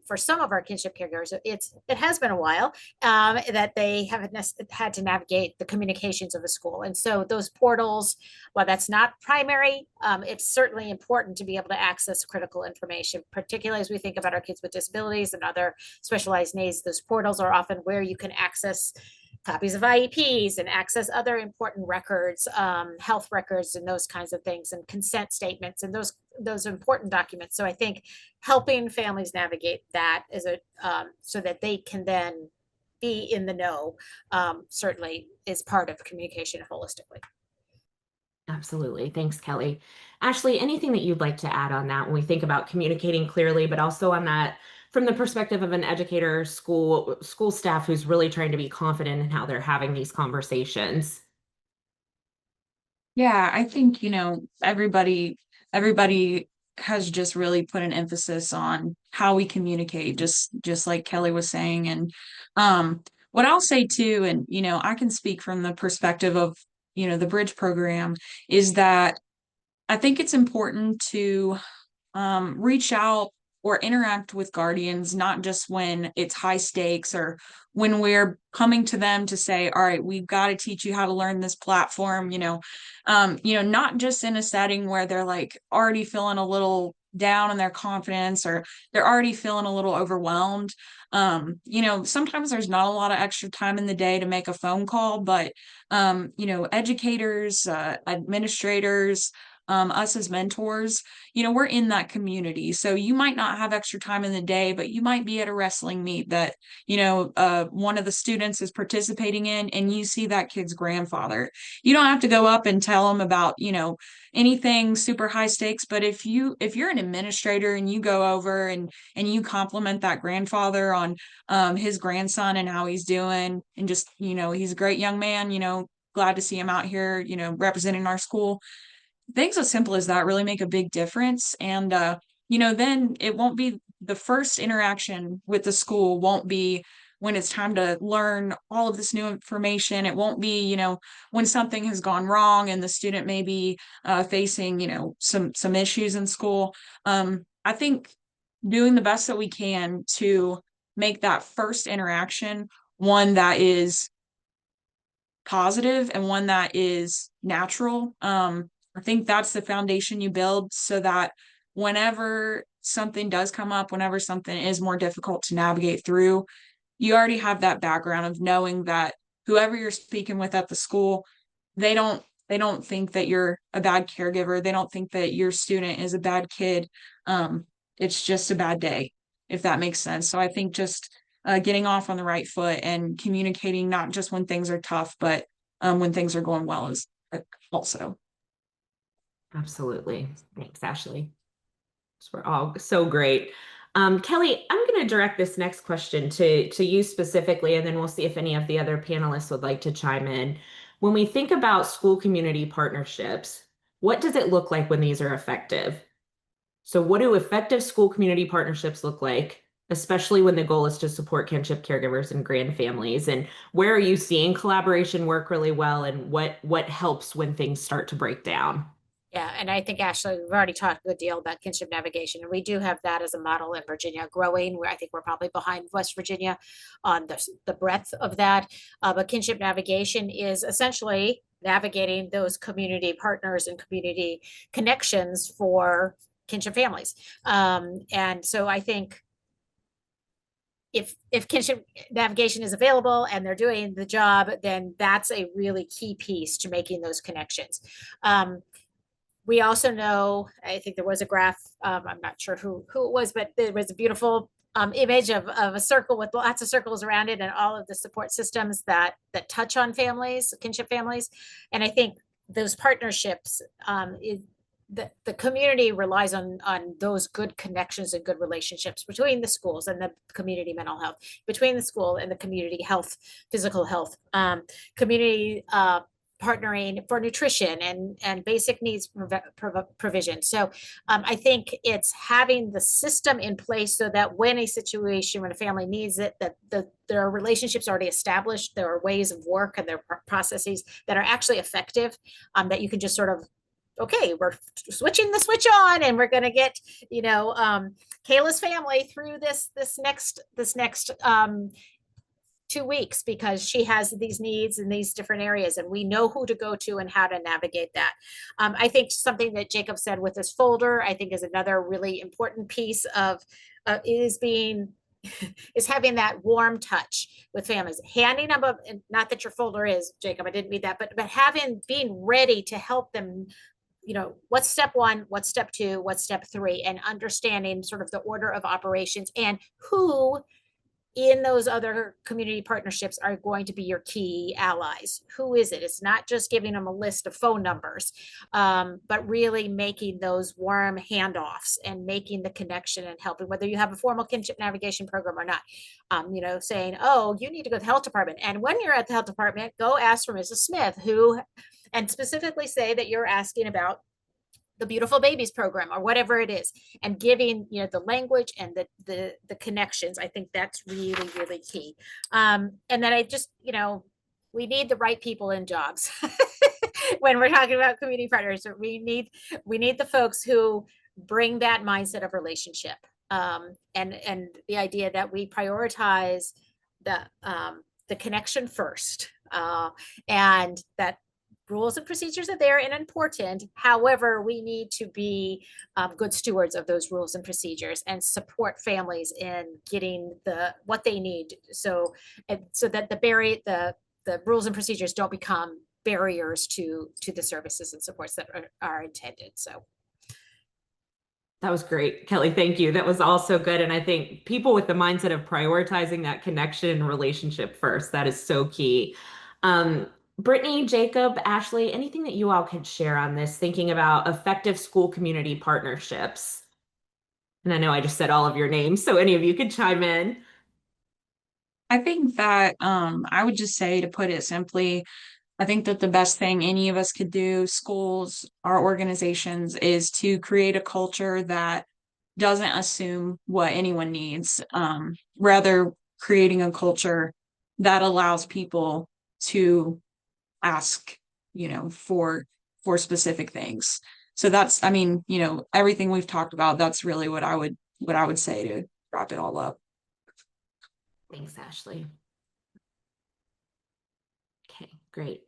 for some of our kinship caregivers, it has been a while that they haven't had to navigate the communications of the school. And so those portals, while that's not primary, it's certainly important to be able to access critical information, particularly as we think about our kids with disabilities and other specialized needs. Those portals are often where you can access copies of IEPs and access other important records, health records and those kinds of things, and consent statements and those important documents. So I think helping families navigate that so that they can then be in the know certainly is part of communication holistically. Absolutely. Thanks, Kelly. Ashley, anything that you'd like to add on that when we think about communicating clearly, but also on that from the perspective of an educator, school staff who's really trying to be confident in how they're having these conversations? Yeah, I think, everybody has just really put an emphasis on how we communicate, just like Kelly was saying. And what I'll say too, and I can speak from the perspective of, the Bridge program, is that I think it's important to reach out or interact with guardians, not just when it's high stakes or when we're coming to them to say, all right, we've got to teach you how to learn this platform, not just in a setting where they're like already feeling a little down in their confidence or they're already feeling a little overwhelmed. Sometimes there's not a lot of extra time in the day to make a phone call, but educators, administrators, us as mentors, we're in that community. So you might not have extra time in the day, but you might be at a wrestling meet that, one of the students is participating in, and you see that kid's grandfather. You don't have to go up and tell them about, anything super high stakes. But if you're an administrator and you go over and you compliment that grandfather on his grandson and how he's doing, and just, he's a great young man, glad to see him out here, representing our school. Things as simple as that really make a big difference. And, then it won't be the first interaction with the school won't be when it's time to learn all of this new information. It won't be, when something has gone wrong and the student may be facing, some issues in school. I think doing the best that we can to make that first interaction one that is positive and one that is natural. I think that's the foundation you build so that whenever something does come up, whenever something is more difficult to navigate through, you already have that background of knowing that whoever you're speaking with at the school, they don't think that you're a bad caregiver. They don't think that your student is a bad kid. It's just a bad day, if that makes sense. So I think just getting off on the right foot and communicating not just when things are tough, but when things are going well is also. Absolutely. Thanks, Ashley. We're all so great. Kelly, I'm going to direct this next question to you specifically, and then we'll see if any of the other panelists would like to chime in. When we think about school community partnerships, what does it look like when these are effective? So what do effective school community partnerships look like, especially when the goal is to support kinship caregivers and grandfamilies? And where are you seeing collaboration work really well, and what helps when things start to break down? Yeah, and I think, Ashley, we've already talked a good deal about kinship navigation, and we do have that as a model in Virginia growing, where I think we're probably behind West Virginia on the breadth of that. But kinship navigation is essentially navigating those community partners and community connections for kinship families. And so I think if kinship navigation is available and they're doing the job, then that's a really key piece to making those connections. We also know, I think there was a graph, I'm not sure who it was, but there was a beautiful image of a circle with lots of circles around it and all of the support systems that touch on families, kinship families. And I think those partnerships, the community relies on those good connections and good relationships between the schools and the community mental health, between the school and the community health, physical health, community partnering for nutrition and basic needs provision. So I think it's having the system in place so that when a situation, when a family needs it, that there are relationships already established, there are ways of work and there are processes that are actually effective, that you can just sort of, okay, we're switching the switch on and we're going to get, Kayla's family through this next 2 weeks because she has these needs in these different areas and we know who to go to and how to navigate that. I think something that Jacob said with this folder, I think is another really important piece of is having that warm touch with families, handing them up, not that your folder is, Jacob, I didn't mean that, but being ready to help them, what's step 1, what's step 2, what's step 3, and understanding sort of the order of operations and who in those other community partnerships are going to be your key allies. Who is it? It's not just giving them a list of phone numbers, but really making those warm handoffs and making the connection and helping, whether you have a formal kinship navigation program or not. You know, saying, oh, you need to go to the health department. And when you're at the health department, go ask for Mrs. Smith, and specifically say that you're asking about the Beautiful Babies program or whatever it is, and giving, you know, the language and the connections. I think that's really, really key. And then I just, you know, we need the right people in jobs. When we're talking about community partners, we need the folks who bring that mindset of relationship, and the idea that we prioritize the connection first, and that rules and procedures are there and important. However, we need to be good stewards of those rules and procedures and support families in getting what they need, so that the rules and procedures don't become barriers to the services and supports that are intended. So that was great, Kelly. Thank you. That was all so good. And I think people with the mindset of prioritizing that connection and relationship first, that is so key. Brittany, Jacob, Ashley, anything that you all could share on this, thinking about effective school community partnerships? And I know I just said all of your names, so any of you could chime in. I think that I would just say, to put it simply, I think that the best thing any of us could do, schools, our organizations, is to create a culture that doesn't assume what anyone needs. Rather, creating a culture that allows people to ask, you know, for specific things. So that's, I mean, you know, everything we've talked about, that's really what I would say to wrap it all up. Thanks, Ashley. Okay, great.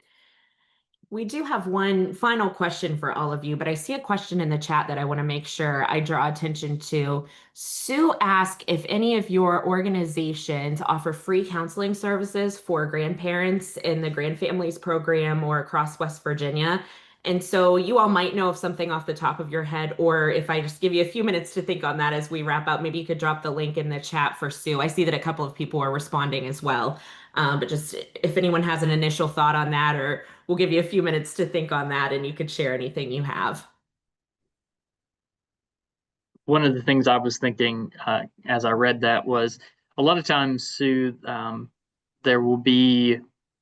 We do have one final question for all of you, but I see a question in the chat that I want to make sure I draw attention to. Sue asked if any of your organizations offer free counseling services for grandparents in the Grandfamilies program or across West Virginia. And so you all might know of something off the top of your head, or if I just give you a few minutes to think on that as we wrap up, maybe you could drop the link in the chat for Sue. I see that a couple of people are responding as well. But just if anyone has an initial thought on that, or we'll give you a few minutes to think on that and you could share anything you have. One of the things I was thinking as I read that was, a lot of times, Sue, there will be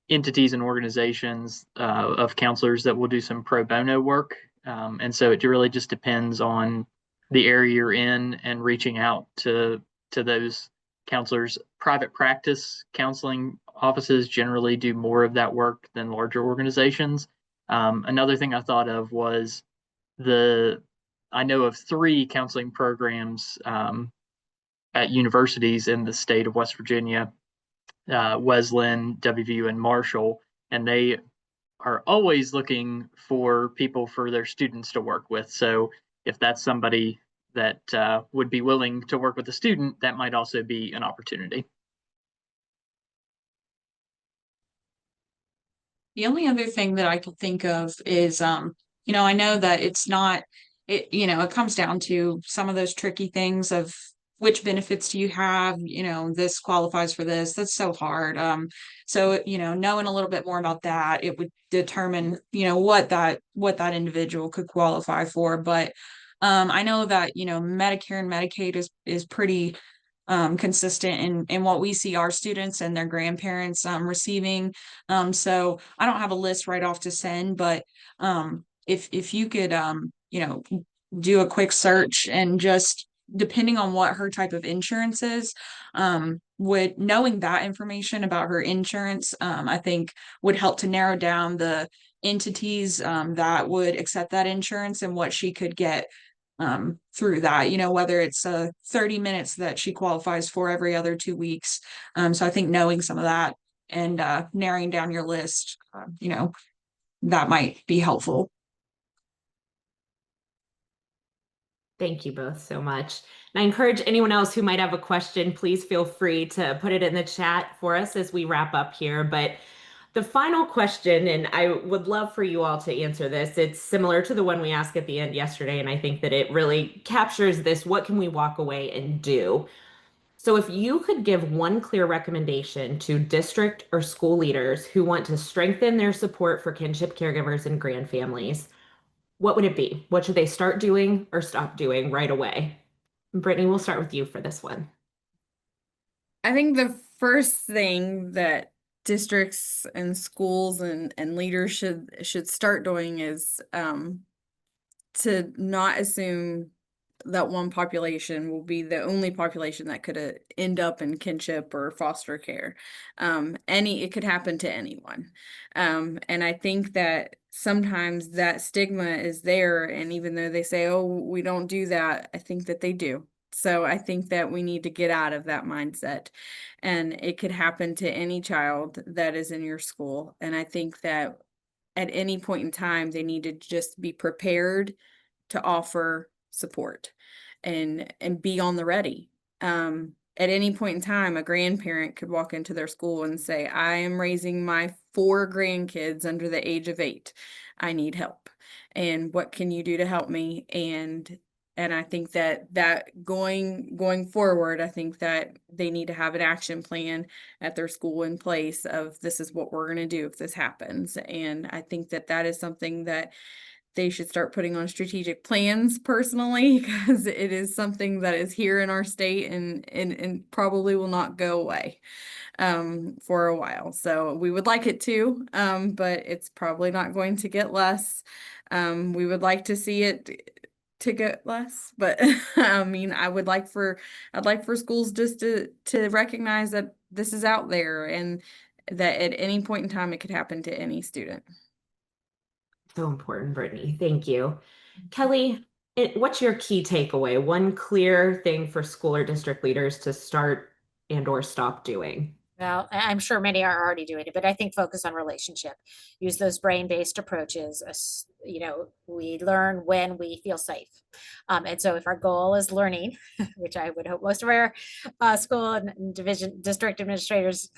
entities and organizations of counselors that will do some pro bono work. And so it really just depends on the area you're in and reaching out to those counselors. Private practice counseling offices generally do more of that work than larger organizations. Another thing I thought of was I know of 3 counseling programs at universities in the state of West Virginia, Wesleyan, WVU, and Marshall, and they are always looking for people for their students to work with. So if that's somebody that would be willing to work with a student, that might also be an opportunity. The only other thing that I could think of is, you know, I know that it's not, you know, it comes down to some of those tricky things of which benefits do you have, you know, this qualifies for this. That's so hard. So, you know, knowing a little bit more about that, it would determine, you know, what that individual could qualify for. But I know that, you know, Medicare and Medicaid is pretty consistent in what we see our students and their grandparents receiving. So I don't have a list right off to send, but if you could you know, do a quick search, and just depending on what her type of insurance is, would knowing that information about her insurance, I think would help to narrow down the entities that would accept that insurance and what she could get through that, you know, whether it's 30 minutes that she qualifies for every other 2 weeks. So I think knowing some of that and narrowing down your list, you know, that might be helpful. Thank you both so much. And I encourage anyone else who might have a question, please feel free to put it in the chat for us as we wrap up here. But the final question, and I would love for you all to answer this, it's similar to the one we asked at the end yesterday, and I think that it really captures this: what can we walk away and do? So if you could give one clear recommendation to district or school leaders who want to strengthen their support for kinship caregivers and grand families, what would it be? What should they start doing or stop doing right away? Brittany, we'll start with you for this one. I think the first thing that districts and schools and leaders should start doing is to not assume that one population will be the only population that could end up in kinship or foster care. It could happen to anyone. And I think that sometimes that stigma is there, and even though they say, oh, we don't do that, I think that they do. So I think that we need to get out of that mindset, and it could happen to any child that is in your school. And I think that at any point in time, they need to just be prepared to offer support and be on the ready. At any point in time, a grandparent could walk into their school and say, I am raising my 4 grandkids under the age of 8. I need help. And what can you do to help me? And I think that going forward, I think that they need to have an action plan at their school in place of, this is what we're going to do if this happens. And I think that that is something that they should start putting on strategic plans personally, because it is something that is here in our state and probably will not go away for a while. So we would like it to, but it's probably not going to get less. We would like to see it to get less, but I mean, I'd like for schools just to recognize that this is out there and that at any point in time it could happen to any student. So important, Brittany. Thank you. Kelly, what's your key takeaway? One clear thing for school or district leaders to start and or stop doing? Well, I'm sure many are already doing it, but I think focus on relationship. Use those brain-based approaches. We learn when we feel safe. And so if our goal is learning, which I would hope most of our school and district administrators,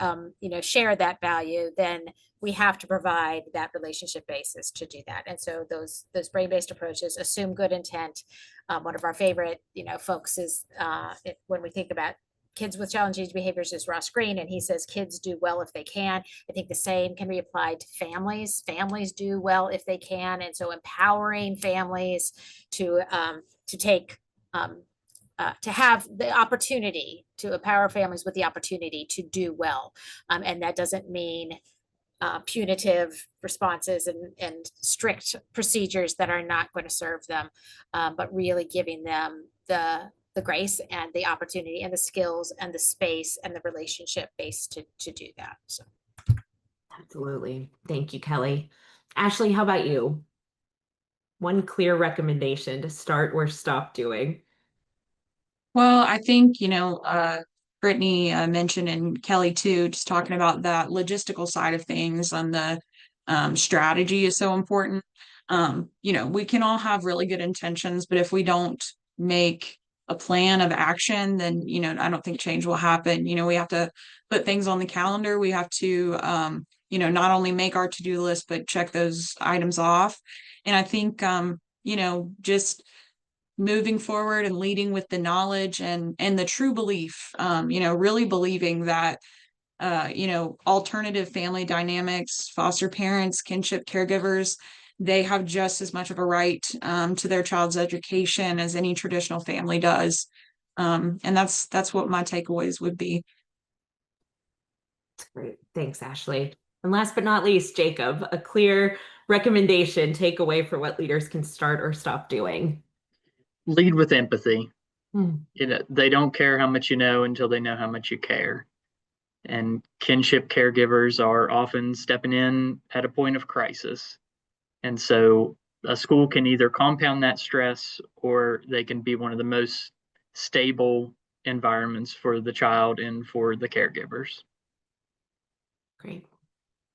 share that value, then we have to provide that relationship basis to do that. And so those brain-based approaches assume good intent. One of our favorite, folks is when we think about kids with challenging behaviors is Ross Green, and he says kids do well if they can. I think the same can be applied to families. Families do well if they can, and so empowering families to have the opportunity to empower families with the opportunity to do well, and that doesn't mean punitive responses and strict procedures that are not going to serve them, but really giving them the grace and the opportunity and the skills and the space and the relationship base to do that. So. Absolutely. Thank you, Kelly. Ashley, how about you? One clear recommendation to start or stop doing? Well, I think, Brittany mentioned, and Kelly too, just talking about that logistical side of things, and the strategy is so important. We can all have really good intentions, but if we don't make a plan of action, then, I don't think change will happen. We have to put things on the calendar. We have to, not only make our to-do list, but check those items off. And I think, just moving forward and leading with the knowledge and the true belief, really believing that, alternative family dynamics, foster parents, kinship caregivers, they have just as much of a right to their child's education as any traditional family does. And that's what my takeaways would be. Great. Thanks, Ashley. And last but not least, Jacob, a clear recommendation, takeaway for what leaders can start or stop doing. Lead with empathy. They don't care how much you know until they know how much you care. And kinship caregivers are often stepping in at a point of crisis. And so a school can either compound that stress, or they can be one of the most stable environments for the child and for the caregivers. Great.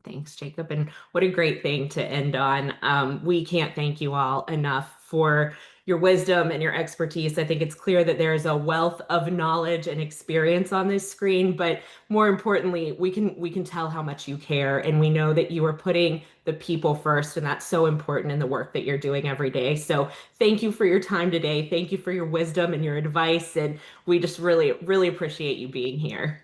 Thanks, Jacob. And what a great thing to end on. We can't thank you all enough for your wisdom and your expertise. I think it's clear that there is a wealth of knowledge and experience on this screen, but more importantly, we can tell how much you care, and we know that you are putting the people first, and that's so important in the work that you're doing every day. So thank you for your time today. Thank you for your wisdom and your advice, and we just really, really appreciate you being here.